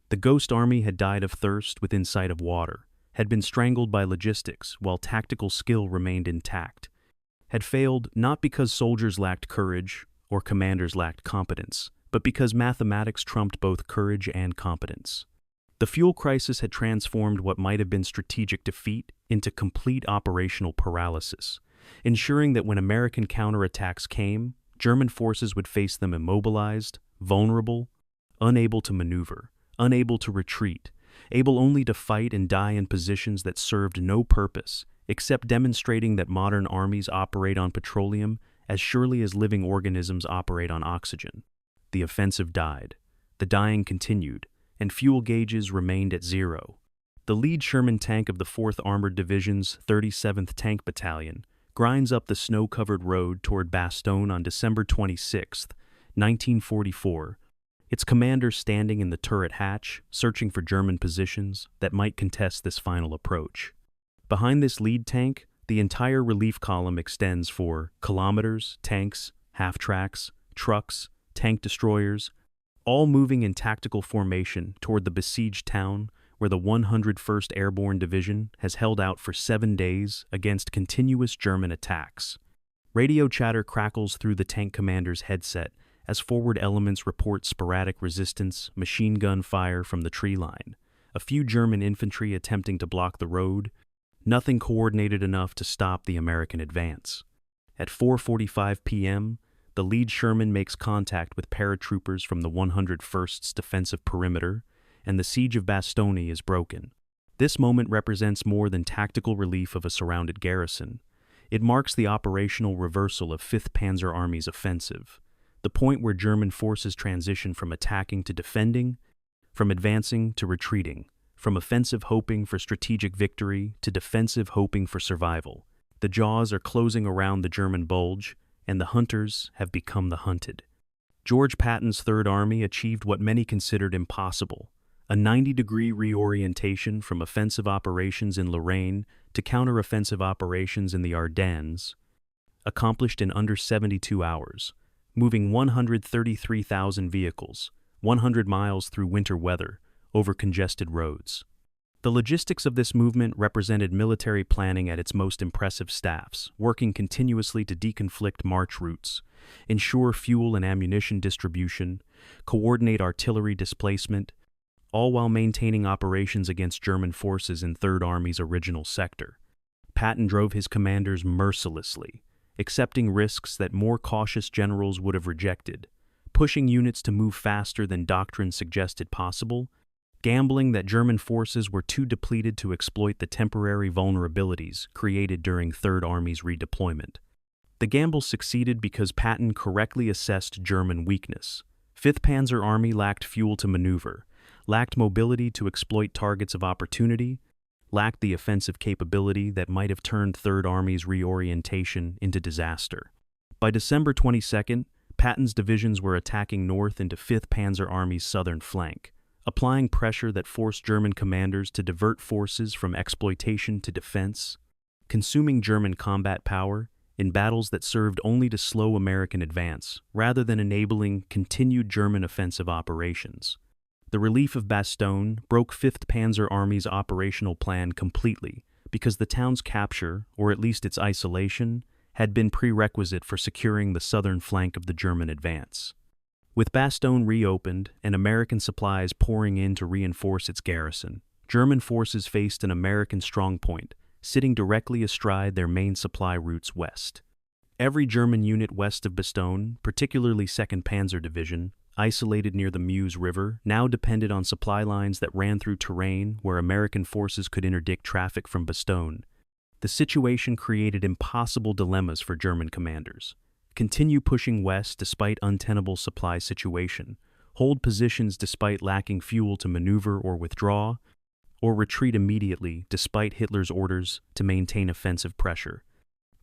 The Ghost Army had died of thirst within sight of water, had been strangled by logistics while tactical skill remained intact, had failed not because soldiers lacked courage or commanders lacked competence, but because mathematics trumped both courage and competence. The fuel crisis had transformed what might have been strategic defeat into complete operational paralysis, ensuring that when American counterattacks came, German forces would face them immobilized, vulnerable, unable to maneuver, unable to retreat, able only to fight and die in positions that served no purpose, except demonstrating that modern armies operate on petroleum as surely as living organisms operate on oxygen. The offensive died, the dying continued, and fuel gauges remained at zero. The lead Sherman tank of the 4th Armored Division's 37th Tank Battalion grinds up the snow-covered road toward Bastogne on December 26, 1944, its commander standing in the turret hatch, searching for German positions that might contest this final approach. Behind this lead tank, the entire relief column extends for kilometers, tanks, half-tracks, trucks, tank destroyers, all moving in tactical formation toward the besieged town where the 101st Airborne Division has held out for 7 days against continuous German attacks. Radio chatter crackles through the tank commander's headset as forward elements report sporadic resistance, machine gun fire from the tree line, a few German infantry attempting to block the road, nothing coordinated enough to stop the American advance. At 4:45 p.m., the lead Sherman makes contact with paratroopers from the 101st's defensive perimeter, and the siege of Bastogne is broken. This moment represents more than tactical relief of a surrounded garrison. It marks the operational reversal of 5th Panzer Army's offensive, the point where German forces transition from attacking to defending, from advancing to retreating, from offensive hoping for strategic victory to defensive hoping for survival. The jaws are closing around the German bulge, and the hunters have become the hunted. George Patton's Third Army achieved what many considered impossible: a 90-degree reorientation from offensive operations in Lorraine to counter-offensive operations in the Ardennes, accomplished in under 72 hours, moving 133,000 vehicles, 100 miles through winter weather, over congested roads. The logistics of this movement represented military planning at its most impressive staffs, working continuously to deconflict march routes, ensure fuel and ammunition distribution, coordinate artillery displacement, all while maintaining operations against German forces in Third Army's original sector. Patton drove his commanders mercilessly, accepting risks that more cautious generals would have rejected, pushing units to move faster than doctrine suggested possible, gambling that German forces were too depleted to exploit the temporary vulnerabilities created during Third Army's redeployment. The gamble succeeded because Patton correctly assessed German weakness. Fifth Panzer Army lacked fuel to maneuver, lacked mobility to exploit targets of opportunity, lacked the offensive capability that might have turned Third Army's reorientation into disaster. By December 22nd, Patton's divisions were attacking north into Fifth Panzer Army's southern flank, applying pressure that forced German commanders to divert forces from exploitation to defense, consuming German combat power in battles that served only to slow American advance rather than enabling continued German offensive operations. The relief of Bastogne broke Fifth Panzer Army's operational plan completely because the town's capture, or at least its isolation, had been prerequisite for securing the southern flank of the German advance. With Bastogne reopened and American supplies pouring in to reinforce its garrison, German forces faced an American strongpoint, sitting directly astride their main supply routes west. Every German unit west of Bastogne, particularly 2nd Panzer Division, isolated near the Meuse River, now depended on supply lines that ran through terrain where American forces could interdict traffic from Bastogne. The situation created impossible dilemmas for German commanders. Continue pushing west despite untenable supply situation, hold positions despite lacking fuel to maneuver or withdraw, or retreat immediately despite Hitler's orders to maintain offensive pressure.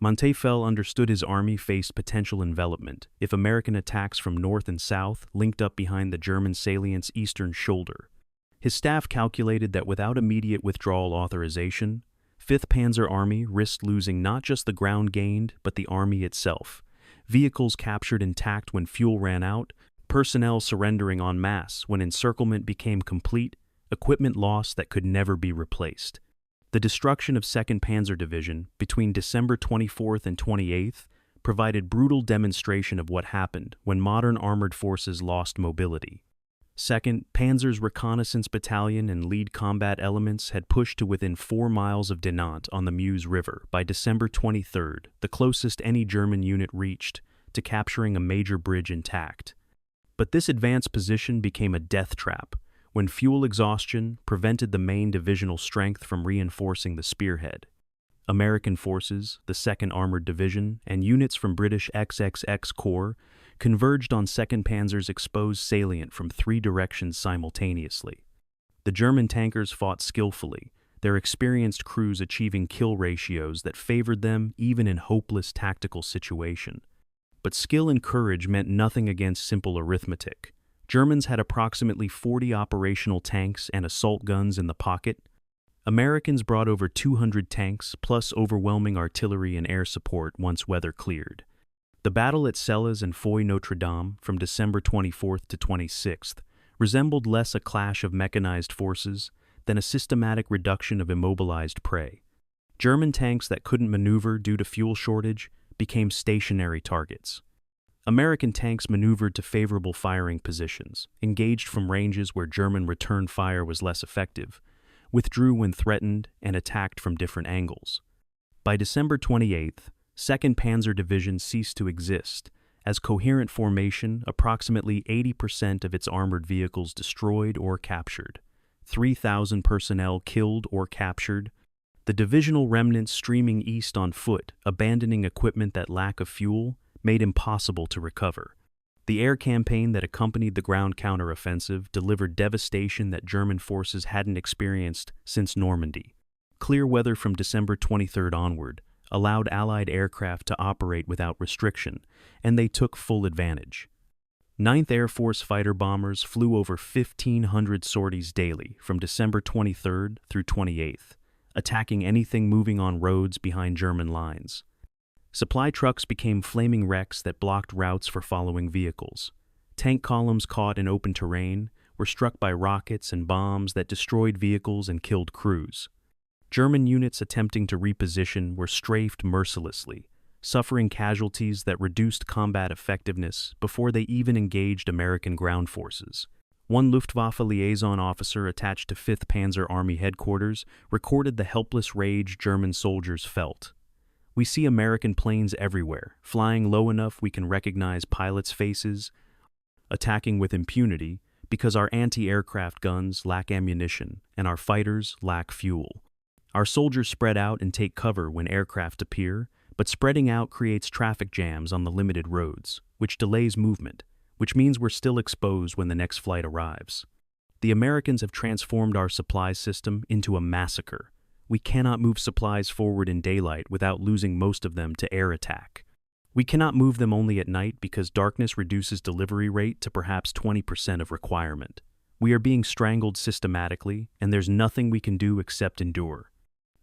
Manteuffel understood his army faced potential envelopment if American attacks from north and south linked up behind the German salient's eastern shoulder. His staff calculated that without immediate withdrawal authorization, 5th Panzer Army risked losing not just the ground gained, but the army itself. Vehicles captured intact when fuel ran out, personnel surrendering en masse when encirclement became complete, equipment lost that could never be replaced. The destruction of 2nd Panzer Division between December 24th and 28th provided brutal demonstration of what happened when modern armored forces lost mobility. 2nd Panzer's reconnaissance battalion and lead combat elements had pushed to within 4 miles of Dinant on the Meuse River by December 23rd, the closest any German unit reached to capturing a major bridge intact. But this advanced position became a death trap when fuel exhaustion prevented the main divisional strength from reinforcing the spearhead. American forces, the 2nd Armored Division, and units from British XXX Corps converged on 2nd Panzer's exposed salient from 3 directions simultaneously. The German tankers fought skillfully, their experienced crews achieving kill ratios that favored them even in hopeless tactical situation. But skill and courage meant nothing against simple arithmetic. Germans had approximately 40 operational tanks and assault guns in the pocket. Americans brought over 200 tanks plus overwhelming artillery and air support once weather cleared. The battle at Celles and Foy Notre Dame from December 24th to 26th resembled less a clash of mechanized forces than a systematic reduction of immobilized prey. German tanks that couldn't maneuver due to fuel shortage became stationary targets. American tanks maneuvered to favorable firing positions, engaged from ranges where German return fire was less effective, withdrew when threatened, and attacked from different angles. By December 28th, 2nd Panzer Division ceased to exist. As coherent formation, approximately 80% of its armored vehicles destroyed or captured, 3,000 personnel killed or captured, the divisional remnants streaming east on foot, abandoning equipment that lack of fuel, made impossible to recover. The air campaign that accompanied the ground counteroffensive delivered devastation that German forces hadn't experienced since Normandy. Clear weather from December 23 onward allowed Allied aircraft to operate without restriction, and they took full advantage. 9th Air Force fighter bombers flew over 1,500 sorties daily from December 23 through 28, attacking anything moving on roads behind German lines. Supply trucks became flaming wrecks that blocked routes for following vehicles. Tank columns caught in open terrain were struck by rockets and bombs that destroyed vehicles and killed crews. German units attempting to reposition were strafed mercilessly, suffering casualties that reduced combat effectiveness before they even engaged American ground forces. One Luftwaffe liaison officer attached to Fifth Panzer Army headquarters recorded the helpless rage German soldiers felt. "We see American planes everywhere, flying low enough we can recognize pilots' faces, attacking with impunity because our anti-aircraft guns lack ammunition and our fighters lack fuel. Our soldiers spread out and take cover when aircraft appear, but spreading out creates traffic jams on the limited roads, which delays movement, which means we're still exposed when the next flight arrives. The Americans have transformed our supply system into a massacre. We cannot move supplies forward in daylight without losing most of them to air attack. We cannot move them only at night because darkness reduces delivery rate to perhaps 20% of requirement. We are being strangled systematically, and there's nothing we can do except endure."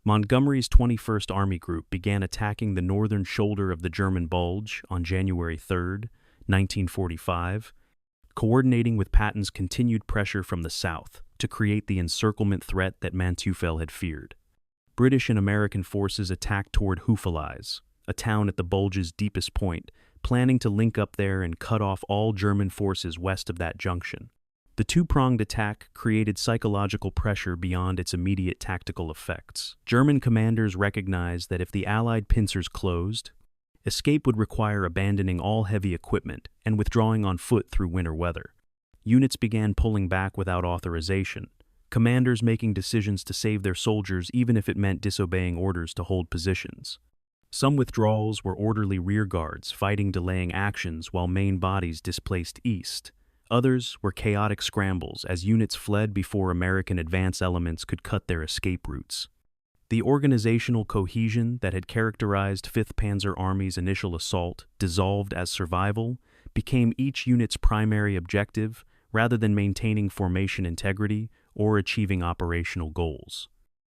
Montgomery's 21st Army Group began attacking the northern shoulder of the German Bulge on January 3, 1945, coordinating with Patton's continued pressure from the south to create the encirclement threat that Manteuffel had feared. British and American forces attacked toward Houffalize, a town at the Bulge's deepest point, planning to link up there and cut off all German forces west of that junction. The two-pronged attack created psychological pressure beyond its immediate tactical effects. German commanders recognized that if the Allied pincers closed, escape would require abandoning all heavy equipment and withdrawing on foot through winter weather. Units began pulling back without authorization, commanders making decisions to save their soldiers even if it meant disobeying orders to hold positions. Some withdrawals were orderly rearguards fighting delaying actions while main bodies displaced east. Others were chaotic scrambles as units fled before American advance elements could cut their escape routes. The organizational cohesion that had characterized 5th Panzer Army's initial assault, dissolved as survival, became each unit's primary objective rather than maintaining formation integrity or achieving operational goals.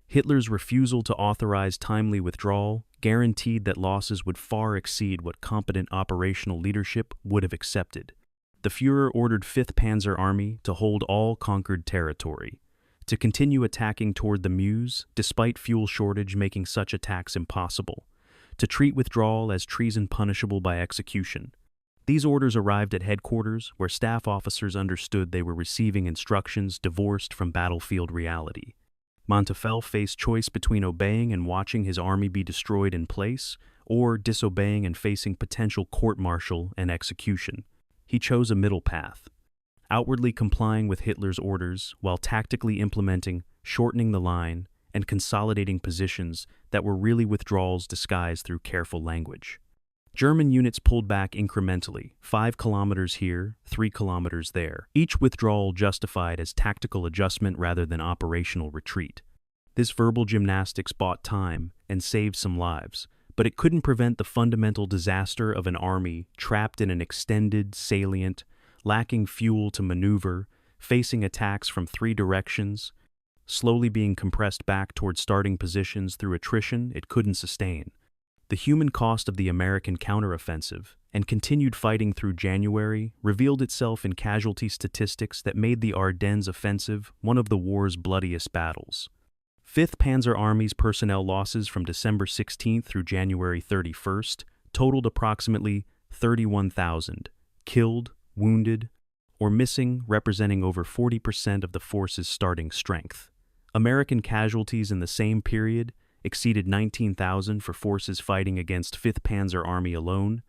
Hitler's refusal to authorize timely withdrawal guaranteed that losses would far exceed what competent operational leadership would have accepted. The Führer ordered 5th Panzer Army to hold all conquered territory, to continue attacking toward the Meuse despite fuel shortage making such attacks impossible, to treat withdrawal as treason punishable by execution. These orders arrived at headquarters where staff officers understood they were receiving instructions divorced from battlefield reality. Manteuffel faced choice between obeying and watching his army be destroyed in place, or disobeying and facing potential court-martial and execution. He chose a middle path, outwardly complying with Hitler's orders while tactically implementing, shortening the line, and consolidating positions that were really withdrawals disguised through careful language. German units pulled back incrementally, 5 kilometers here, 3 kilometers there, each withdrawal justified as tactical adjustment rather than operational retreat. This verbal gymnastics bought time and saved some lives, but it couldn't prevent the fundamental disaster of an army trapped in an extended salient, lacking fuel to maneuver, facing attacks from 3 directions, slowly being compressed back toward starting positions through attrition it couldn't sustain. The human cost of the American counteroffensive and continued fighting through January revealed itself in casualty statistics that made the Ardennes Offensive one of the war's bloodiest battles. 5th Panzer Army's personnel losses from December 16 through January 31 totaled approximately 31,000, killed, wounded, or missing, representing over 40% of the force's starting strength. American casualties in the same period exceeded 19,000 for forces fighting against 5th Panzer Army alone,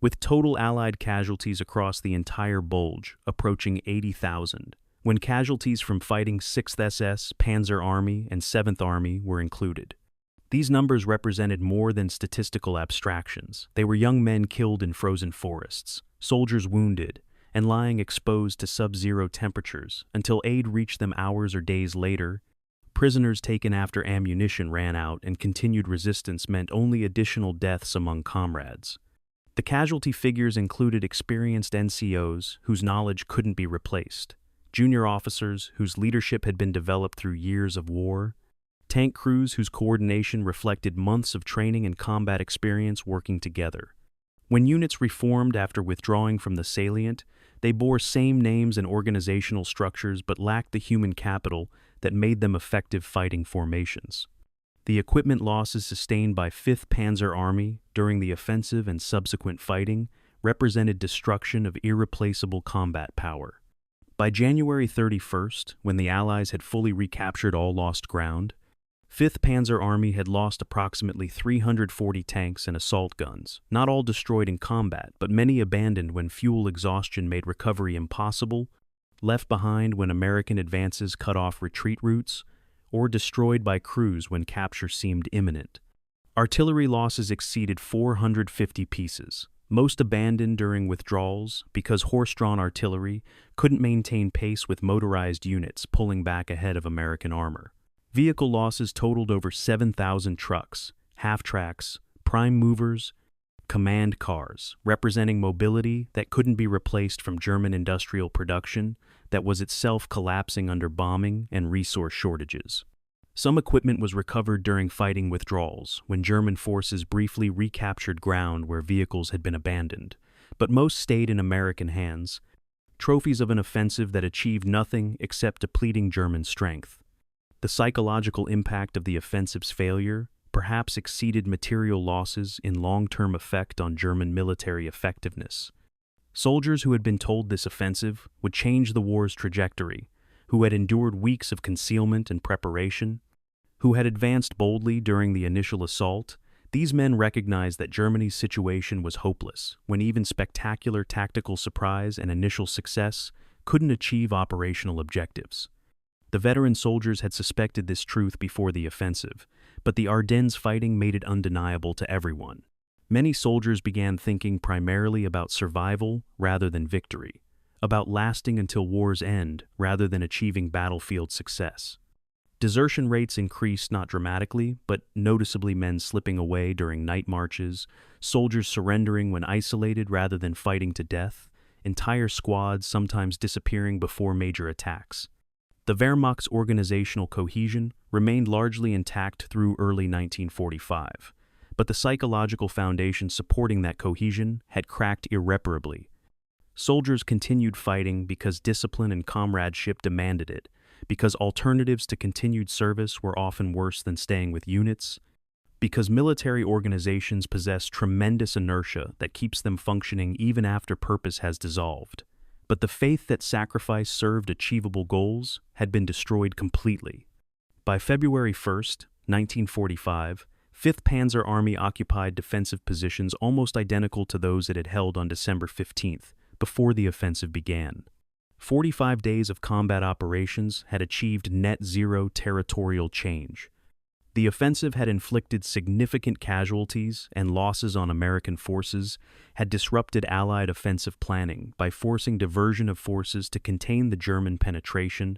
with total Allied casualties across the entire Bulge approaching 80,000, when casualties from fighting 6th SS, Panzer Army, and 7th Army were included. These numbers represented more than statistical abstractions. They were young men killed in frozen forests, soldiers wounded, and lying exposed to sub-zero temperatures until aid reached them hours or days later. Prisoners taken after ammunition ran out, and continued resistance meant only additional deaths among comrades. The casualty figures included experienced NCOs whose knowledge couldn't be replaced, junior officers whose leadership had been developed through years of war, tank crews whose coordination reflected months of training and combat experience working together. When units reformed after withdrawing from the salient, they bore same names and organizational structures but lacked the human capital that made them effective fighting formations. The equipment losses sustained by Fifth Panzer Army during the offensive and subsequent fighting represented destruction of irreplaceable combat power. By January 31st, when the Allies had fully recaptured all lost ground, Fifth Panzer Army had lost approximately 340 tanks and assault guns, not all destroyed in combat, but many abandoned when fuel exhaustion made recovery impossible, left behind when American advances cut off retreat routes, or destroyed by crews when capture seemed imminent. Artillery losses exceeded 450 pieces, most abandoned during withdrawals because horse-drawn artillery couldn't maintain pace with motorized units pulling back ahead of American armor. Vehicle losses totaled over 7,000 trucks, half-tracks, prime movers, command cars, representing mobility that couldn't be replaced from German industrial production that was itself collapsing under bombing and resource shortages. Some equipment was recovered during fighting withdrawals when German forces briefly recaptured ground where vehicles had been abandoned, but most stayed in American hands, trophies of an offensive that achieved nothing except depleting German strength. The psychological impact of the offensive's failure perhaps exceeded material losses in long-term effect on German military effectiveness. Soldiers who had been told this offensive would change the war's trajectory, who had endured weeks of concealment and preparation, who had advanced boldly during the initial assault, these men recognized that Germany's situation was hopeless when even spectacular tactical surprise and initial success couldn't achieve operational objectives. The veteran soldiers had suspected this truth before the offensive, but the Ardennes fighting made it undeniable to everyone. Many soldiers began thinking primarily about survival rather than victory, about lasting until war's end rather than achieving battlefield success. Desertion rates increased not dramatically, but noticeably, men slipping away during night marches, soldiers surrendering when isolated rather than fighting to death, entire squads sometimes disappearing before major attacks. The Wehrmacht's organizational cohesion remained largely intact through early 1945, but the psychological foundation supporting that cohesion had cracked irreparably. Soldiers continued fighting because discipline and comradeship demanded it, because alternatives to continued service were often worse than staying with units, because military organizations possess tremendous inertia that keeps them functioning even after purpose has dissolved. But the faith that sacrifice served achievable goals had been destroyed completely. By February 1st, 1945, Fifth Panzer Army occupied defensive positions almost identical to those it had held on December 15th, before the offensive began. 45 days of combat operations had achieved net zero territorial change. The offensive had inflicted significant casualties and losses on American forces, had disrupted Allied offensive planning by forcing diversion of forces to contain the German penetration,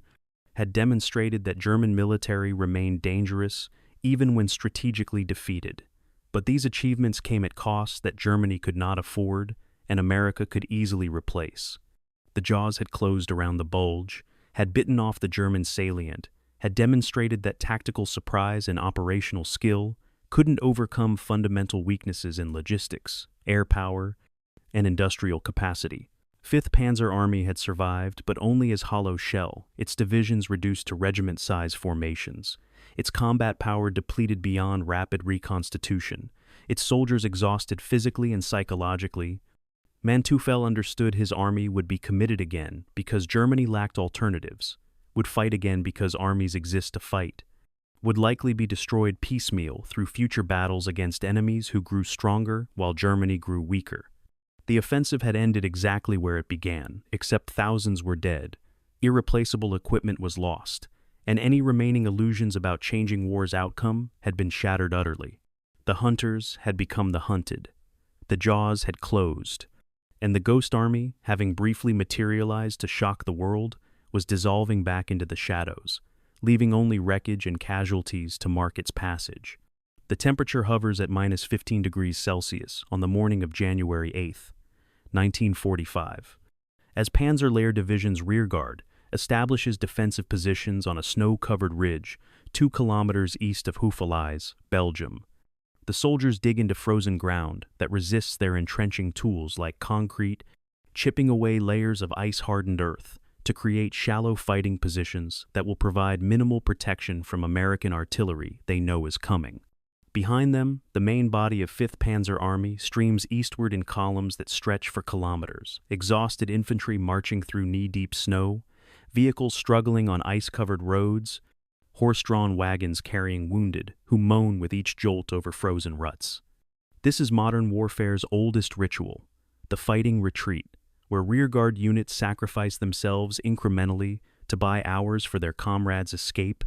had demonstrated that German military remained dangerous even when strategically defeated. But these achievements came at costs that Germany could not afford and America could easily replace. The jaws had closed around the bulge, had bitten off the German salient, had demonstrated that tactical surprise and operational skill couldn't overcome fundamental weaknesses in logistics, air power, and industrial capacity. Fifth Panzer Army had survived, but only as hollow shell, its divisions reduced to regiment-size formations, its combat power depleted beyond rapid reconstitution, its soldiers exhausted physically and psychologically. Manteuffel understood his army would be committed again because Germany lacked alternatives, would fight again because armies exist to fight, would likely be destroyed piecemeal through future battles against enemies who grew stronger while Germany grew weaker. The offensive had ended exactly where it began, except thousands were dead, irreplaceable equipment was lost, and any remaining illusions about changing war's outcome had been shattered utterly. The hunters had become the hunted. The jaws had closed, and the ghost army, having briefly materialized to shock the world, was dissolving back into the shadows, leaving only wreckage and casualties to mark its passage. The temperature hovers at -15 degrees Celsius on the morning of January 8, 1945. As Panzer Layer Division's rearguard establishes defensive positions on a snow-covered ridge 2 kilometers east of Houffalize, Belgium, the soldiers dig into frozen ground that resists their entrenching tools like concrete, chipping away layers of ice-hardened earth to create shallow fighting positions that will provide minimal protection from American artillery they know is coming. Behind them, the main body of Fifth Panzer Army streams eastward in columns that stretch for kilometers, exhausted infantry marching through knee-deep snow, vehicles struggling on ice-covered roads, horse-drawn wagons carrying wounded who moan with each jolt over frozen ruts. This is modern warfare's oldest ritual, the fighting retreat, where rearguard units sacrifice themselves incrementally to buy hours for their comrades' escape,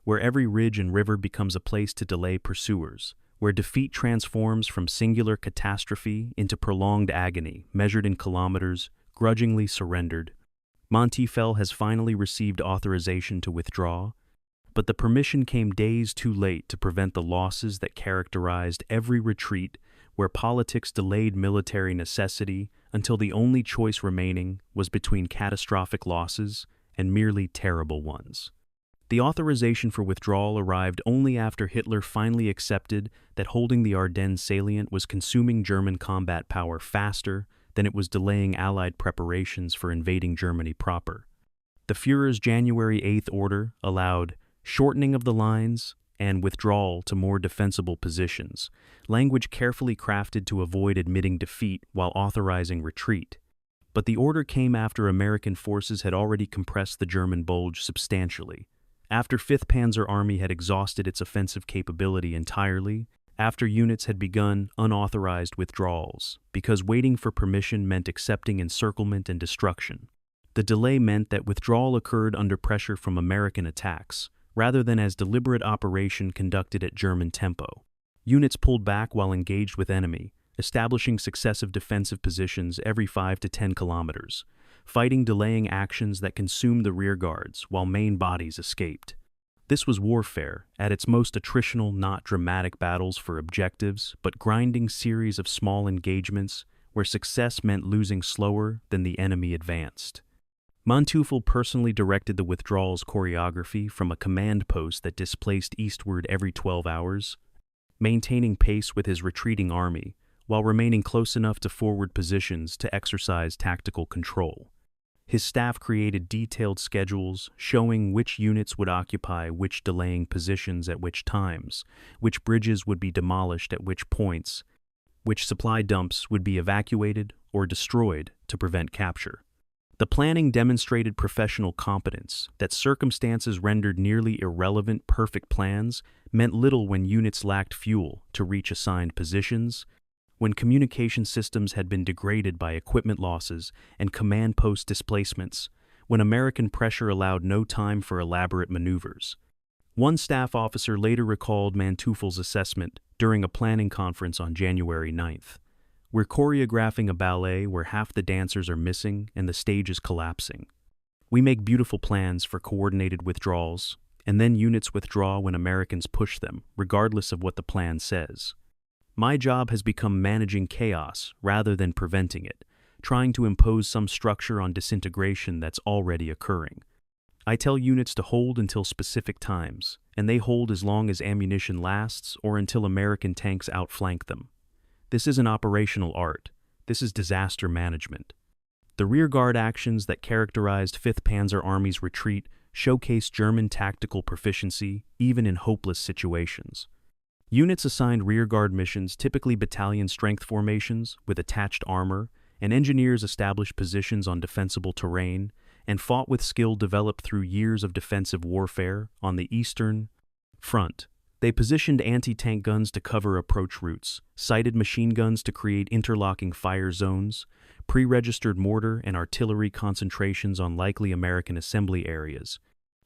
where every ridge and river becomes a place to delay pursuers, where defeat transforms from singular catastrophe into prolonged agony measured in kilometers, grudgingly surrendered. Manteuffel has finally received authorization to withdraw, but the permission came days too late to prevent the losses that characterized every retreat where politics delayed military necessity until the only choice remaining was between catastrophic losses and merely terrible ones. The authorization for withdrawal arrived only after Hitler finally accepted that holding the Ardennes salient was consuming German combat power faster than it was delaying Allied preparations for invading Germany proper. The Führer's January 8th order allowed shortening of the lines and withdrawal to more defensible positions, language carefully crafted to avoid admitting defeat while authorizing retreat. But the order came after American forces had already compressed the German bulge substantially, after Fifth Panzer Army had exhausted its offensive capability entirely, after units had begun unauthorized withdrawals, because waiting for permission meant accepting encirclement and destruction. The delay meant that withdrawal occurred under pressure from American attacks, rather than as deliberate operation conducted at German tempo. Units pulled back while engaged with enemy, establishing successive defensive positions every 5 to 10 kilometers, fighting delaying actions that consumed the rearguards while main bodies escaped. This was warfare, at its most attritional, not dramatic battles for objectives, but grinding series of small engagements where success meant losing slower than the enemy advanced. Manteuffel personally directed the withdrawal's choreography from a command post that displaced eastward every 12 hours, maintaining pace with his retreating army while remaining close enough to forward positions to exercise tactical control. His staff created detailed schedules showing which units would occupy which delaying positions at which times, which bridges would be demolished at which points, which supply dumps would be evacuated or destroyed to prevent capture. The planning demonstrated professional competence that circumstances rendered nearly irrelevant perfect plans meant little when units lacked fuel to reach assigned positions, when communication systems had been degraded by equipment losses and command post displacements, when American pressure allowed no time for elaborate maneuvers. One staff officer later recalled Manteuffel's assessment during a planning conference on January 9th. We're choreographing a ballet where half the dancers are missing and the stage is collapsing. We make beautiful plans for coordinated withdrawals, and then units withdraw when Americans push them, regardless of what the plan says. My job has become managing chaos rather than preventing it, trying to impose some structure on disintegration that's already occurring. I tell units to hold until specific times, and they hold as long as ammunition lasts or until American tanks outflank them. This isn't operational art. This is disaster management. The rearguard actions that characterized Fifth Panzer Army's retreat showcased German tactical proficiency even in hopeless situations. Units assigned rearguard missions, typically battalion strength formations with attached armor, and engineers established positions on defensible terrain and fought with skill developed through years of defensive warfare on the Eastern Front. They positioned anti-tank guns to cover approach routes, sighted machine guns to create interlocking fire zones, pre-registered mortar and artillery concentrations on likely American assembly areas,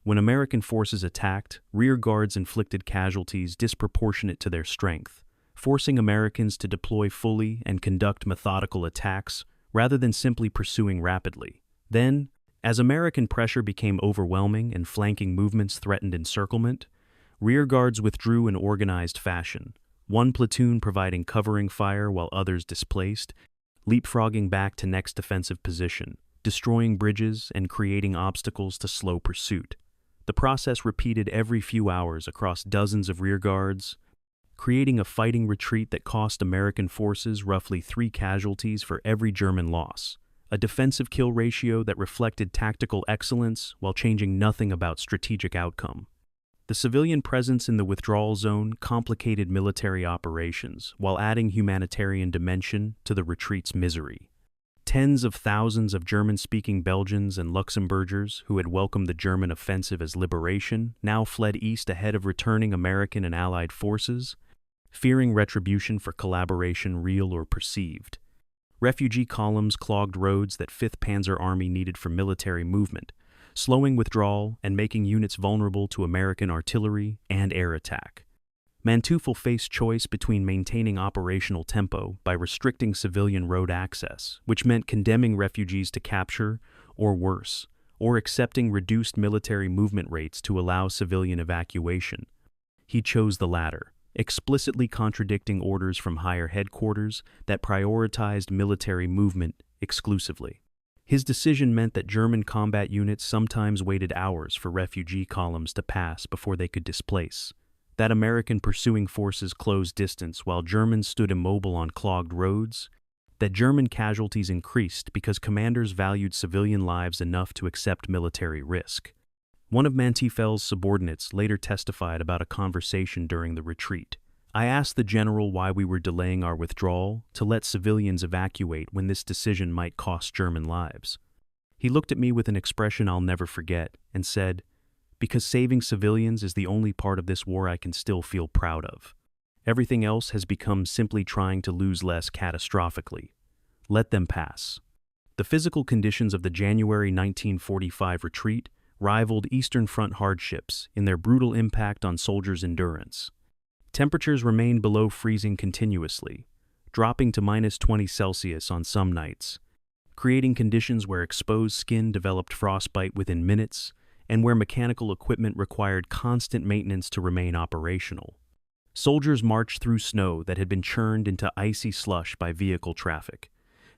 When American forces attacked, rear guards inflicted casualties disproportionate to their strength, forcing Americans to deploy fully and conduct methodical attacks rather than simply pursuing rapidly. Then, as American pressure became overwhelming and flanking movements threatened encirclement, rear guards withdrew in organized fashion, one platoon providing covering fire while others displaced, leapfrogging back to next defensive position, destroying bridges and creating obstacles to slow pursuit. The process repeated every few hours across dozens of rear guards, creating a fighting retreat that cost American forces roughly 3 casualties for every German loss, a defensive kill ratio that reflected tactical excellence while changing nothing about strategic outcome. The civilian presence in the withdrawal zone complicated military operations while adding humanitarian dimension to the retreat's misery. Tens of thousands of German-speaking Belgians and Luxembourgers who had welcomed the German offensive as liberation now fled east ahead of returning American and Allied forces, fearing retribution for collaboration real or perceived. Refugee columns clogged roads that Fifth Panzer Army needed for military movement, slowing withdrawal and making units vulnerable to American artillery and air attack. Manteuffel faced choice between maintaining operational tempo by restricting civilian road access, which meant condemning refugees to capture, or worse, or accepting reduced military movement rates to allow civilian evacuation. He chose the latter, explicitly contradicting orders from higher headquarters that prioritized military movement exclusively. His decision meant that German combat units sometimes waited hours for refugee columns to pass before they could displace, that American pursuing forces closed distance while Germans stood immobile on clogged roads, that German casualties increased because commanders valued civilian lives enough to accept military risk. One of Manteuffel's subordinates later testified about a conversation during the retreat. I asked the general why we were delaying our withdrawal to let civilians evacuate when this decision might cost German lives. He looked at me with an expression I'll never forget and said, "Because saving civilians is the only part of this war I can still feel proud of. Everything else has become simply trying to lose less catastrophically. Let them pass." The physical conditions of the January 1945 retreat rivaled Eastern Front hardships in their brutal impact on soldiers' endurance. Temperatures remained below freezing continuously, dropping to -20°C on some nights, creating conditions where exposed skin developed frostbite within minutes and where mechanical equipment required constant maintenance to remain operational. Soldiers marched through snow that had been churned into icy slush by vehicle traffic,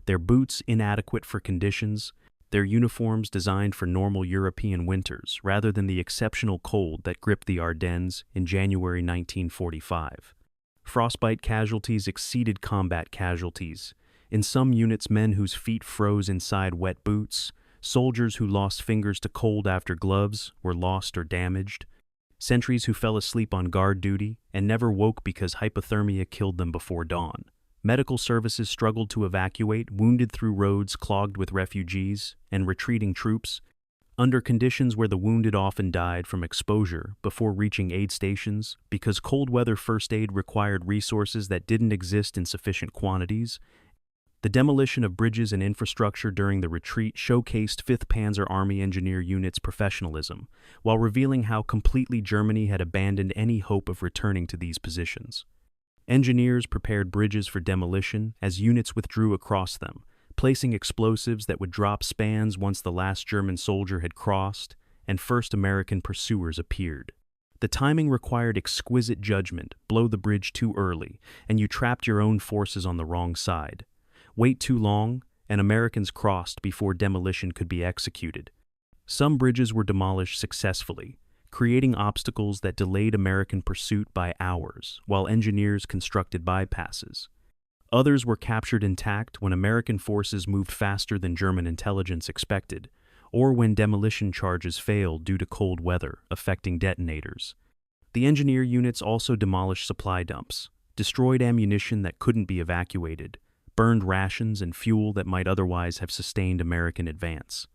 their boots inadequate for conditions, their uniforms designed for normal European winters rather than the exceptional cold that gripped the Ardennes in January 1945. Frostbite casualties exceeded combat casualties. In some units, men whose feet froze inside wet boots, soldiers who lost fingers to cold after gloves were lost or damaged, sentries who fell asleep on guard duty and never woke because hypothermia killed them before dawn. Medical services struggled to evacuate wounded through roads clogged with refugees and retreating troops, under conditions where the wounded often died from exposure before reaching aid stations because cold weather first aid required resources that didn't exist in sufficient quantities. The demolition of bridges and infrastructure during the retreat showcased 5th Panzer Army engineer units' professionalism, while revealing how completely Germany had abandoned any hope of returning to these positions. Engineers prepared bridges for demolition as units withdrew across them, placing explosives that would drop spans once the last German soldier had crossed and first American pursuers appeared. The timing required exquisite judgment. Blow the bridge too early, and you trapped your own forces on the wrong side. Wait too long, and Americans crossed before demolition could be executed. Some bridges were demolished successfully, creating obstacles that delayed American pursuit by hours, while engineers constructed bypasses. Others were captured intact when American forces moved faster than German intelligence expected, or when demolition charges failed due to cold weather affecting detonators. The engineer units also demolished supply dumps, destroyed ammunition that couldn't be evacuated, burned rations and fuel that might otherwise have sustained American advance.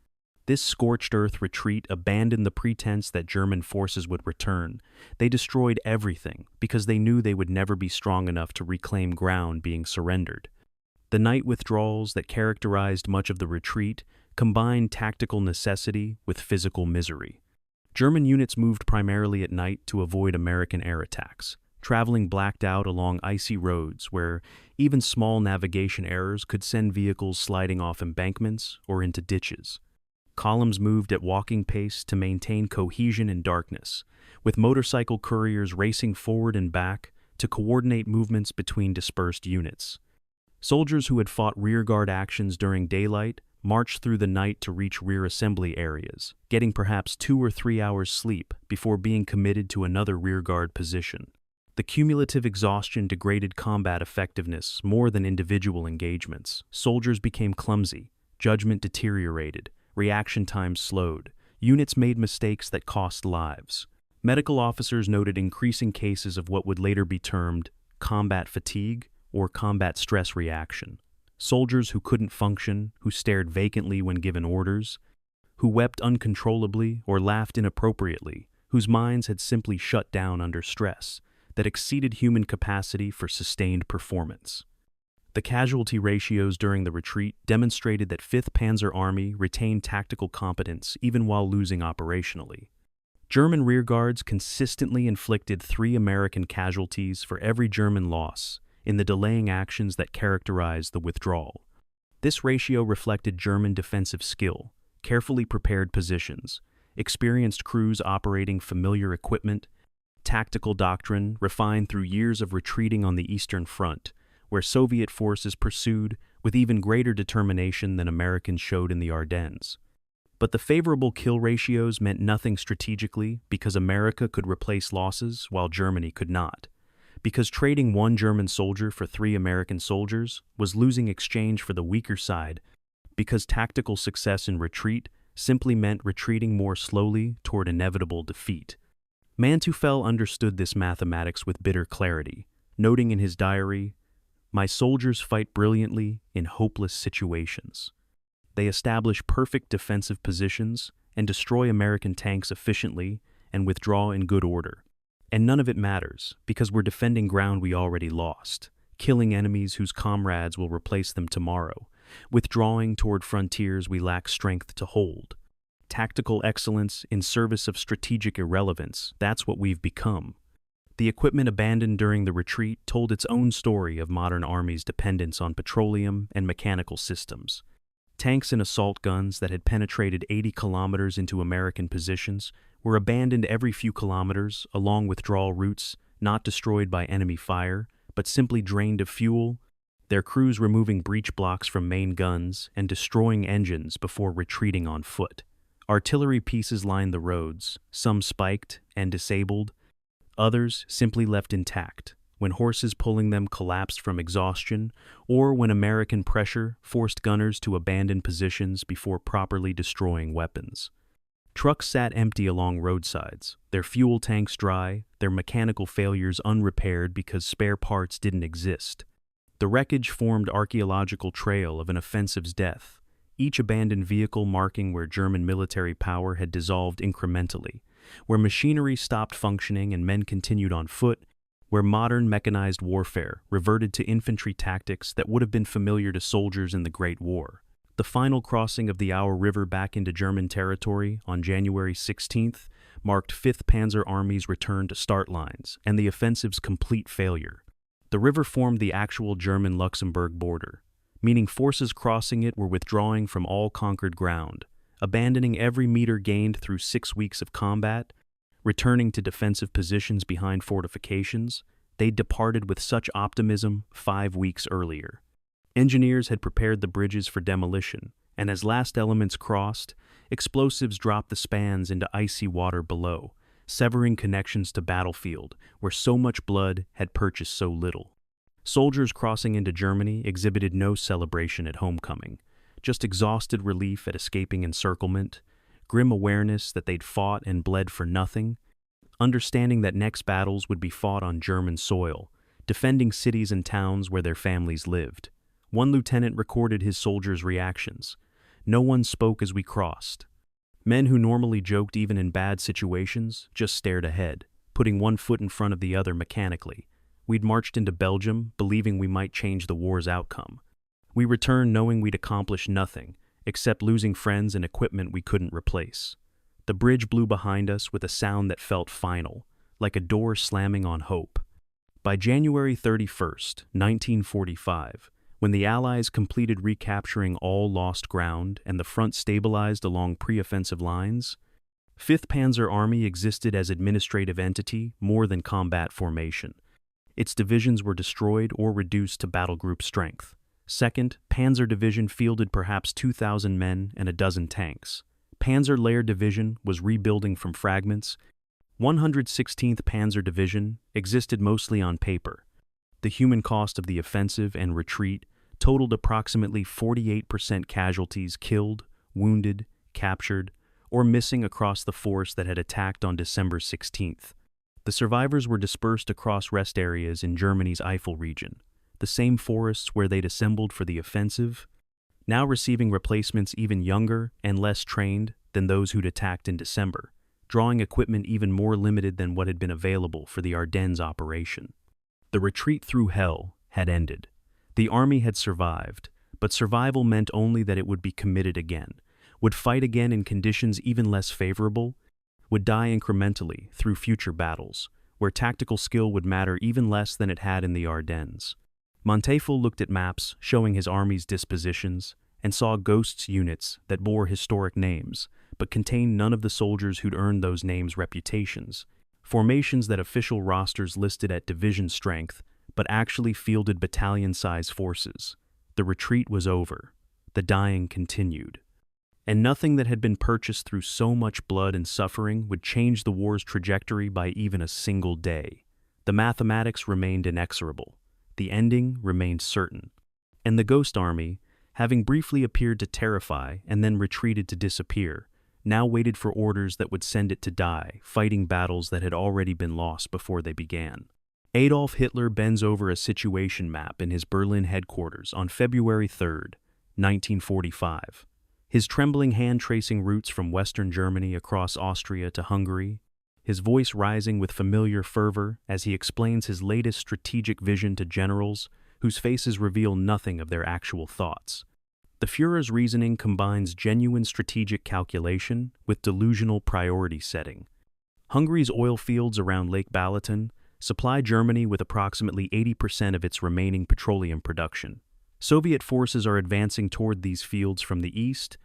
This scorched earth retreat abandoned the pretense that German forces would return. They destroyed everything because they knew they would never be strong enough to reclaim ground being surrendered. The night withdrawals that characterized much of the retreat combined tactical necessity with physical misery. German units moved primarily at night to avoid American air attacks, traveling blacked out along icy roads where even small navigation errors could send vehicles sliding off embankments or into ditches. Columns moved at walking pace to maintain cohesion in darkness, with motorcycle couriers racing forward and back to coordinate movements between dispersed units. Soldiers who had fought rearguard actions during daylight marched through the night to reach rear assembly areas, getting perhaps 2 or 3 hours sleep before being committed to another rearguard position. The cumulative exhaustion degraded combat effectiveness more than individual engagements. Soldiers became clumsy, judgment deteriorated, reaction times slowed, units made mistakes that cost lives. Medical officers noted increasing cases of what would later be termed combat fatigue or combat stress reaction. Soldiers who couldn't function, who stared vacantly when given orders, who wept uncontrollably or laughed inappropriately, whose minds had simply shut down under stress that exceeded human capacity for sustained performance. The casualty ratios during the retreat demonstrated that Fifth Panzer Army retained tactical competence even while losing operationally. German rearguards consistently inflicted 3 American casualties for every German loss in the delaying actions that characterized the withdrawal. This ratio reflected German defensive skill, carefully prepared positions, experienced crews operating familiar equipment, tactical doctrine refined through years of retreating on the Eastern Front, where Soviet forces pursued with even greater determination than Americans showed in the Ardennes. But the favorable kill ratios meant nothing strategically because America could replace losses while Germany could not. Because trading 1 German soldier for 3 American soldiers was losing exchange for the weaker side, because tactical success in retreat simply meant retreating more slowly toward inevitable defeat. Manteuffel understood this mathematics with bitter clarity, noting in his diary, "My soldiers fight brilliantly in hopeless situations. They establish perfect defensive positions and destroy American tanks efficiently and withdraw in good order. And none of it matters, because we're defending ground we already lost, killing enemies whose comrades will replace them tomorrow, withdrawing toward frontiers we lack strength to hold. Tactical excellence in service of strategic irrelevance, that's what we've become." The equipment abandoned during the retreat told its own story of modern armies' dependence on petroleum and mechanical systems. Tanks and assault guns that had penetrated 80 kilometers into American positions were abandoned every few kilometers along withdrawal routes, not destroyed by enemy fire, but simply drained of fuel, their crews removing breech blocks from main guns and destroying engines before retreating on foot. Artillery pieces lined the roads, some spiked and disabled, others simply left intact, when horses pulling them collapsed from exhaustion, or when American pressure forced gunners to abandon positions before properly destroying weapons. Trucks sat empty along roadsides, their fuel tanks dry, their mechanical failures unrepaired because spare parts didn't exist. The wreckage formed archaeological trail of an offensive's death, each abandoned vehicle marking where German military power had dissolved incrementally, where machinery stopped functioning and men continued on foot, where modern mechanized warfare reverted to infantry tactics that would have been familiar to soldiers in the Great War. The final crossing of the Our River back into German territory on January 16th marked Fifth Panzer Army's return to start lines and the offensive's complete failure. The river formed the actual German-Luxembourg border, meaning forces crossing it were withdrawing from all conquered ground, abandoning every meter gained through 6 weeks of combat, returning to defensive positions behind fortifications they'd departed with such optimism 5 weeks earlier. Engineers had prepared the bridges for demolition, and as last elements crossed, explosives dropped the spans into icy water below, severing connections to battlefield where so much blood had purchased so little. Soldiers crossing into Germany exhibited no celebration at homecoming, just exhausted relief at escaping encirclement, grim awareness that they'd fought and bled for nothing, understanding that next battles would be fought on German soil, defending cities and towns where their families lived. One lieutenant recorded his soldiers' reactions. "No one spoke as we crossed. Men who normally joked even in bad situations just stared ahead, putting one foot in front of the other mechanically. We'd marched into Belgium, believing we might change the war's outcome. We returned knowing we'd accomplished nothing, except losing friends and equipment we couldn't replace. The bridge blew behind us with a sound that felt final, like a door slamming on hope. By January 31st, 1945, when the Allies completed recapturing all lost ground and the front stabilized along pre-offensive lines, Fifth Panzer Army existed as administrative entity more than combat formation. Its divisions were destroyed or reduced to battle group strength. 2nd Panzer Division fielded perhaps 2,000 men and a dozen tanks. Panzer Layer Division was rebuilding from fragments. 116th Panzer Division existed mostly on paper. The human cost of the offensive and retreat totaled approximately 48% casualties killed, wounded, captured, or missing across the force that had attacked on December 16th. The survivors were dispersed across rest areas in Germany's Eifel region, the same forests where they'd assembled for the offensive, now receiving replacements even younger and less trained than those who'd attacked in December, drawing equipment even more limited than what had been available for the Ardennes operation. The retreat through hell had ended. The army had survived, but survival meant only that it would be committed again, would fight again in conditions even less favorable, would die incrementally through future battles, where tactical skill would matter even less than it had in the Ardennes. Manteuffel looked at maps showing his army's dispositions and saw ghosts units that bore historic names, but contained none of the soldiers who'd earned those names' reputations, formations that official rosters listed at division strength, but actually fielded battalion-size forces. The retreat was over. The dying continued. And nothing that had been purchased through so much blood and suffering would change the war's trajectory by even a single day. The mathematics remained inexorable. The ending remained certain. And the Ghost Army, having briefly appeared to terrify and then retreated to disappear, now waited for orders that would send it to die, fighting battles that had already been lost before they began. Adolf Hitler bends over a situation map in his Berlin headquarters on February 3, 1945. His trembling hand tracing routes from Western Germany across Austria to Hungary, his voice rising with familiar fervor as he explains his latest strategic vision to generals whose faces reveal nothing of their actual thoughts. The Führer's reasoning combines genuine strategic calculation with delusional priority setting. Hungary's oil fields around Lake Balaton supply Germany with approximately 80% of its remaining petroleum production. Soviet forces are advancing toward these fields from the east.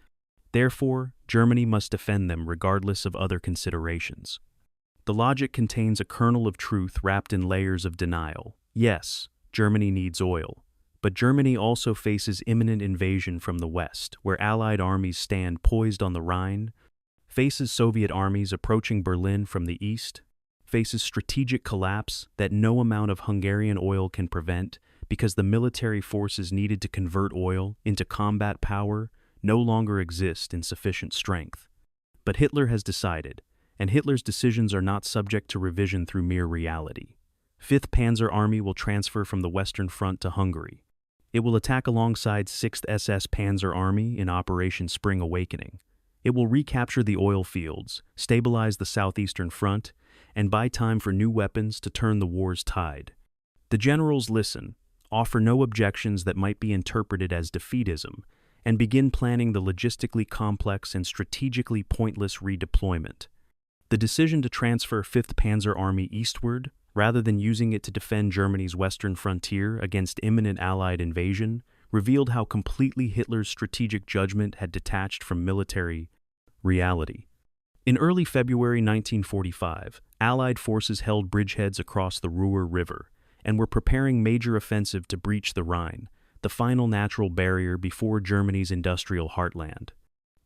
Therefore, Germany must defend them regardless of other considerations. The logic contains a kernel of truth wrapped in layers of denial. Yes, Germany needs oil, but Germany also faces imminent invasion from the west, where Allied armies stand poised on the Rhine, faces Soviet armies approaching Berlin from the east, faces strategic collapse that no amount of Hungarian oil can prevent, because the military forces needed to convert oil into combat power no longer exist in sufficient strength. But Hitler has decided, and Hitler's decisions are not subject to revision through mere reality. Fifth Panzer Army will transfer from the Western Front to Hungary. It will attack alongside 6th SS Panzer Army in Operation Spring Awakening. It will recapture the oil fields, stabilize the southeastern front, and buy time for new weapons to turn the war's tide. The generals listen, offer no objections that might be interpreted as defeatism, and begin planning the logistically complex and strategically pointless redeployment. The decision to transfer 5th Panzer Army eastward, rather than using it to defend Germany's western frontier against imminent Allied invasion, revealed how completely Hitler's strategic judgment had detached from military reality. In early February 1945, Allied forces held bridgeheads across the Ruhr River and were preparing major offensive to breach the Rhine, the final natural barrier before Germany's industrial heartland.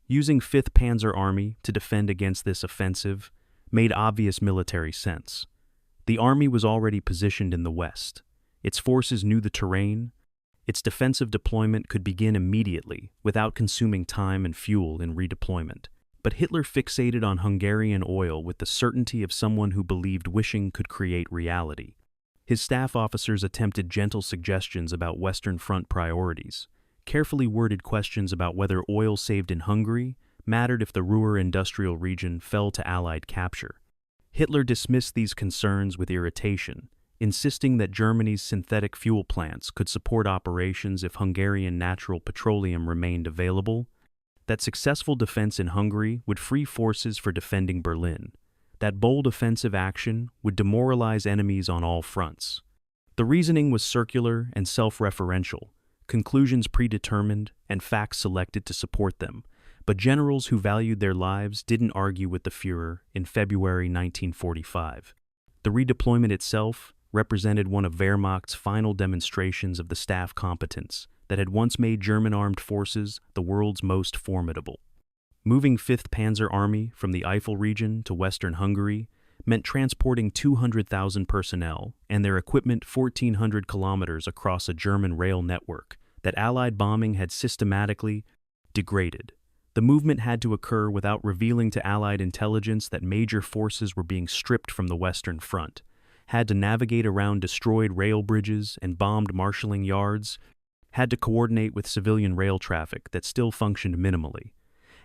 Using 5th Panzer Army to defend against this offensive made obvious military sense. The army was already positioned in the west. Its forces knew the terrain. Its defensive deployment could begin immediately without consuming time and fuel in redeployment. But Hitler fixated on Hungarian oil with the certainty of someone who believed wishing could create reality. His staff officers attempted gentle suggestions about Western Front priorities, carefully worded questions about whether oil saved in Hungary mattered if the Ruhr industrial region fell to Allied capture. Hitler dismissed these concerns with irritation, insisting that Germany's synthetic fuel plants could support operations if Hungarian natural petroleum remained available. that successful defense in Hungary would free forces for defending Berlin. That bold offensive action would demoralize enemies on all fronts. The reasoning was circular and self-referential, conclusions predetermined and facts selected to support them, but generals who valued their lives didn't argue with the Führer in February 1945. The redeployment itself represented one of Wehrmacht's final demonstrations of the staff competence that had once made German armed forces the world's most formidable. Moving Fifth Panzer Army from the Eifel region to western Hungary meant transporting 200,000 personnel and their equipment 1,400 kilometers across a German rail network that Allied bombing had systematically degraded. The movement had to occur without revealing to Allied intelligence that major forces were being stripped from the Western Front, had to navigate around destroyed rail bridges and bombed marshalling yards, had to coordinate with civilian rail traffic that still functioned minimally,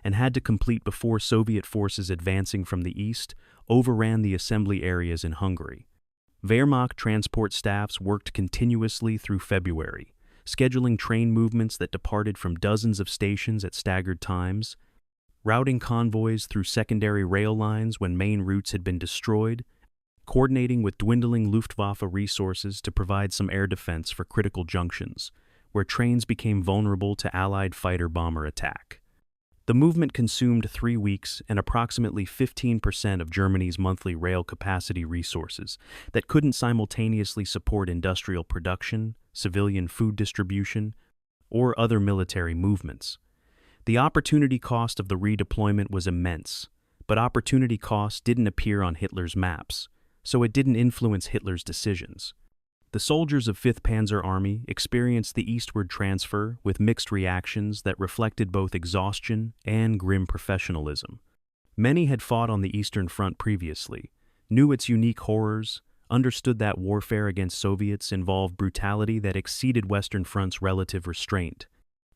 and had to complete before Soviet forces advancing from the east overran the assembly areas in Hungary. Wehrmacht transport staffs worked continuously through February, scheduling train movements that departed from dozens of stations at staggered times, routing convoys through secondary rail lines when main routes had been destroyed, coordinating with dwindling Luftwaffe resources to provide some air defense for critical junctions, where trains became vulnerable to Allied fighter-bomber attack. The movement consumed 3 weeks and approximately 15% of Germany's monthly rail capacity resources that couldn't simultaneously support industrial production, civilian food distribution, or other military movements. The opportunity cost of the redeployment was immense, but opportunity cost didn't appear on Hitler's maps, so it didn't influence Hitler's decisions. The soldiers of Fifth Panzer Army experienced the eastward transfer with mixed reactions that reflected both exhaustion and grim professionalism. Many had fought on the Eastern Front previously, knew its unique horrors, understood that warfare against Soviets involved brutality that exceeded Western Front's relative restraint.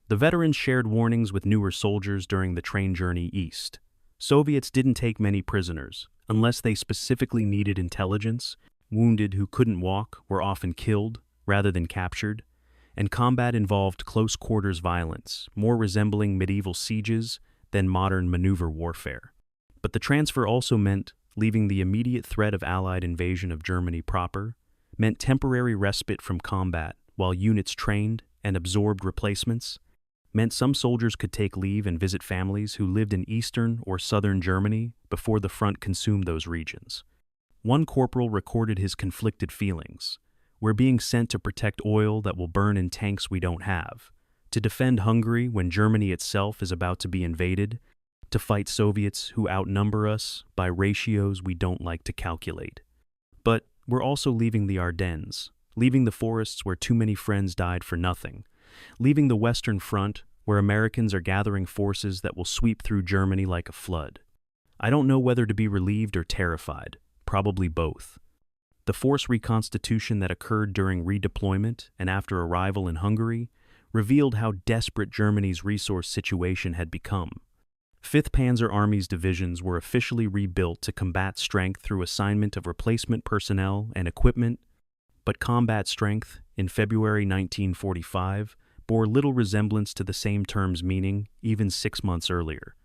The veterans shared warnings with newer soldiers during the train journey east. Soviets didn't take many prisoners, unless they specifically needed intelligence. Wounded who couldn't walk were often killed rather than captured, and combat involved close-quarters violence, more resembling medieval sieges than modern maneuver warfare. But the transfer also meant leaving the immediate threat of Allied invasion of Germany proper, meant temporary respite from combat while units trained and absorbed replacements, meant some soldiers could take leave and visit families who lived in eastern or southern Germany before the front consumed those regions. One corporal recorded his conflicted feelings. We're being sent to protect oil that will burn in tanks we don't have, to defend Hungary when Germany itself is about to be invaded, to fight Soviets who outnumber us by ratios we don't like to calculate. But we're also leaving the Ardennes, leaving the forests where too many friends died for nothing, leaving the Western Front where Americans are gathering forces that will sweep through Germany like a flood. I don't know whether to be relieved or terrified. Probably both. The force reconstitution that occurred during redeployment and after arrival in Hungary revealed how desperate Germany's resource situation had become. Fifth Panzer Army's divisions were officially rebuilt to combat strength through assignment of replacement personnel and equipment, but combat strength, in February 1945, bore little resemblance to the same term's meaning even 6 months earlier.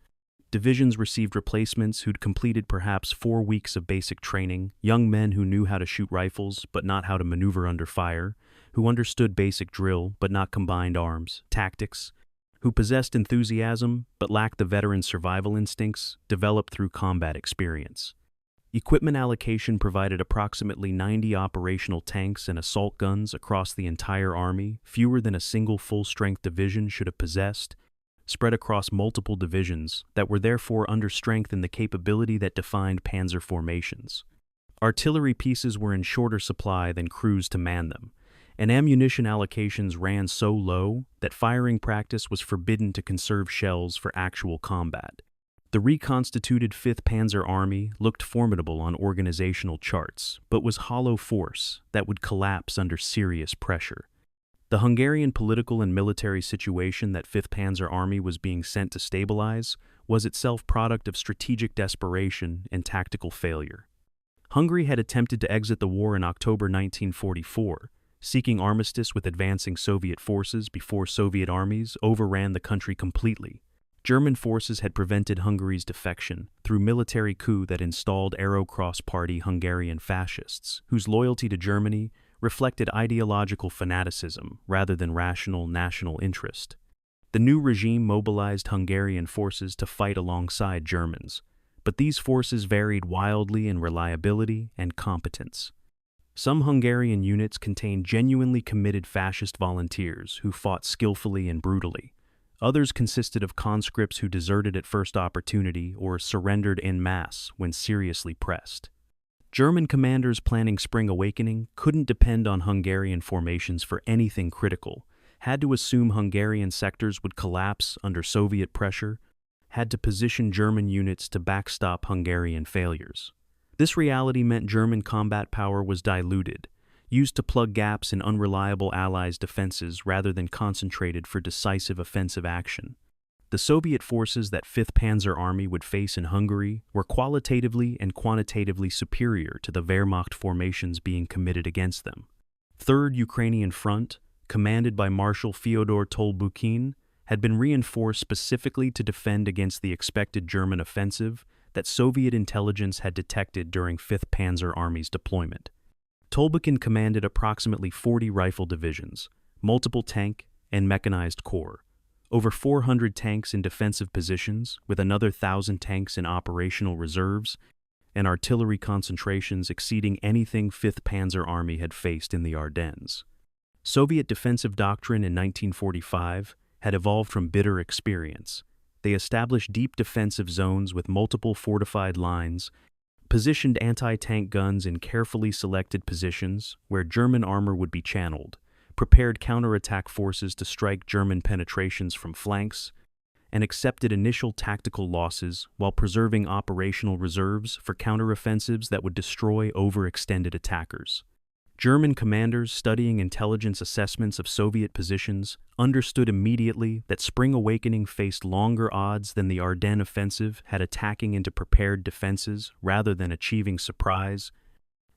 Divisions received replacements who'd completed perhaps 4 weeks of basic training, young men who knew how to shoot rifles but not how to maneuver under fire, who understood basic drill but not combined arms, tactics, who possessed enthusiasm but lacked the veteran survival instincts developed through combat experience. Equipment allocation provided approximately 90 operational tanks and assault guns across the entire army, fewer than a single full-strength division should have possessed, spread across multiple divisions that were therefore under strength in the capability that defined panzer formations. Artillery pieces were in shorter supply than crews to man them, and ammunition allocations ran so low that firing practice was forbidden to conserve shells for actual combat. The reconstituted Fifth Panzer Army looked formidable on organizational charts, but was hollow force that would collapse under serious pressure. The Hungarian political and military situation that Fifth Panzer Army was being sent to stabilize was itself product of strategic desperation and tactical failure. Hungary had attempted to exit the war in October 1944, seeking armistice with advancing Soviet forces before Soviet armies overran the country completely. German forces had prevented Hungary's defection through military coup that installed Arrow-Cross Party Hungarian fascists, whose loyalty to Germany reflected ideological fanaticism rather than rational national interest. The new regime mobilized Hungarian forces to fight alongside Germans, but these forces varied wildly in reliability and competence. Some Hungarian units contained genuinely committed fascist volunteers who fought skillfully and brutally. Others consisted of conscripts who deserted at first opportunity or surrendered en masse when seriously pressed. German commanders planning Spring Awakening couldn't depend on Hungarian formations for anything critical, had to assume Hungarian sectors would collapse under Soviet pressure, had to position German units to backstop Hungarian failures. This reality meant German combat power was diluted, used to plug gaps in unreliable Allies' defenses rather than concentrated for decisive offensive action. The Soviet forces that Fifth Panzer Army would face in Hungary were qualitatively and quantitatively superior to the Wehrmacht formations being committed against them. Third Ukrainian Front, commanded by Marshal Fyodor Tolbukhin, had been reinforced specifically to defend against the expected German offensive that Soviet intelligence had detected during Fifth Panzer Army's deployment. Tolbukhin commanded approximately 40 rifle divisions, multiple tank and mechanized corps, over 400 tanks in defensive positions, with another 1,000 tanks in operational reserves, and artillery concentrations exceeding anything Fifth Panzer Army had faced in the Ardennes. Soviet defensive doctrine in 1945 had evolved from bitter experience. They established deep defensive zones with multiple fortified lines, positioned anti-tank guns in carefully selected positions where German armor would be channeled, prepared counterattack forces to strike German penetrations from flanks, and accepted initial tactical losses while preserving operational reserves for counteroffensives that would destroy overextended attackers. German commanders studying intelligence assessments of Soviet positions understood immediately that Spring Awakening faced longer odds than the Ardennes Offensive had attacking into prepared defenses rather than achieving surprise,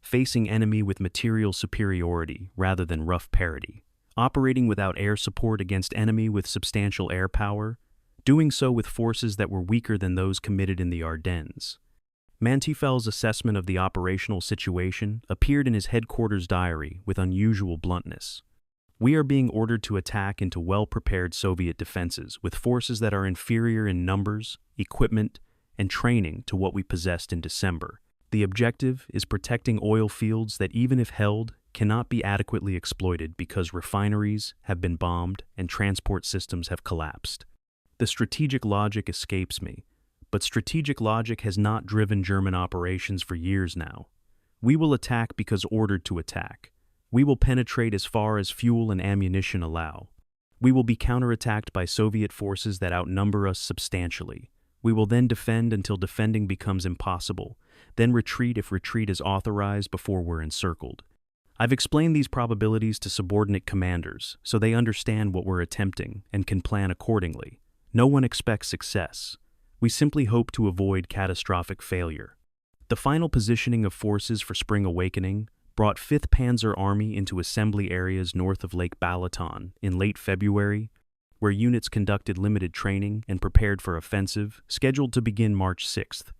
facing enemy with material superiority rather than rough parity, operating without air support against enemy with substantial air power, doing so with forces that were weaker than those committed in the Ardennes. Manteuffel's assessment of the operational situation appeared in his headquarters diary with unusual bluntness. We are being ordered to attack into well-prepared Soviet defenses with forces that are inferior in numbers, equipment, and training to what we possessed in December. The objective is protecting oil fields that, even if held, cannot be adequately exploited because refineries have been bombed and transport systems have collapsed. The strategic logic escapes me, but strategic logic has not driven German operations for years now. We will attack because ordered to attack. We will penetrate as far as fuel and ammunition allow. We will be counterattacked by Soviet forces that outnumber us substantially. We will then defend until defending becomes impossible, then retreat if retreat is authorized before we're encircled. I've explained these probabilities to subordinate commanders so they understand what we're attempting and can plan accordingly. No one expects success. We simply hope to avoid catastrophic failure. The final positioning of forces for Spring Awakening brought 5th Panzer Army into assembly areas north of Lake Balaton in late February, where units conducted limited training and prepared for offensive, scheduled to begin March 6th.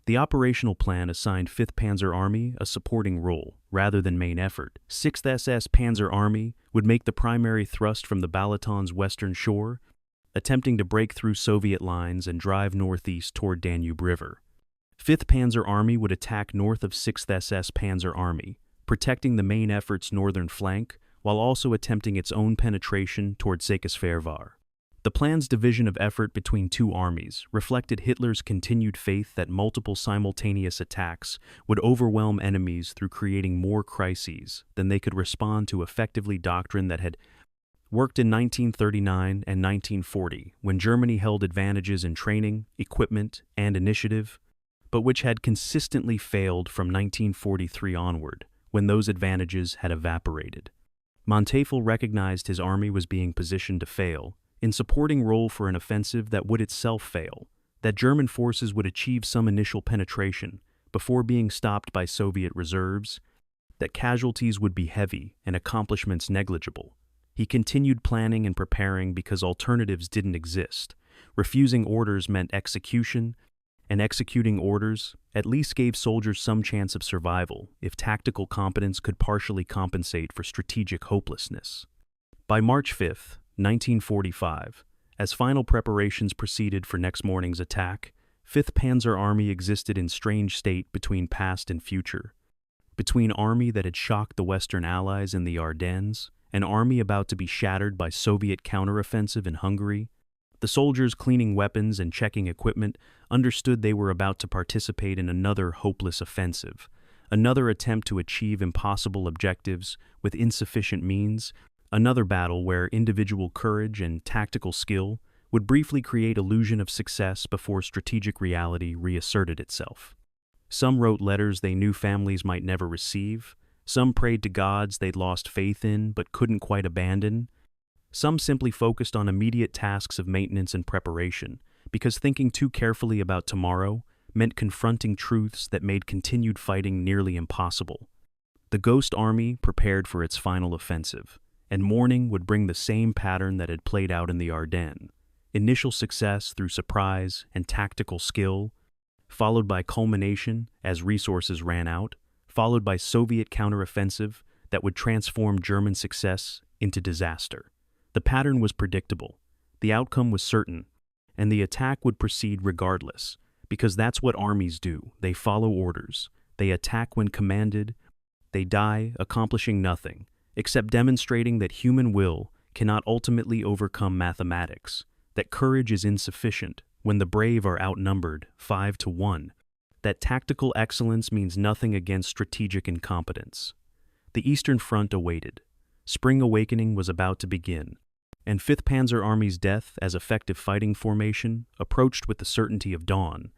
The operational plan assigned 5th Panzer Army a supporting role, rather than main effort. 6th SS Panzer Army would make the primary thrust from the Balaton's western shore, attempting to break through Soviet lines and drive northeast toward Danube River. 5th Panzer Army would attack north of 6th SS Panzer Army, protecting the main effort's northern flank, while also attempting its own penetration toward Székesfehérvár. The plan's division of effort between two armies reflected Hitler's continued faith that multiple simultaneous attacks would overwhelm enemies through creating more crises than they could respond to effectively, doctrine that had worked in 1939 and 1940 when Germany held advantages in training, equipment, and initiative, but which had consistently failed from 1943 onward when those advantages had evaporated. Manteuffel recognized his army was being positioned to fail, in supporting role for an offensive that would itself fail, that German forces would achieve some initial penetration before being stopped by Soviet reserves, that casualties would be heavy and accomplishments negligible. He continued planning and preparing because alternatives didn't exist, Refusing orders meant execution, and executing orders at least gave soldiers some chance of survival if tactical competence could partially compensate for strategic hopelessness. By March 5, 1945, as final preparations proceeded for next morning's attack, Fifth Panzer Army existed in strange state between past and future. Between army that had shocked the Western Allies in the Ardennes, an army about to be shattered by Soviet counteroffensive in Hungary, the soldiers cleaning weapons and checking equipment understood they were about to participate in another hopeless offensive, another attempt to achieve impossible objectives with insufficient means, another battle where individual courage and tactical skill would briefly create illusion of success before strategic reality reasserted itself. Some wrote letters they knew families might never receive, some prayed to gods they'd lost faith in but couldn't quite abandon. Some simply focused on immediate tasks of maintenance and preparation, because thinking too carefully about tomorrow meant confronting truths that made continued fighting nearly impossible. The Ghost Army prepared for its final offensive, and morning would bring the same pattern that had played out in the Ardennes: initial success through surprise and tactical skill, followed by culmination as resources ran out, followed by Soviet counteroffensive that would transform German success into disaster. The pattern was predictable, the outcome was certain, and the attack would proceed regardless, because that's what armies do. They follow orders, they attack when commanded, they die accomplishing nothing, except demonstrating that human will cannot ultimately overcome mathematics, that courage is insufficient when the brave are outnumbered 5-1, that tactical excellence means nothing against strategic incompetence. The Eastern Front awaited. Spring awakening was about to begin, and Fifth Panzer Army's death as effective fighting formation approached with the certainty of dawn.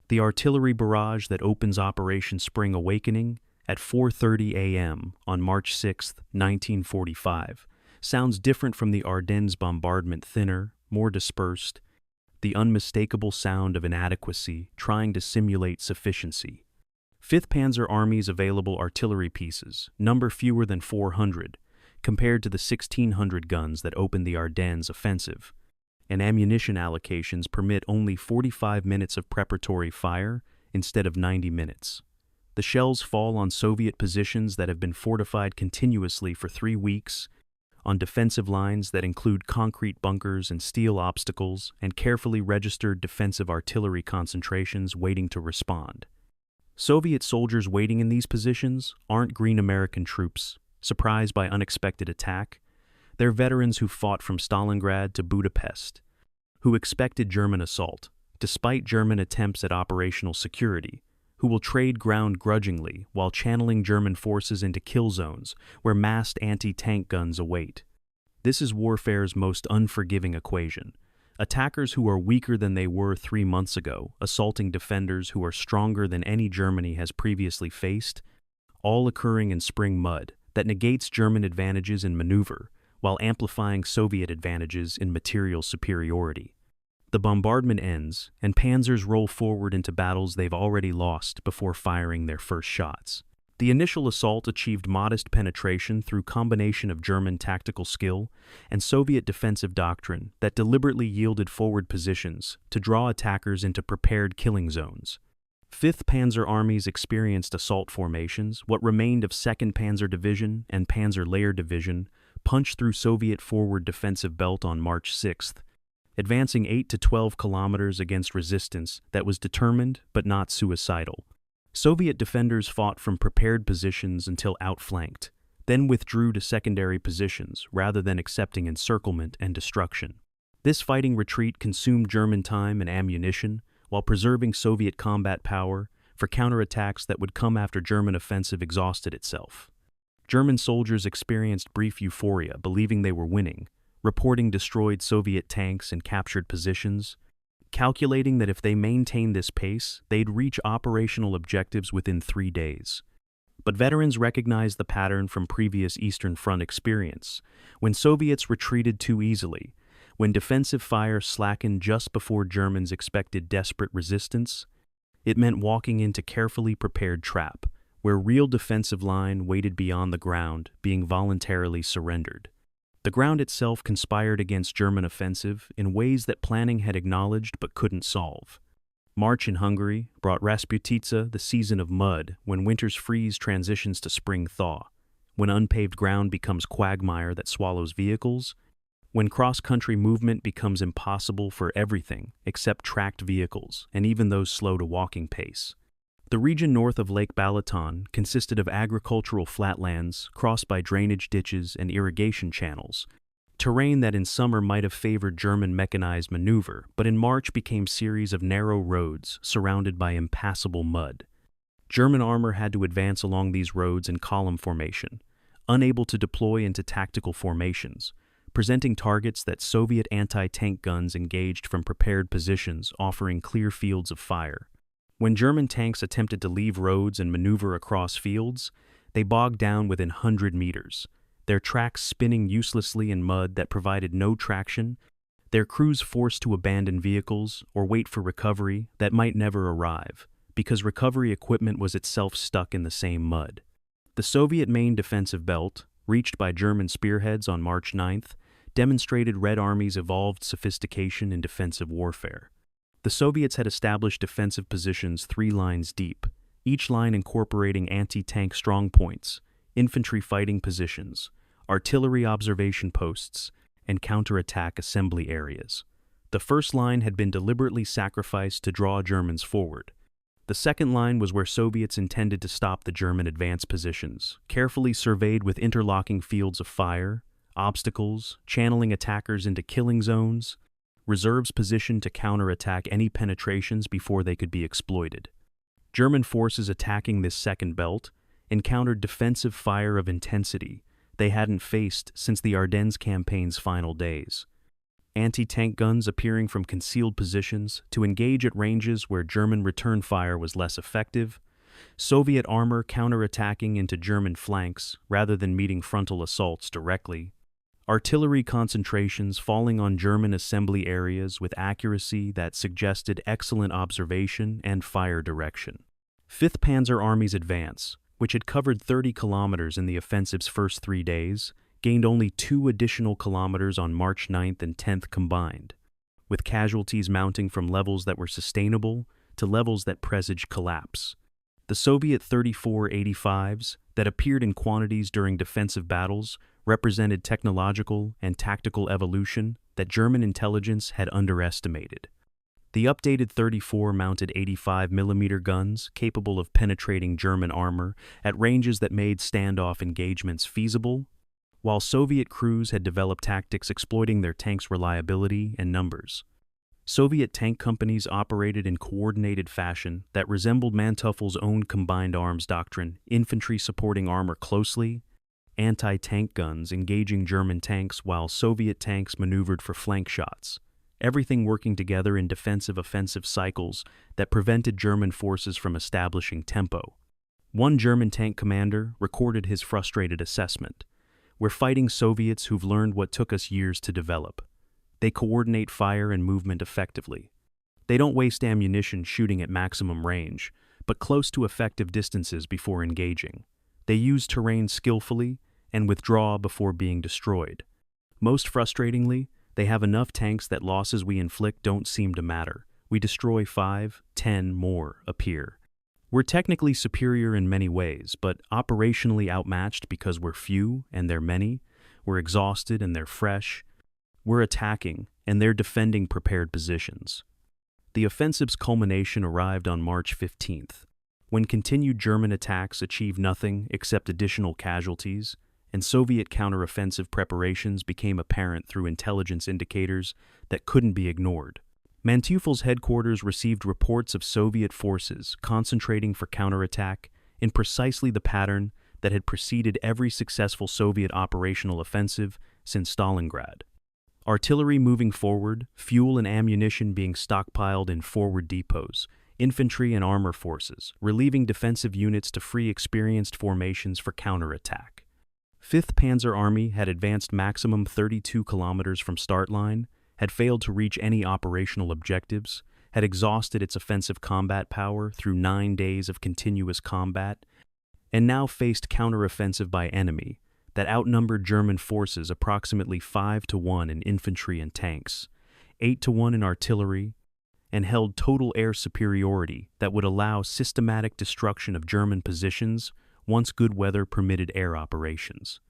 The artillery barrage that opens Operation Spring Awakening at 4:30 a.m. on March 6, 1945, sounds different from the Ardennes bombardment, thinner, more dispersed, the unmistakable sound of inadequacy trying to simulate sufficiency. Fifth Panzer Army's available artillery pieces number fewer than 400, compared to the 1,600 guns that opened the Ardennes Offensive, and ammunition allocations permit only 45 minutes of preparatory fire instead of 90 minutes. The shells fall on Soviet positions that have been fortified continuously for 3 weeks, on defensive lines that include concrete bunkers and steel obstacles and carefully registered defensive artillery concentrations waiting to respond. Soviet soldiers waiting in these positions aren't green American troops, surprised by unexpected attack. They're veterans who fought from Stalingrad to Budapest, who expected German assault, despite German attempts at operational security, who will trade ground grudgingly while channeling German forces into kill zones where massed anti-tank guns await. This is warfare's most unforgiving equation. Attackers who are weaker than they were 3 months ago, assaulting defenders who are stronger than any Germany has previously faced, all occurring in spring mud that negates German advantages in maneuver while amplifying Soviet advantages in material superiority. The bombardment ends, and panzers roll forward into battles they've already lost before firing their first shots. The initial assault achieved modest penetration through combination of German tactical skill and Soviet defensive doctrine that deliberately yielded forward positions to draw attackers into prepared killing zones. Fifth Panzer Armies experienced assault formations. What remained of 2nd Panzer Division and Panzer Layer Division punched through Soviet forward defensive belt on March 6th, advancing 8 to 12 kilometers against resistance that was determined but not suicidal. Soviet defenders fought from prepared positions until outflanked, then withdrew to secondary positions rather than accepting encirclement and destruction. This fighting retreat consumed German time and ammunition, while preserving Soviet combat power for counterattacks that would come after German offensive exhausted itself. German soldiers experienced brief euphoria, believing they were winning, reporting destroyed Soviet tanks and captured positions, calculating that if they maintained this pace, they'd reach operational objectives within 3 days. But veterans recognized the pattern from previous Eastern Front experience. When Soviets retreated too easily, when defensive fire slackened just before Germans expected desperate resistance, it meant walking into carefully prepared trap, where real defensive line waited beyond the ground, being voluntarily surrendered. The ground itself conspired against German offensive in ways that planning had acknowledged but couldn't solve. March in Hungary brought Rasputitsa, the season of mud, when winter's freeze transitions to spring thaw, when unpaved ground becomes quagmire that swallows vehicles, when cross-country movement becomes impossible for everything except tracked vehicles, and even those slow to walking pace. The region north of Lake Balaton consisted of agricultural flatlands crossed by drainage ditches and irrigation channels, terrain that in summer might have favored German mechanized maneuver, but in March became series of narrow roads surrounded by impassable mud. German armor had to advance along these roads in column formation, unable to deploy into tactical formations, presenting targets that Soviet anti-tank guns engaged from prepared positions, offering clear fields of fire. When German tanks attempted to leave roads and maneuver across fields, they bogged down within 100 meters, their tracks spinning uselessly in mud that provided no traction, their crews forced to abandon vehicles or wait for recovery that might never arrive, because recovery equipment was itself stuck in the same mud. The Soviet main defensive belt, reached by German spearheads on March 9th, demonstrated Red Army's evolved sophistication in defensive warfare. The Soviets had established defensive positions 3 lines deep, each line incorporating anti-tank strongpoints, infantry fighting positions, artillery observation posts, and counterattack assembly areas. The first line had been deliberately sacrificed to draw Germans forward. The second line was where Soviets intended to stop the German advance positions, carefully surveyed with interlocking fields of fire, obstacles, channeling attackers into killing zones, reserves positioned to counterattack any penetrations before they could be exploited. German forces attacking this second belt encountered defensive fire of intensity they hadn't faced since the Ardennes campaign's final days. Anti-tank guns appearing from concealed positions to engage at ranges where German return fire was less effective, Soviet armor counterattacking into German flanks rather than meeting frontal assaults directly, artillery concentrations falling on German assembly areas with accuracy that suggested excellent observation and fire direction. Fifth Panzer Army's advance, which had covered 30 kilometers in the offensive's first 3 days, gained only 2 additional kilometers on March 9th and 10th combined, with casualties mounting from levels that were sustainable to levels that presaged collapse. The Soviet 34-85s that appeared in quantities during defensive battles represented technological and tactical evolution that German intelligence had underestimated. The updated 34-mounted 85mm guns, capable of penetrating German armor at ranges that made standoff engagements feasible, while Soviet crews had developed tactics exploiting their tanks' reliability and numbers. Soviet tank companies operated in coordinated fashion that resembled Manteufel's own combined arms doctrine, infantry supporting armor closely, anti-tank guns engaging German tanks while Soviet tanks maneuvered for flank shots, everything working together in defensive-offensive cycles that prevented German forces from establishing tempo. One German tank commander recorded his frustrated assessment: "We're fighting Soviets who've learned what took us years to develop. They coordinate fire and movement effectively. They don't waste ammunition shooting at maximum range, but close to effective distances before engaging. They use terrain skillfully and withdraw before being destroyed. Most frustratingly, they have enough tanks that losses we inflict don't seem to matter. We destroy 5, 10 more appear. We're technically superior in many ways, but operationally outmatched because we're few and they're many. We're exhausted and they're fresh. We're attacking, and they're defending prepared positions." The offensive's culmination arrived on March 15th, when continued German attacks achieved nothing except additional casualties, and Soviet counteroffensive preparations became apparent through intelligence indicators that couldn't be ignored. Manteuffel's headquarters received reports of Soviet forces concentrating for counterattack in precisely the pattern that had preceded every successful Soviet operational offensive since Stalingrad. Artillery moving forward, fuel and ammunition being stockpiled in forward depots, infantry and armor forces, relieving defensive units to free experienced formations for counterattack. Fifth Panzer Army had advanced maximum 32 kilometers from start line, had failed to reach any operational objectives, had exhausted its offensive combat power through 9 days of continuous combat, and now faced counteroffensive by enemy, that outnumbered German forces approximately 5-1 in infantry and tanks, 8-1 in artillery, and held total air superiority that would allow systematic destruction of German positions once good weather permitted air operations.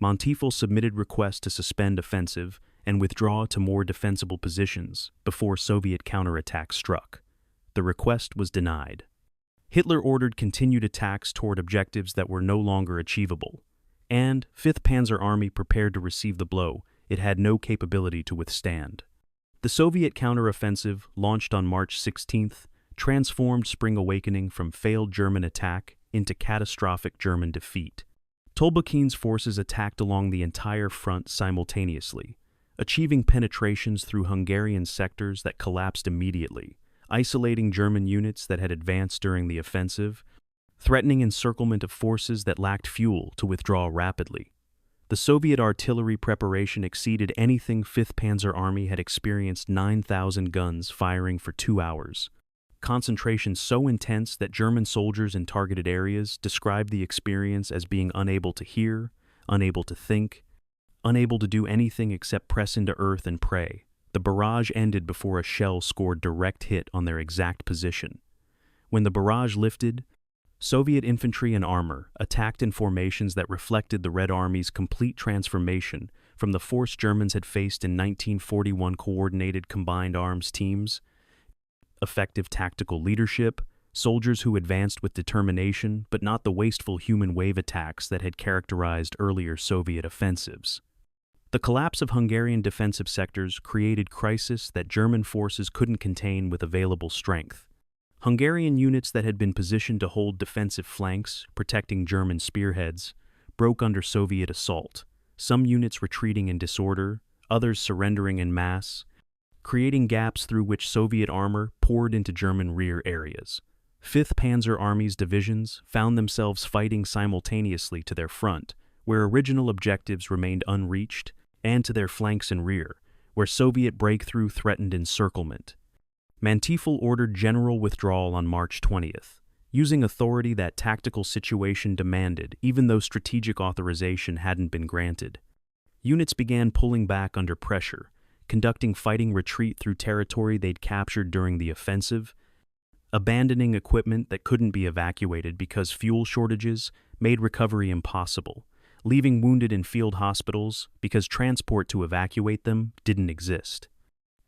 Manteuffel submitted requests to suspend offensive and withdraw to more defensible positions before Soviet counterattack struck. The request was denied. Hitler ordered continued attacks toward objectives that were no longer achievable, and Fifth Panzer Army prepared to receive the blow it had no capability to withstand. The Soviet counteroffensive, launched on March 16th, transformed Spring Awakening from failed German attack into catastrophic German defeat. Tolbuchin's forces attacked along the entire front simultaneously, achieving penetrations through Hungarian sectors that collapsed immediately, isolating German units that had advanced during the offensive, threatening encirclement of forces that lacked fuel to withdraw rapidly. The Soviet artillery preparation exceeded anything Fifth Panzer Army had experienced. 9,000 guns firing for 2 hours. Concentration so intense that German soldiers in targeted areas described the experience as being unable to hear, unable to think, unable to do anything except press into earth and pray. The barrage ended before a shell scored direct hit on their exact position. When the barrage lifted, Soviet infantry and armor attacked in formations that reflected the Red Army's complete transformation from the force Germans had faced in 1941. Coordinated combined arms teams, effective tactical leadership, soldiers who advanced with determination but not the wasteful human wave attacks that had characterized earlier Soviet offensives. The collapse of Hungarian defensive sectors created crisis that German forces couldn't contain with available strength. Hungarian units that had been positioned to hold defensive flanks, protecting German spearheads, broke under Soviet assault, some units retreating in disorder, others surrendering en masse, creating gaps through which Soviet armor poured into German rear areas. Fifth Panzer Army's divisions found themselves fighting simultaneously to their front, where original objectives remained unreached, and to their flanks and rear, where Soviet breakthrough threatened encirclement. Manteuffel ordered general withdrawal on March 20th, using authority that tactical situation demanded even though strategic authorization hadn't been granted. Units began pulling back under pressure, conducting fighting retreat through territory they'd captured during the offensive, abandoning equipment that couldn't be evacuated because fuel shortages made recovery impossible, leaving wounded in field hospitals because transport to evacuate them didn't exist.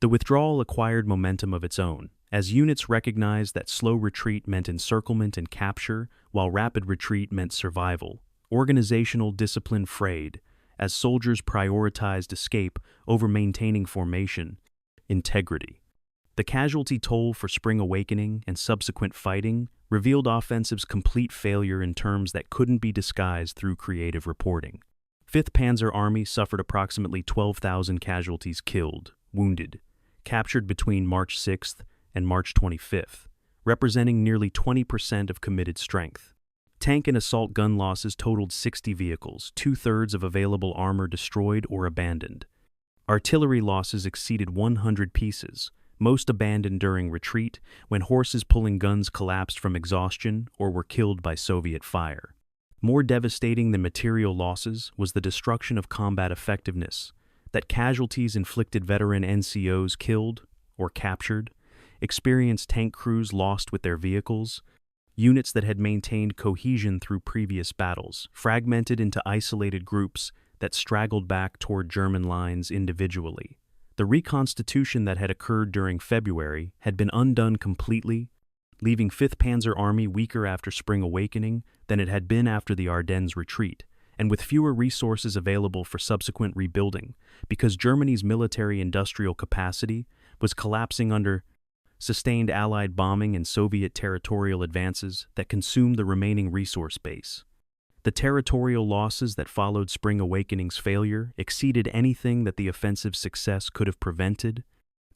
The withdrawal acquired momentum of its own, as units recognized that slow retreat meant encirclement and capture, while rapid retreat meant survival. Organizational discipline frayed, as soldiers prioritized escape over maintaining formation integrity. The casualty toll for Spring Awakening and subsequent fighting revealed offensive's complete failure in terms that couldn't be disguised through creative reporting. Fifth Panzer Army suffered approximately 12,000 casualties killed, wounded, captured between March 6th and March 25th, representing nearly 20% of committed strength. Tank and assault gun losses totaled 60 vehicles, 2/3 of available armor destroyed or abandoned. Artillery losses exceeded 100 pieces, most abandoned during retreat when horses pulling guns collapsed from exhaustion or were killed by Soviet fire. More devastating than material losses was the destruction of combat effectiveness, that casualties inflicted veteran NCOs killed or captured, experienced tank crews lost with their vehicles, units that had maintained cohesion through previous battles, fragmented into isolated groups that straggled back toward German lines individually. The reconstitution that had occurred during February had been undone completely, leaving Fifth Panzer Army weaker after Spring Awakening than it had been after the Ardennes retreat, and with fewer resources available for subsequent rebuilding, because Germany's military-industrial capacity was collapsing under sustained Allied bombing and Soviet territorial advances that consumed the remaining resource base. The territorial losses that followed Spring Awakening's failure exceeded anything that the offensive's success could have prevented,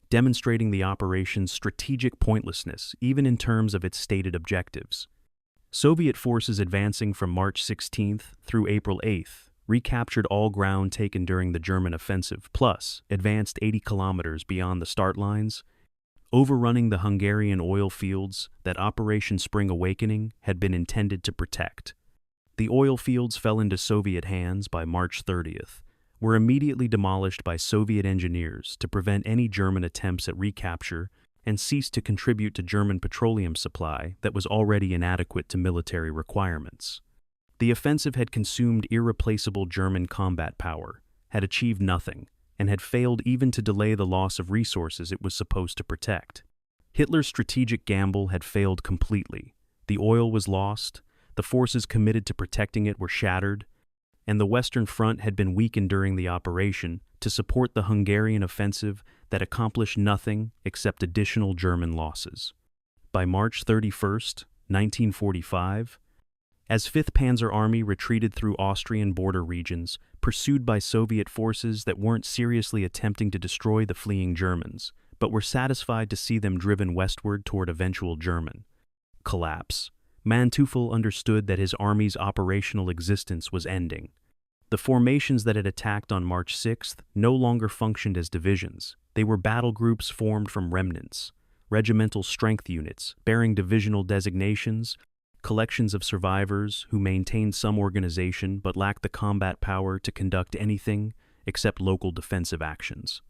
demonstrating the operation's strategic pointlessness even in terms of its stated objectives. Soviet forces advancing from March 16th through April 8th recaptured all ground taken during the German offensive, plus advanced 80 kilometers beyond the start lines, overrunning the Hungarian oil fields that Operation Spring Awakening had been intended to protect. The oil fields fell into Soviet hands by March 30th, were immediately demolished by Soviet engineers to prevent any German attempts at recapture, and ceased to contribute to German petroleum supply that was already inadequate to military requirements. The offensive had consumed irreplaceable German combat power, had achieved nothing, and had failed even to delay the loss of resources it was supposed to protect. Hitler's strategic gamble had failed completely. The oil was lost, the forces committed to protecting it were shattered, and the Western Front had been weakened during the operation to support the Hungarian offensive that accomplished nothing except additional German losses. By March 31st, 1945, as Fifth Panzer Army retreated through Austrian border regions, pursued by Soviet forces that weren't seriously attempting to destroy the fleeing Germans, but were satisfied to see them driven westward toward eventual German collapse, Manteuffel understood that his army's operational existence was ending. The formations that had attacked on March 6th no longer functioned as divisions. They were battle groups formed from remnants, regimental strength units bearing divisional designations, collections of survivors who maintained some organization but lacked the combat power to conduct anything except local defensive actions.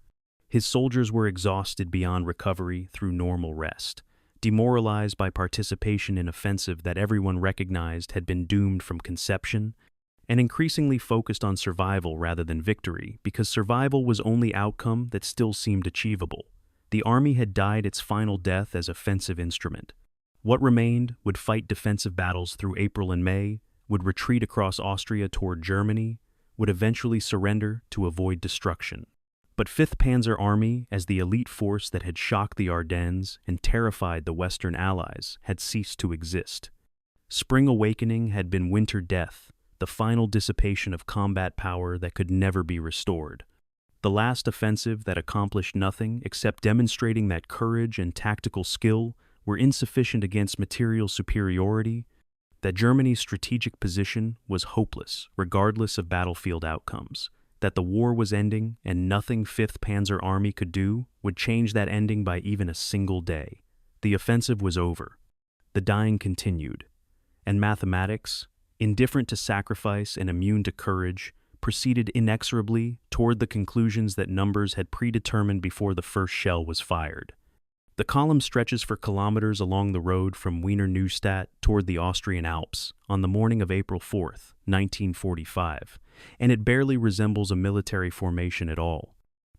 His soldiers were exhausted beyond recovery through normal rest, demoralized by participation in offensive that everyone recognized had been doomed from conception, and increasingly focused on survival rather than victory because survival was only outcome that still seemed achievable. The army had died its final death as offensive instrument. What remained would fight defensive battles through April and May, would retreat across Austria toward Germany, would eventually surrender to avoid destruction. But Fifth Panzer Army, as the elite force that had shocked the Ardennes and terrified the Western Allies, had ceased to exist. Spring awakening had been winter death, the final dissipation of combat power that could never be restored. The last offensive that accomplished nothing except demonstrating that courage and tactical skill were insufficient against material superiority, that Germany's strategic position was hopeless regardless of battlefield outcomes, that the war was ending and nothing Fifth Panzer Army could do would change that ending by even a single day. The offensive was over. The dying continued. And mathematics, indifferent to sacrifice and immune to courage, proceeded inexorably toward the conclusions that numbers had predetermined before the first shell was fired. The column stretches for kilometers along the road from Wiener Neustadt toward the Austrian Alps on the morning of April 4th, 1945, and it barely resembles a military formation at all.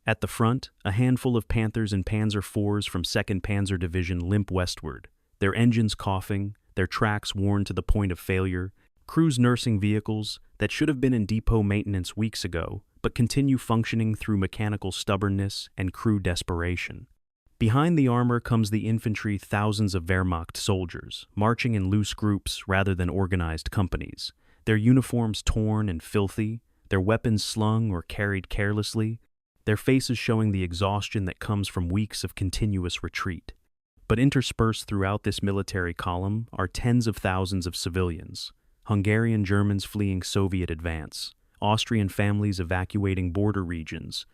At the front, a handful of Panthers and Panzer IVs from 2nd Panzer Division limp westward, their engines coughing, their tracks worn to the point of failure, crews nursing vehicles that should have been in depot maintenance weeks ago, but continue functioning through mechanical stubbornness and crew desperation. Behind the armor comes the infantry, thousands of Wehrmacht soldiers, marching in loose groups rather than organized companies, their uniforms torn and filthy, their weapons slung or carried carelessly, their faces showing the exhaustion that comes from weeks of continuous retreat. But interspersed throughout this military column are tens of thousands of civilians, Hungarian Germans fleeing Soviet advance, Austrian families evacuating border regions,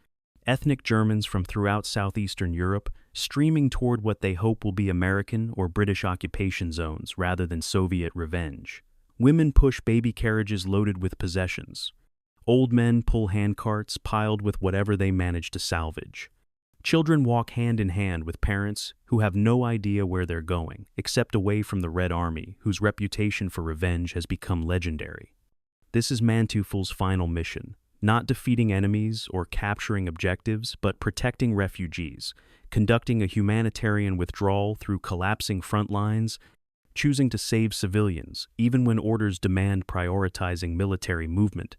ethnic Germans from throughout southeastern Europe streaming toward what they hope will be American or British occupation zones rather than Soviet revenge. Women push baby carriages loaded with possessions. Old men pull handcarts piled with whatever they manage to salvage. Children walk hand in hand with parents who have no idea where they're going, except away from the Red Army, whose reputation for revenge has become legendary. This is Manteuffel's final mission. Not defeating enemies or capturing objectives, but protecting refugees, conducting a humanitarian withdrawal through collapsing front lines, choosing to save civilians, even when orders demand prioritizing military movement.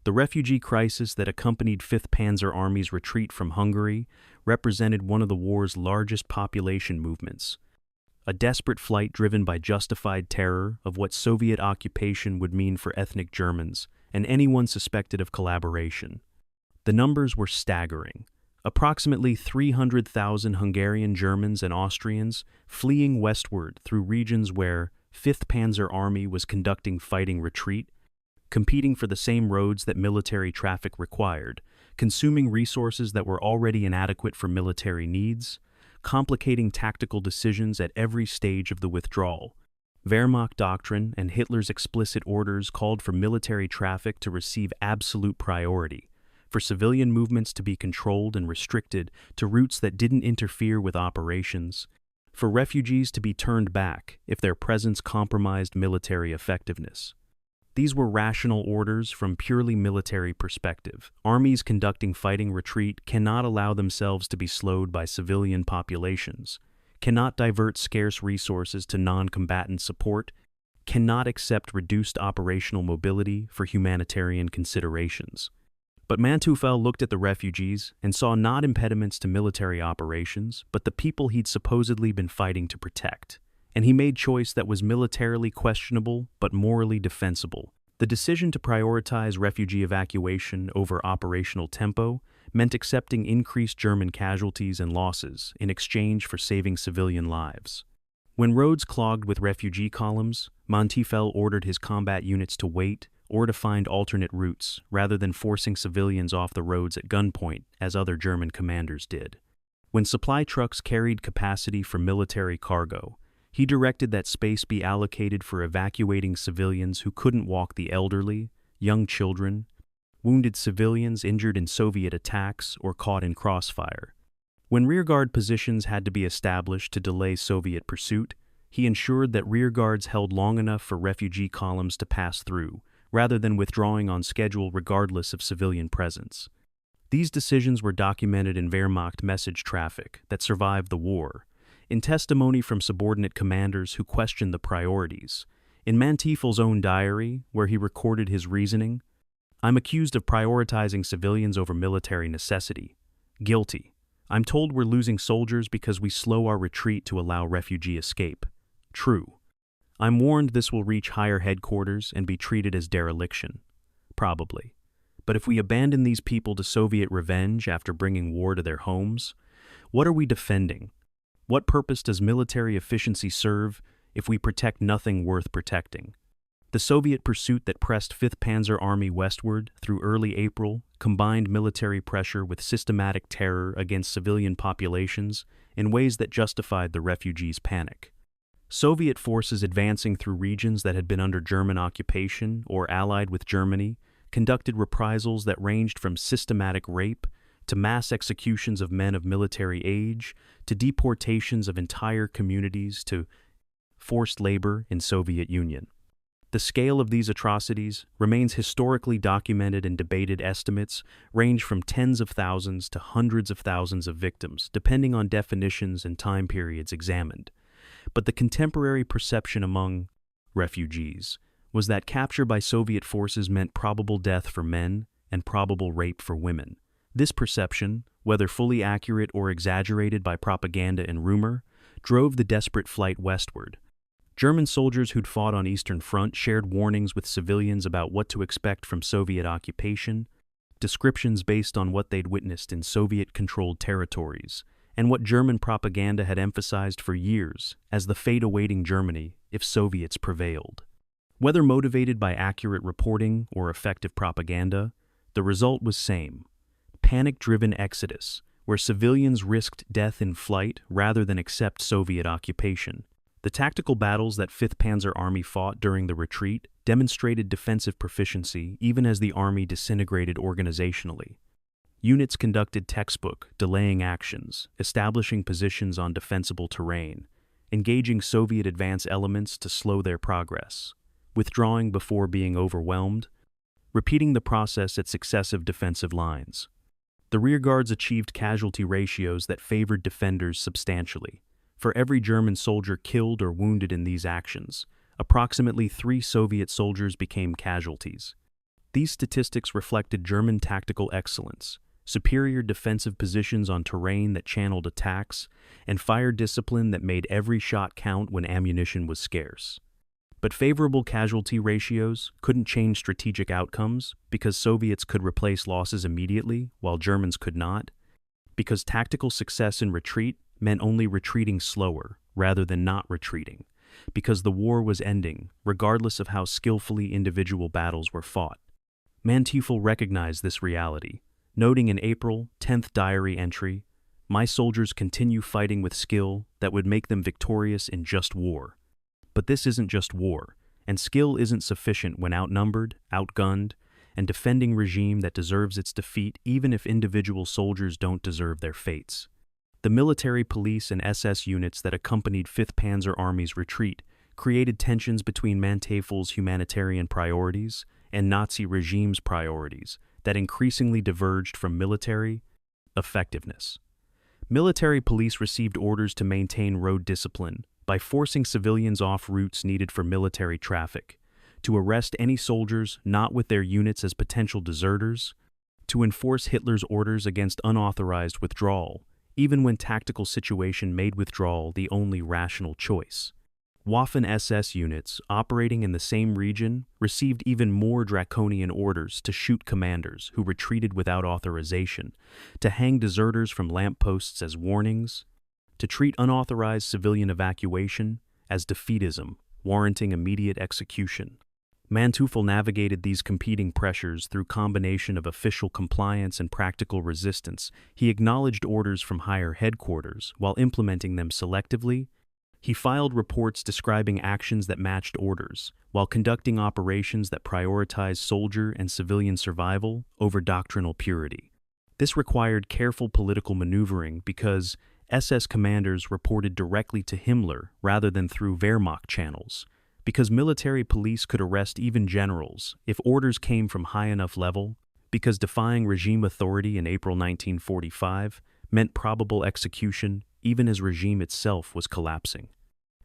The refugee crisis that accompanied Fifth Panzer Army's retreat from Hungary represented one of the war's largest population movements, a desperate flight driven by justified terror of what Soviet occupation would mean for ethnic Germans and anyone suspected of collaboration. The numbers were staggering. Approximately 300,000 Hungarian Germans and Austrians fleeing westward through regions where Fifth Panzer Army was conducting fighting retreat, competing for the same roads that military traffic required, consuming resources that were already inadequate for military needs, complicating tactical decisions at every stage of the withdrawal. Wehrmacht doctrine and Hitler's explicit orders called for military traffic to receive absolute priority, for civilian movements to be controlled and restricted to routes that didn't interfere with operations, for refugees to be turned back if their presence compromised military effectiveness. These were rational orders from purely military perspective. Armies conducting fighting retreat cannot allow themselves to be slowed by civilian populations, cannot divert scarce resources to non-combatant support, cannot accept reduced operational mobility for humanitarian considerations. But Manteuffel looked at the refugees and saw not impediments to military operations, but the people he'd supposedly been fighting to protect. And he made choice that was militarily questionable but morally defensible. The decision to prioritize refugee evacuation over operational tempo meant accepting increased German casualties and losses in exchange for saving civilian lives. When roads clogged with refugee columns, Manteuffel ordered his combat units to wait or to find alternate routes rather than forcing civilians off the roads at gunpoint as other German commanders did. When supply trucks carried capacity for military cargo, he directed that space be allocated for evacuating civilians who couldn't walk, the elderly, young children, wounded civilians injured in Soviet attacks or caught in crossfire. When rearguard positions had to be established to delay Soviet pursuit, he ensured that rearguards held long enough for refugee columns to pass through, rather than withdrawing on schedule regardless of civilian presence. These decisions were documented in Wehrmacht message traffic that survived the war, in testimony from subordinate commanders who questioned the priorities, in Manteuffel's own diary, where he recorded his reasoning. "I'm accused of prioritizing civilians over military necessity. Guilty. I'm told we're losing soldiers because we slow our retreat to allow refugee escape. True. I'm warned this will reach higher headquarters and be treated as dereliction. Probably. But if we abandon these people to Soviet revenge after bringing war to their homes, what are we defending? What purpose does military efficiency serve if we protect nothing worth protecting?" The Soviet pursuit that pressed Fifth Panzer Army westward through early April combined military pressure with systematic terror against civilian populations in ways that justified the refugees' panic. Soviet forces advancing through regions that had been under German occupation or allied with Germany conducted reprisals that ranged from systematic rape to mass executions of men of military age, to deportations of entire communities, to forced labor in Soviet Union. The scale of these atrocities remains historically documented, and debated estimates range from tens of thousands to hundreds of thousands of victims, depending on definitions and time periods examined. But the contemporary perception among refugees was that capture by Soviet forces meant probable death for men and probable rape for women. This perception, whether fully accurate or exaggerated by propaganda and rumor, drove the desperate flight westward. German soldiers who'd fought on Eastern Front shared warnings with civilians about what to expect from Soviet occupation, descriptions based on what they'd witnessed in Soviet-controlled territories, and what German propaganda had emphasized for years as the fate awaiting Germany if Soviets prevailed. Whether motivated by accurate reporting or effective propaganda, the result was same: panic-driven exodus, where civilians risked death in flight rather than accept Soviet occupation. The tactical battles that Fifth Panzer Army fought during the retreat demonstrated defensive proficiency even as the army disintegrated organizationally. Units conducted textbook, delaying actions, establishing positions on defensible terrain, engaging Soviet advance elements to slow their progress, withdrawing before being overwhelmed, repeating the process at successive defensive lines. The rearguards achieved casualty ratios that favored defenders substantially. For every German soldier killed or wounded in these actions, approximately 3 Soviet soldiers became casualties. These statistics reflected German tactical excellence, superior defensive positions on terrain that channeled attacks, and fire discipline that made every shot count when ammunition was scarce. But favorable casualty ratios couldn't change strategic outcomes because Soviets could replace losses immediately while Germans could not, because tactical success in retreat meant only retreating slower rather than not retreating, because the war was ending regardless of how skillfully individual battles were fought. Manteuffel recognized this reality, noting in April 10th diary entry, "My soldiers continue fighting with skill that would make them victorious in just war." But this isn't just war, and skill isn't sufficient when outnumbered, outgunned, and defending regime that deserves its defeat even if individual soldiers don't deserve their fates. The military police and SS units that accompanied Fifth Panzer Army's retreat created tensions between Manteuffel's humanitarian priorities and Nazi regime's priorities that increasingly diverged from military effectiveness. Military police received orders to maintain road discipline by forcing civilians off routes needed for military traffic, to arrest any soldiers not with their units as potential deserters, to enforce Hitler's orders against unauthorized withdrawal, even when tactical situation made withdrawal the only rational choice. Waffen-SS units operating in the same region received even more draconian orders to shoot commanders who retreated without authorization, to hang deserters from lampposts as warnings, to treat unauthorized civilian evacuation as defeatism, warranting immediate execution. Manteuffel navigated these competing pressures through combination of official compliance and practical resistance. He acknowledged orders from higher headquarters while implementing them selectively. He filed reports describing actions that matched orders, while conducting operations that prioritized soldier and civilian survival over doctrinal purity. This required careful political maneuvering because SS commanders reported directly to Himmler rather than through Wehrmacht channels, because military police could arrest even generals if orders came from high enough level, because defying regime authority in April 1945 meant probable execution even as regime itself was collapsing.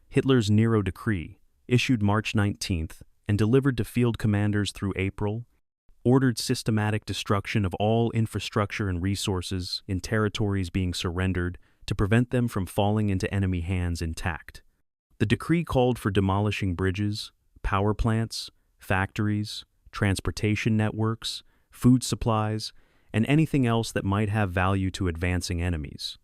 Hitler's Nero Decree, issued March 19th and delivered to field commanders through April, ordered systematic destruction of all infrastructure and resources in territories being surrendered to prevent them from falling into enemy hands intact. The decree called for demolishing bridges, power plants, factories, transportation networks, food supplies, and anything else that might have value to advancing enemies.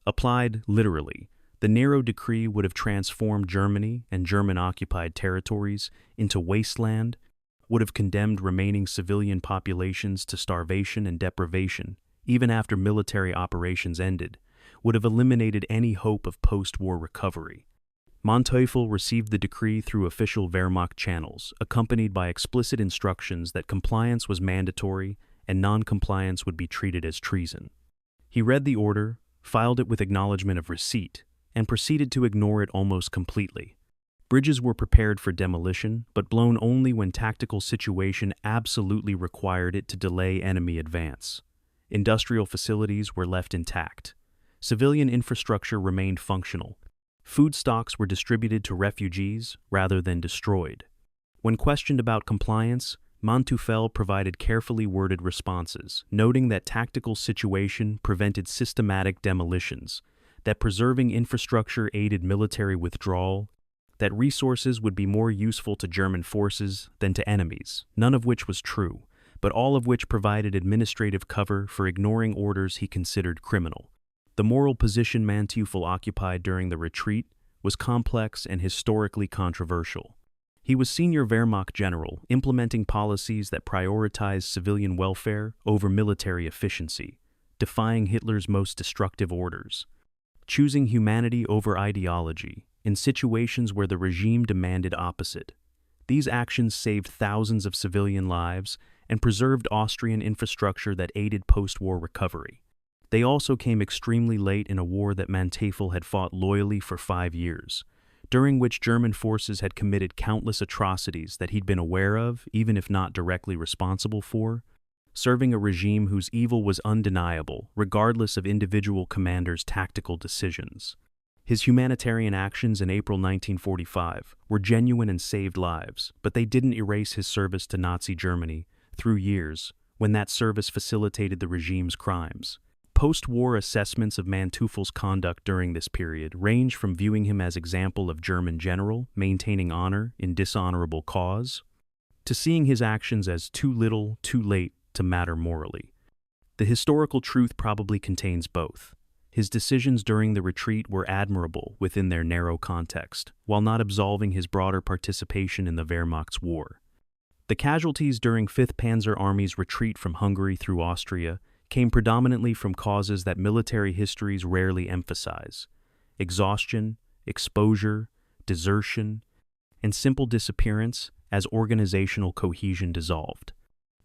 Applied literally, the Nero Decree would have transformed Germany and German-occupied territories into wasteland, would have condemned remaining civilian populations to starvation and deprivation, even after military operations ended, would have eliminated any hope of post-war recovery. Manteuffel received the decree through official Wehrmacht channels, accompanied by explicit instructions that compliance was mandatory and non-compliance would be treated as treason. He read the order, filed it with acknowledgement of receipt, and proceeded to ignore it almost completely. Bridges were prepared for demolition, but blown only when tactical situation absolutely required it to delay enemy advance. Industrial facilities were left intact. Civilian infrastructure remained functional. Food stocks were distributed to refugees rather than destroyed. When questioned about compliance, Manteuffel provided carefully worded responses, noting that tactical situation prevented systematic demolitions, that preserving infrastructure aided military withdrawal, that resources would be more useful to German forces than to enemies, none of which was true, but all of which provided administrative cover for ignoring orders he considered criminal. The moral position Manteuffel occupied during the retreat was complex and historically controversial. He was senior Wehrmacht general, implementing policies that prioritized civilian welfare over military efficiency, defying Hitler's most destructive orders, choosing humanity over ideology in situations where the regime demanded opposite. These actions saved thousands of civilian lives and preserved Austrian infrastructure that aided post-war recovery. They also came extremely late in a war that Manteuffel had fought loyally for 5 years, during which German forces had committed countless atrocities that he'd been aware of, even if not directly responsible for, serving a regime whose evil was undeniable, regardless of individual commanders' tactical decisions. His humanitarian actions in April 1945 were genuine and saved lives, but they didn't erase his service to Nazi Germany through years when that service facilitated the regime's crimes. Post-war assessments of Manteuffel's conduct during this period range from viewing him as example of German general maintaining honor in dishonorable cause, to seeing his actions as too little, too late to matter morally. The historical truth probably contains both. His decisions during the retreat were admirable within their narrow context, while not absolving his broader participation in the Wehrmacht's war. The casualties during Fifth Panzer Army's retreat from Hungary through Austria came predominantly from causes that military histories rarely emphasize: exhaustion, exposure, desertion, and simple disappearance as organizational cohesion dissolved.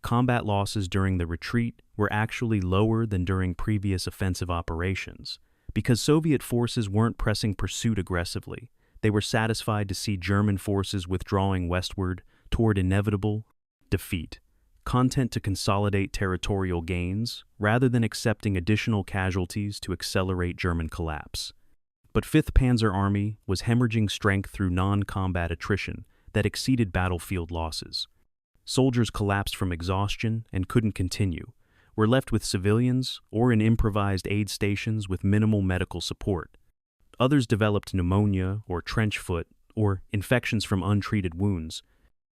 Combat losses during the retreat were actually lower than during previous offensive operations, because Soviet forces weren't pressing pursuit aggressively. They were satisfied to see German forces withdrawing westward toward inevitable defeat, content to consolidate territorial gains rather than accepting additional casualties to accelerate German collapse. But Fifth Panzer Army was hemorrhaging strength through non-combat attrition that exceeded battlefield losses. Soldiers collapsed from exhaustion and couldn't continue, were left with civilians or in improvised aid stations with minimal medical support. Others developed pneumonia or trench foot or infections from untreated wounds,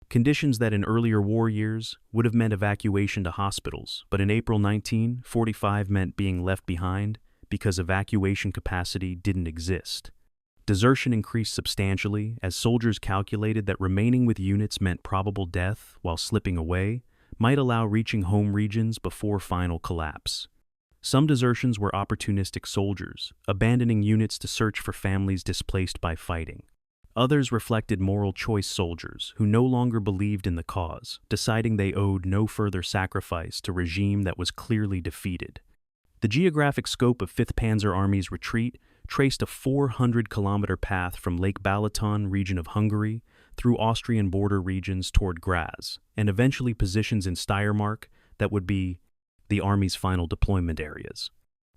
conditions that in earlier war years would have meant evacuation to hospitals, but in April 1945 meant being left behind because evacuation capacity didn't exist. Desertion increased substantially as soldiers calculated that remaining with units meant probable death while slipping away might allow reaching home regions before final collapse. Some desertions were opportunistic soldiers, abandoning units to search for families displaced by fighting. Others reflected moral choice soldiers who no longer believed in the cause, deciding they owed no further sacrifice to a regime that was clearly defeated. The geographic scope of 5th Panzer Army's retreat traced a 400-kilometer path from Lake Balaton region of Hungary through Austrian border regions toward Graz, and eventually positions in Steiermark that would be the Army's final deployment areas.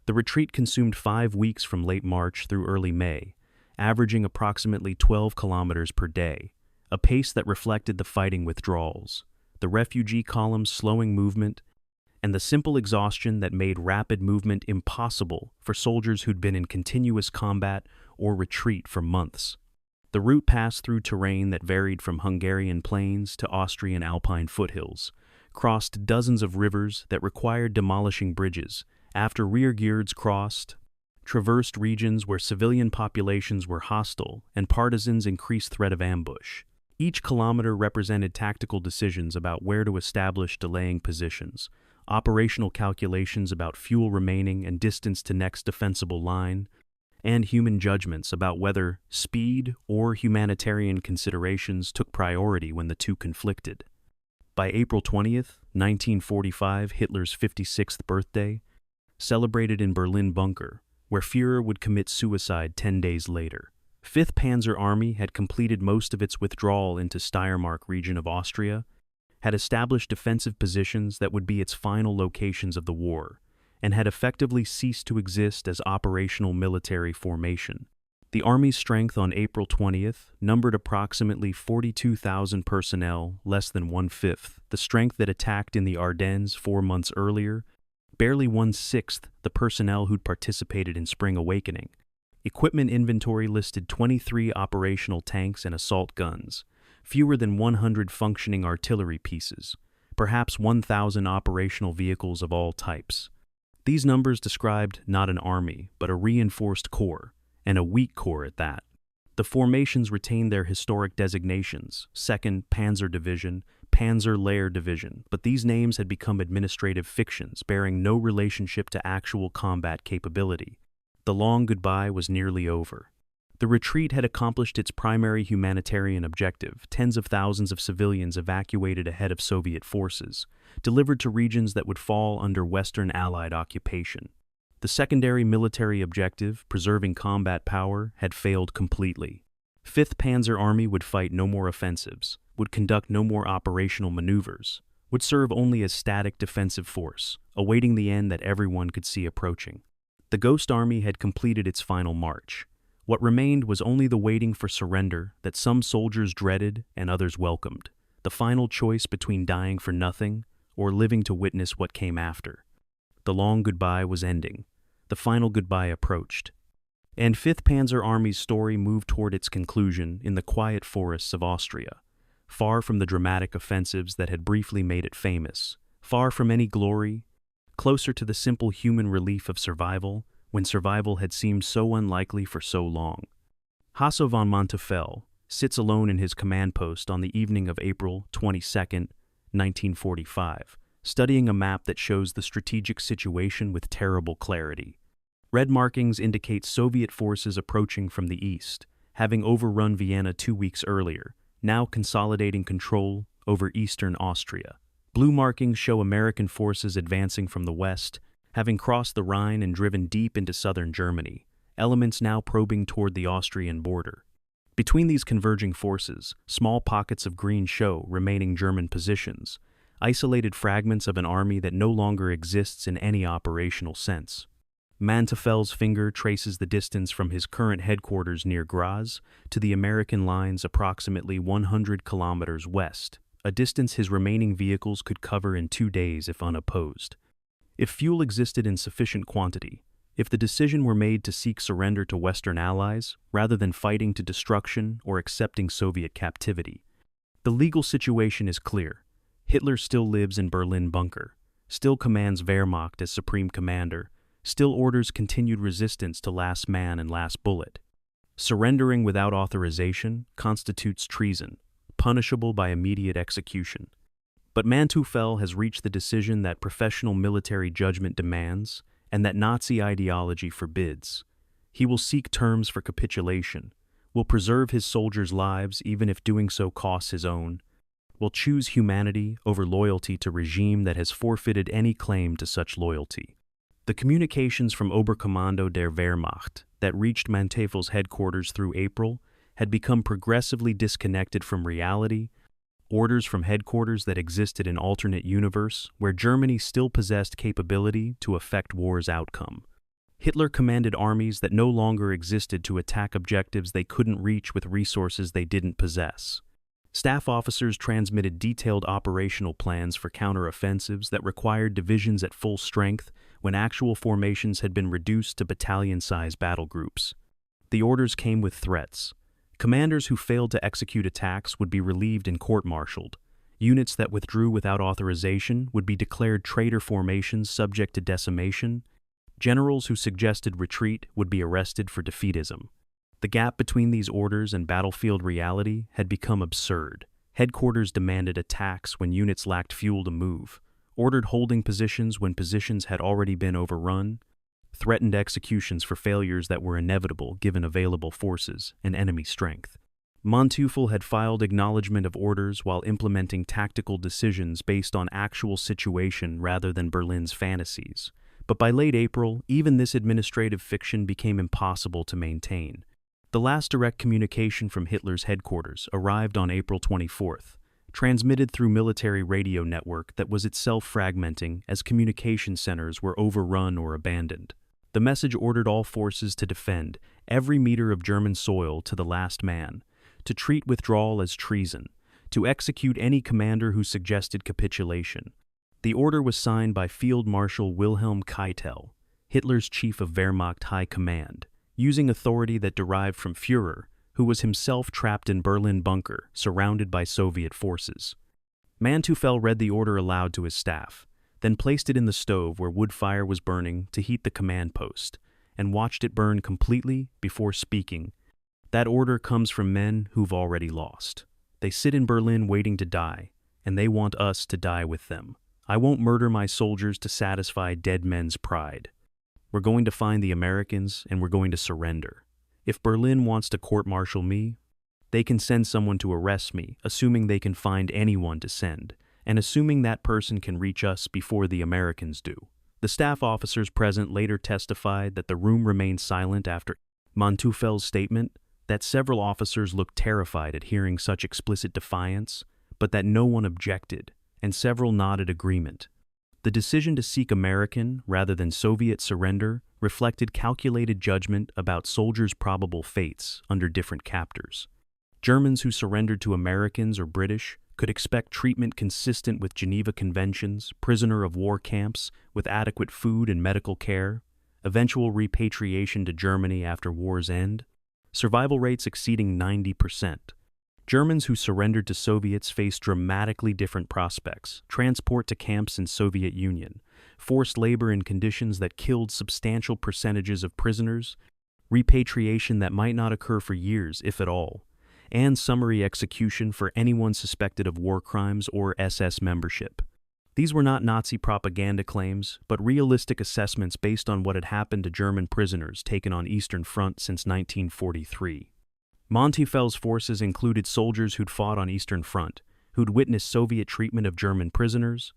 The retreat consumed 5 weeks from late March through early May, averaging approximately 12 kilometers per day, a pace that reflected the fighting withdrawals, the refugee column's slowing movement, and the simple exhaustion that made rapid movement impossible for soldiers who'd been in continuous combat or retreat for months. The route passed through terrain that varied from Hungarian plains to Austrian alpine foothills, crossed dozens of rivers that required demolishing bridges after rearguards crossed, traversed regions where civilian populations were hostile and partisans increased threat of ambush. Each kilometer represented tactical decisions about where to establish delaying positions, operational calculations about fuel remaining and distance to next defensible line, and human judgments about whether speed or humanitarian considerations took priority when the two conflicted. By April 20th, 1945, Hitler's 56th birthday, celebrated in Berlin bunker, where Führer would commit suicide 10 days later. 5th Panzer Army had completed most of its withdrawal into Steiermark region of Austria, had established defensive positions that would be its final locations of the war, and had effectively ceased to exist as operational military formation. The Army's strength on April 20th numbered approximately 42,000 personnel, less than 1/5 the strength that attacked in the Ardennes 4 months earlier, barely 1/6 the personnel who'd participated in Spring Awakening. Equipment inventory listed 23 operational tanks and assault guns, fewer than 100 functioning artillery pieces, perhaps 1,000 operational vehicles of all types. These numbers described not an army, but a reinforced corps, and a weak corps at that. The formations retained their historic designations, 2nd Panzer Division, Panzer Layer Division, but these names had become administrative fictions bearing no relationship to actual combat capability. The long goodbye was nearly over. The retreat had accomplished its primary humanitarian objective, tens of thousands of civilians evacuated ahead of Soviet forces, delivered to regions that would fall under Western Allied occupation. The secondary military objective, preserving combat power, had failed completely. 5th Panzer Army would fight no more offensives, would conduct no more operational maneuvers, would serve only as static defensive force, awaiting the end that everyone could see approaching. The Ghost Army had completed its final march. What remained was only the waiting for surrender that some soldiers dreaded and others welcomed, the final choice between dying for nothing or living to witness what came after. The long goodbye was ending. The final goodbye approached. And 5th Panzer Army's story moved toward its conclusion in the quiet forests of Austria, far from the dramatic offensives that had briefly made it famous, far from any glory, closer to the simple human relief of survival, when survival had seemed so unlikely for so long. Hasso von Manteuffel sits alone in his command post on the evening of April 22, 1945, studying a map that shows the strategic situation with terrible clarity. Red markings indicate Soviet forces approaching from the east, having overrun Vienna 2 weeks earlier, now consolidating control over eastern Austria. Blue markings show American forces advancing from the west, having crossed the Rhine and driven deep into southern Germany, elements now probing toward the Austrian border. Between these converging forces, small pockets of green show remaining German positions, isolated fragments of an army that no longer exists in any operational sense. Manteuffels' finger traces the distance from his current headquarters near Graz to the American lines approximately 100 kilometers west, a distance his remaining vehicles could cover in 2 days if unopposed. If fuel existed in sufficient quantity, if the decision were made to seek surrender to Western allies rather than fighting to destruction or accepting Soviet captivity, the legal situation is clear. Hitler still lives in Berlin bunker, still commands Wehrmacht as supreme commander, still orders continued resistance to last man and last bullet. Surrendering without authorization constitutes treason, punishable by immediate execution. But Manteuffel has reached the decision that professional military judgment demands and that Nazi ideology forbids. He will seek terms for capitulation, will preserve his soldiers' lives even if doing so costs his own, will choose humanity over loyalty to regime that has forfeited any claim to such loyalty. The communications from Oberkommando der Wehrmacht that reached Manteuffel's headquarters through April had become progressively disconnected from reality, orders from headquarters that existed in alternate universe where Germany still possessed capability to affect war's outcome. Hitler commanded armies that no longer existed to attack objectives they couldn't reach with resources they didn't possess. Staff officers transmitted detailed operational plans for counteroffensives that required divisions at full strength when actual formations had been reduced to battalion-sized battle groups. The orders came with threats. Commanders who failed to execute attacks would be relieved and court-martialed. Units that withdrew without authorization would be declared traitor formations subject to decimation. Generals who suggested retreat would be arrested for defeatism. The gap between these orders and battlefield reality had become absurd. Headquarters demanded attacks when units lacked fuel to move, ordered holding positions when positions had already been overrun, threatened executions for failures that were inevitable given available forces and enemy strength. Manteuffel had filed acknowledgement of orders while implementing tactical decisions based on actual situation rather than Berlin's fantasies. But by late April, even this administrative fiction became impossible to maintain. The last direct communication from Hitler's headquarters arrived on April 24th, transmitted through military radio network that was itself fragmenting as communication centers were overrun or abandoned. The message ordered all forces to defend every meter of German soil to the last man, to treat withdrawal as treason, to execute any commander who suggested capitulation. The order was signed by Field Marshal Wilhelm Keitel, Hitler's chief of Wehrmacht High Command, using authority that derived from Führer, who was himself trapped in Berlin bunker, surrounded by Soviet forces. Manteuffel read the order aloud to his staff, then placed it in the stove where wood fire was burning to heat the command post, and watched it burn completely before speaking. That order comes from men who've already lost. They sit in Berlin waiting to die, and they want us to die with them. I won't murder my soldiers to satisfy dead men's pride. We're going to find the Americans, and we're going to surrender. If Berlin wants to court-martial me, they can send someone to arrest me, assuming they can find anyone to send, and assuming that person can reach us before the Americans do. The staff officers present later testified that the room remained silent after Manteuffel's statement, that several officers looked terrified at hearing such explicit defiance, but that no one objected, and several nodded agreement. The decision to seek American rather than Soviet surrender reflected calculated judgment about soldiers' probable fates under different captors. Germans who surrendered to Americans or British could expect treatment consistent with Geneva Conventions, prisoner of war camps with adequate food and medical care, eventual repatriation to Germany after war's end, survival rates exceeding 90%. Germans who surrendered to Soviets faced dramatically different prospects: transport to camps in Soviet Union, forced labor in conditions that killed substantial percentages of prisoners, repatriation that might not occur for years, if at all, and summary execution for anyone suspected of war crimes or SS membership. These were not Nazi propaganda claims, but realistic assessments based on what had happened to German prisoners taken on Eastern Front since 1943. Manteuffels' forces included soldiers who'd fought on Eastern Front, who'd witnessed Soviet treatment of German prisoners,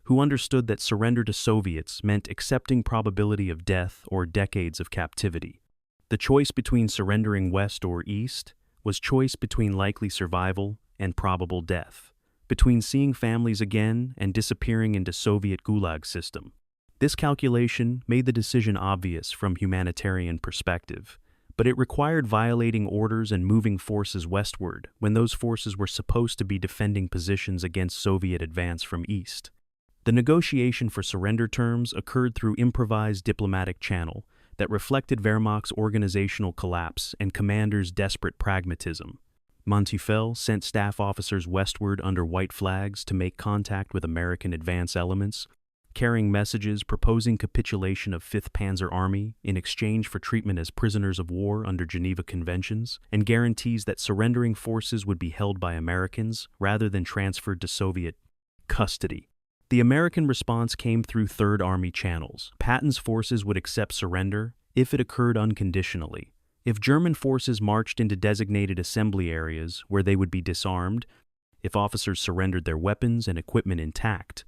who understood that surrender to Soviets meant accepting probability of death or decades of captivity. The choice between surrendering west or east was choice between likely survival and probable death, between seeing families again and disappearing into Soviet Gulag system. This calculation made the decision obvious from humanitarian perspective, but it required violating orders and moving forces westward when those forces were supposed to be defending positions against Soviet advance from east. The negotiation for surrender terms occurred through improvised diplomatic channel that reflected Wehrmacht's organizational collapse and commanders' desperate pragmatism. Manteuffel sent staff officers westward under white flags to make contact with American advance elements, carrying messages proposing capitulation of Fifth Panzer Army in exchange for treatment as prisoners of war under Geneva Conventions, and guarantees that surrendering forces would be held by Americans rather than transferred to Soviet custody. The American response came through Third Army channels. Patton's forces would accept surrender if it occurred unconditionally. If German forces marched into designated assembly areas where they would be disarmed, if officers surrendered their weapons and equipment intact,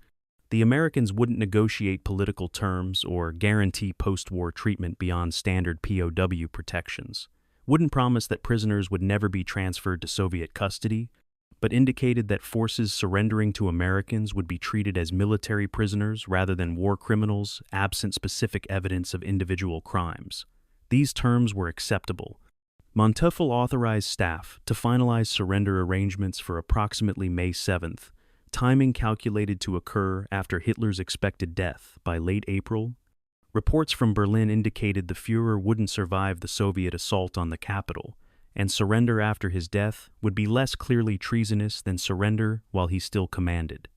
the Americans wouldn't negotiate political terms or guarantee post-war treatment beyond standard POW protections, wouldn't promise that prisoners would never be transferred to Soviet custody, but indicated that forces surrendering to Americans would be treated as military prisoners rather than war criminals absent specific evidence of individual crimes. These terms were acceptable. Manteuffel authorized staff to finalize surrender arrangements for approximately May 7th, timing calculated to occur after Hitler's expected death by late April. Reports from Berlin indicated the Führer wouldn't survive the Soviet assault on the capital, and surrender after his death would be less clearly treasonous than surrender while he still commanded.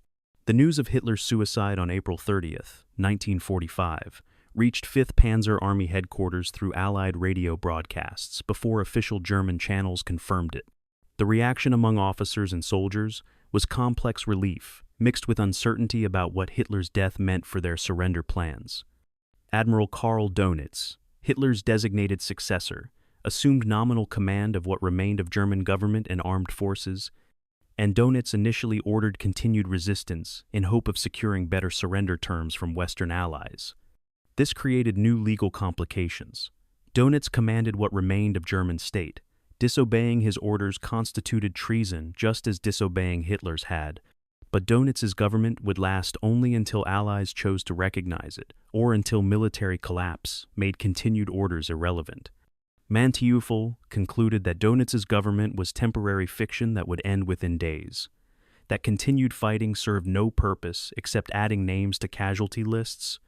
The news of Hitler's suicide on April 30th, 1945, reached 5th Panzer Army headquarters through Allied radio broadcasts before official German channels confirmed it. The reaction among officers and soldiers was complex relief, mixed with uncertainty about what Hitler's death meant for their surrender plans. Admiral Karl Dönitz, Hitler's designated successor, assumed nominal command of what remained of German government and armed forces, and Dönitz initially ordered continued resistance in hope of securing better surrender terms from Western allies. This created new legal complications. Dönitz commanded what remained of German state. Disobeying his orders constituted treason just as disobeying Hitler's had, but Dönitz's government would last only until allies chose to recognize it, or until military collapse made continued orders irrelevant. Manteuffel concluded that Dönitz's government was temporary fiction that would end within days, that continued fighting served no purpose except adding names to casualty lists,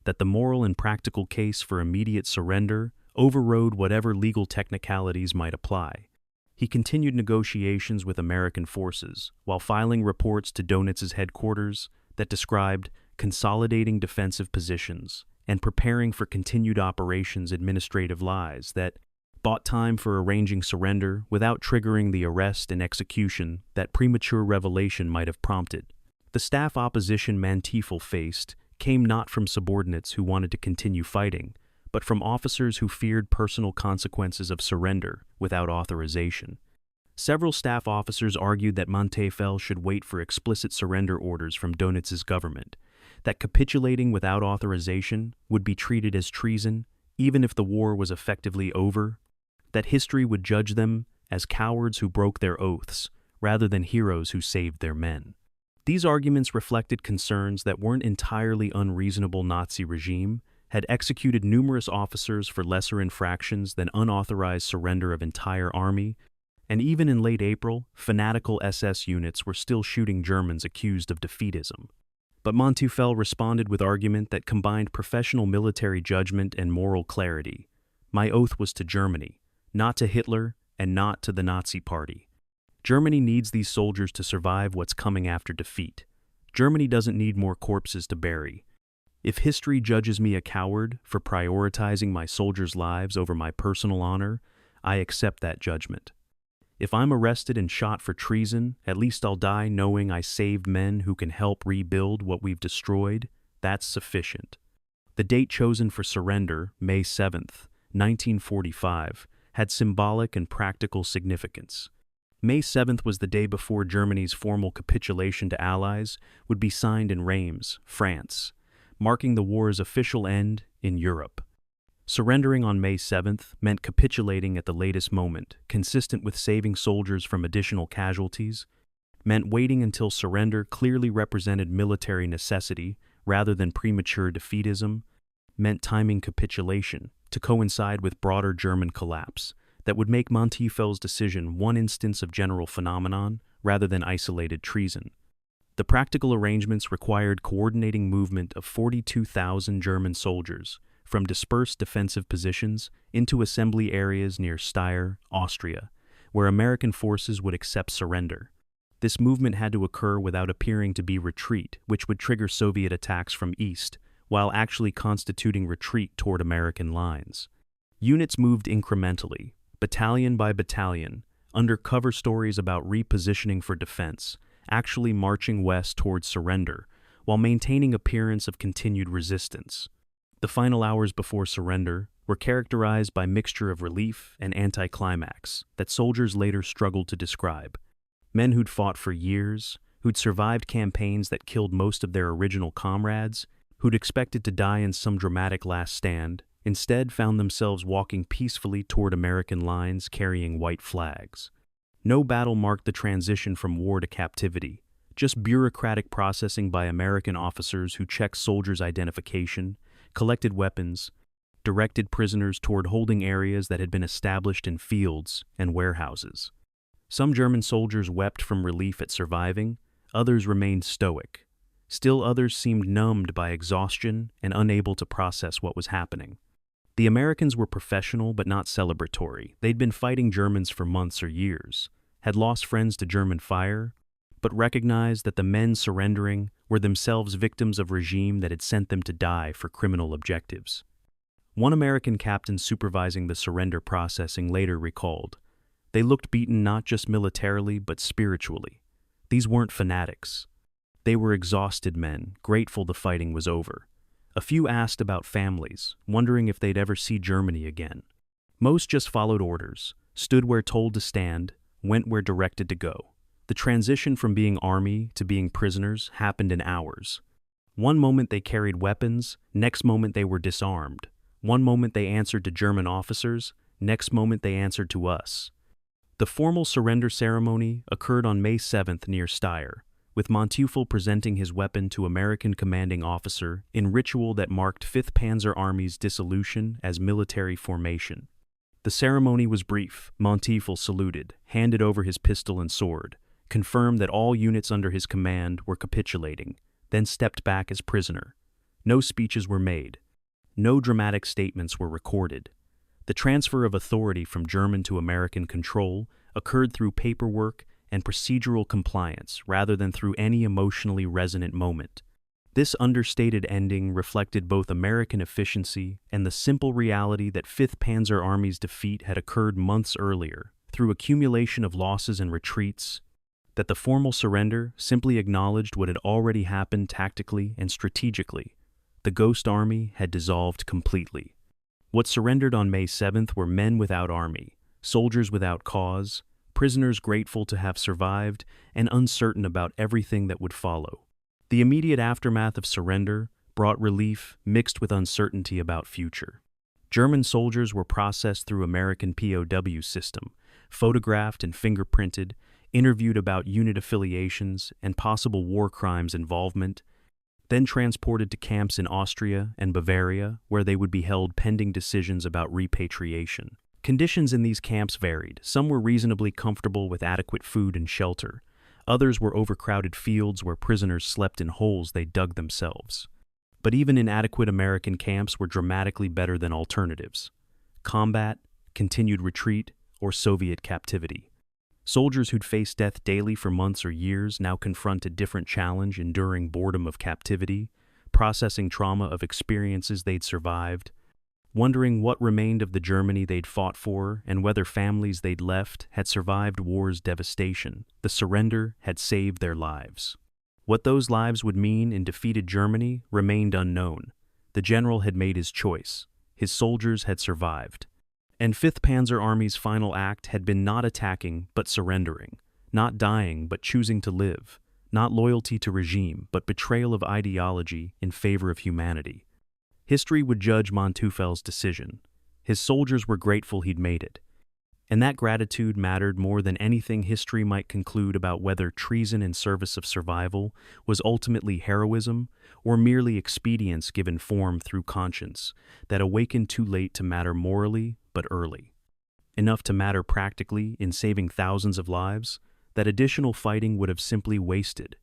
that the moral and practical case for immediate surrender overrode whatever legal technicalities might apply. He continued negotiations with American forces while filing reports to Dönitz's headquarters that described consolidating defensive positions and preparing for continued operations administrative lies that bought time for arranging surrender without triggering the arrest and execution that premature revelation might have prompted. The staff opposition Manteuffel faced came not from subordinates who wanted to continue fighting, but from officers who feared personal consequences of surrender without authorization. Several staff officers argued that Manteuffel should wait for explicit surrender orders from Dönitz's government, that capitulating without authorization would be treated as treason even if the war was effectively over, that history would judge them as cowards who broke their oaths rather than heroes who saved their men. These arguments reflected concerns that weren't entirely unreasonable. Nazi regime had executed numerous officers for lesser infractions than unauthorized surrender of entire army, and even in late April, fanatical SS units were still shooting Germans accused of defeatism. But Manteuffel responded with argument that combined professional military judgment and moral clarity. My oath was to Germany, not to Hitler and not to the Nazi Party. Germany needs these soldiers to survive what's coming after defeat. Germany doesn't need more corpses to bury. If history judges me a coward for prioritizing my soldiers' lives over my personal honor, I accept that judgment. If I'm arrested and shot for treason, at least I'll die knowing I saved men who can help rebuild what we've destroyed. That's sufficient. The date chosen for surrender, May 7th, 1945, had symbolic and practical significance. May 7th was the day before Germany's formal capitulation to Allies would be signed in Reims, France, marking the war's official end in Europe. Surrendering on May 7th meant capitulating at the latest moment, consistent with saving soldiers from additional casualties, meant waiting until surrender clearly represented military necessity rather than premature defeatism, meant timing capitulation to coincide with broader German collapse that would make Manteuffel's decision one instance of general phenomenon rather than isolated treason. The practical arrangements required coordinating movement of 42,000 German soldiers from dispersed defensive positions into assembly areas near Steyr, Austria, where American forces would accept surrender. This movement had to occur without appearing to be retreat, which would trigger Soviet attacks from east, while actually constituting retreat toward American lines. Units moved incrementally, battalion by battalion, under cover stories about repositioning for defense, actually marching west towards surrender, while maintaining appearance of continued resistance. The final hours before surrender were characterized by mixture of relief and anticlimax that soldiers later struggled to describe. Men who'd fought for years, who'd survived campaigns that killed most of their original comrades, who'd expected to die in some dramatic last stand, instead found themselves walking peacefully toward American lines carrying white flags. No battle marked the transition from war to captivity, just bureaucratic processing by American officers who checked soldiers' identification, collected weapons, directed prisoners toward holding areas that had been established in fields and warehouses. Some German soldiers wept from relief at surviving, others remained stoic. Still others seemed numbed by exhaustion and unable to process what was happening. The Americans were professional but not celebratory. They'd been fighting Germans for months or years, had lost friends to German fire, but recognized that the men surrendering were themselves victims of regime that had sent them to die for criminal objectives. One American captain supervising the surrender processing later recalled, "They looked beaten not just militarily but spiritually. These weren't fanatics. They were exhausted men, grateful the fighting was over. A few asked about families, wondering if they'd ever see Germany again. Most just followed orders, stood where told to stand, went where directed to go. The transition from being army to being prisoners happened in hours. One moment they carried weapons, next moment they were disarmed. One moment they answered to German officers, next moment they answered to us." The formal surrender ceremony occurred on May 7th near Steyr, with Manteuffel presenting his weapon to American commanding officer in ritual that marked Fifth Panzer Army's dissolution as military formation. The ceremony was brief. Manteuffel saluted, handed over his pistol and sword, confirmed that all units under his command were capitulating, then stepped back as prisoner. No speeches were made. No dramatic statements were recorded. The transfer of authority from German to American control occurred through paperwork and procedural compliance rather than through any emotionally resonant moment. This understated ending reflected both American efficiency and the simple reality that Fifth Panzer Army's defeat had occurred months earlier through accumulation of losses and retreats, that the formal surrender simply acknowledged what had already happened tactically and strategically. The Ghost Army had dissolved completely. What surrendered on May 7th were men without army, soldiers without cause, prisoners grateful to have survived and uncertain about everything that would follow. The immediate aftermath of surrender brought relief mixed with uncertainty about future. German soldiers were processed through American POW system, photographed and fingerprinted, interviewed about unit affiliations and possible war crimes involvement, then transported to camps in Austria and Bavaria, where they would be held pending decisions about repatriation. Conditions in these camps varied. Some were reasonably comfortable with adequate food and shelter. Others were overcrowded fields where prisoners slept in holes they dug themselves. But even inadequate American camps were dramatically better than alternatives: combat, continued retreat, or Soviet captivity. Soldiers who'd faced death daily for months or years now confront a different challenge, enduring boredom of captivity, processing trauma of experiences they'd survived, wondering what remained of the Germany they'd fought for and whether families they'd left had survived war's devastation. The surrender had saved their lives. What those lives would mean in defeated Germany remained unknown. The general had made his choice. His soldiers had survived. And Fifth Panzer Army's final act had been not attacking but surrendering, not dying but choosing to live, not loyalty to regime but betrayal of ideology in favor of humanity. History would judge Manteuffel's decision. His soldiers were grateful he'd made it. And that gratitude mattered more than anything history might conclude about whether treason in service of survival was ultimately heroism or merely expedience given form through conscience that awakened too late to matter morally but early. Enough to matter practically in saving thousands of lives that additional fighting would have simply wasted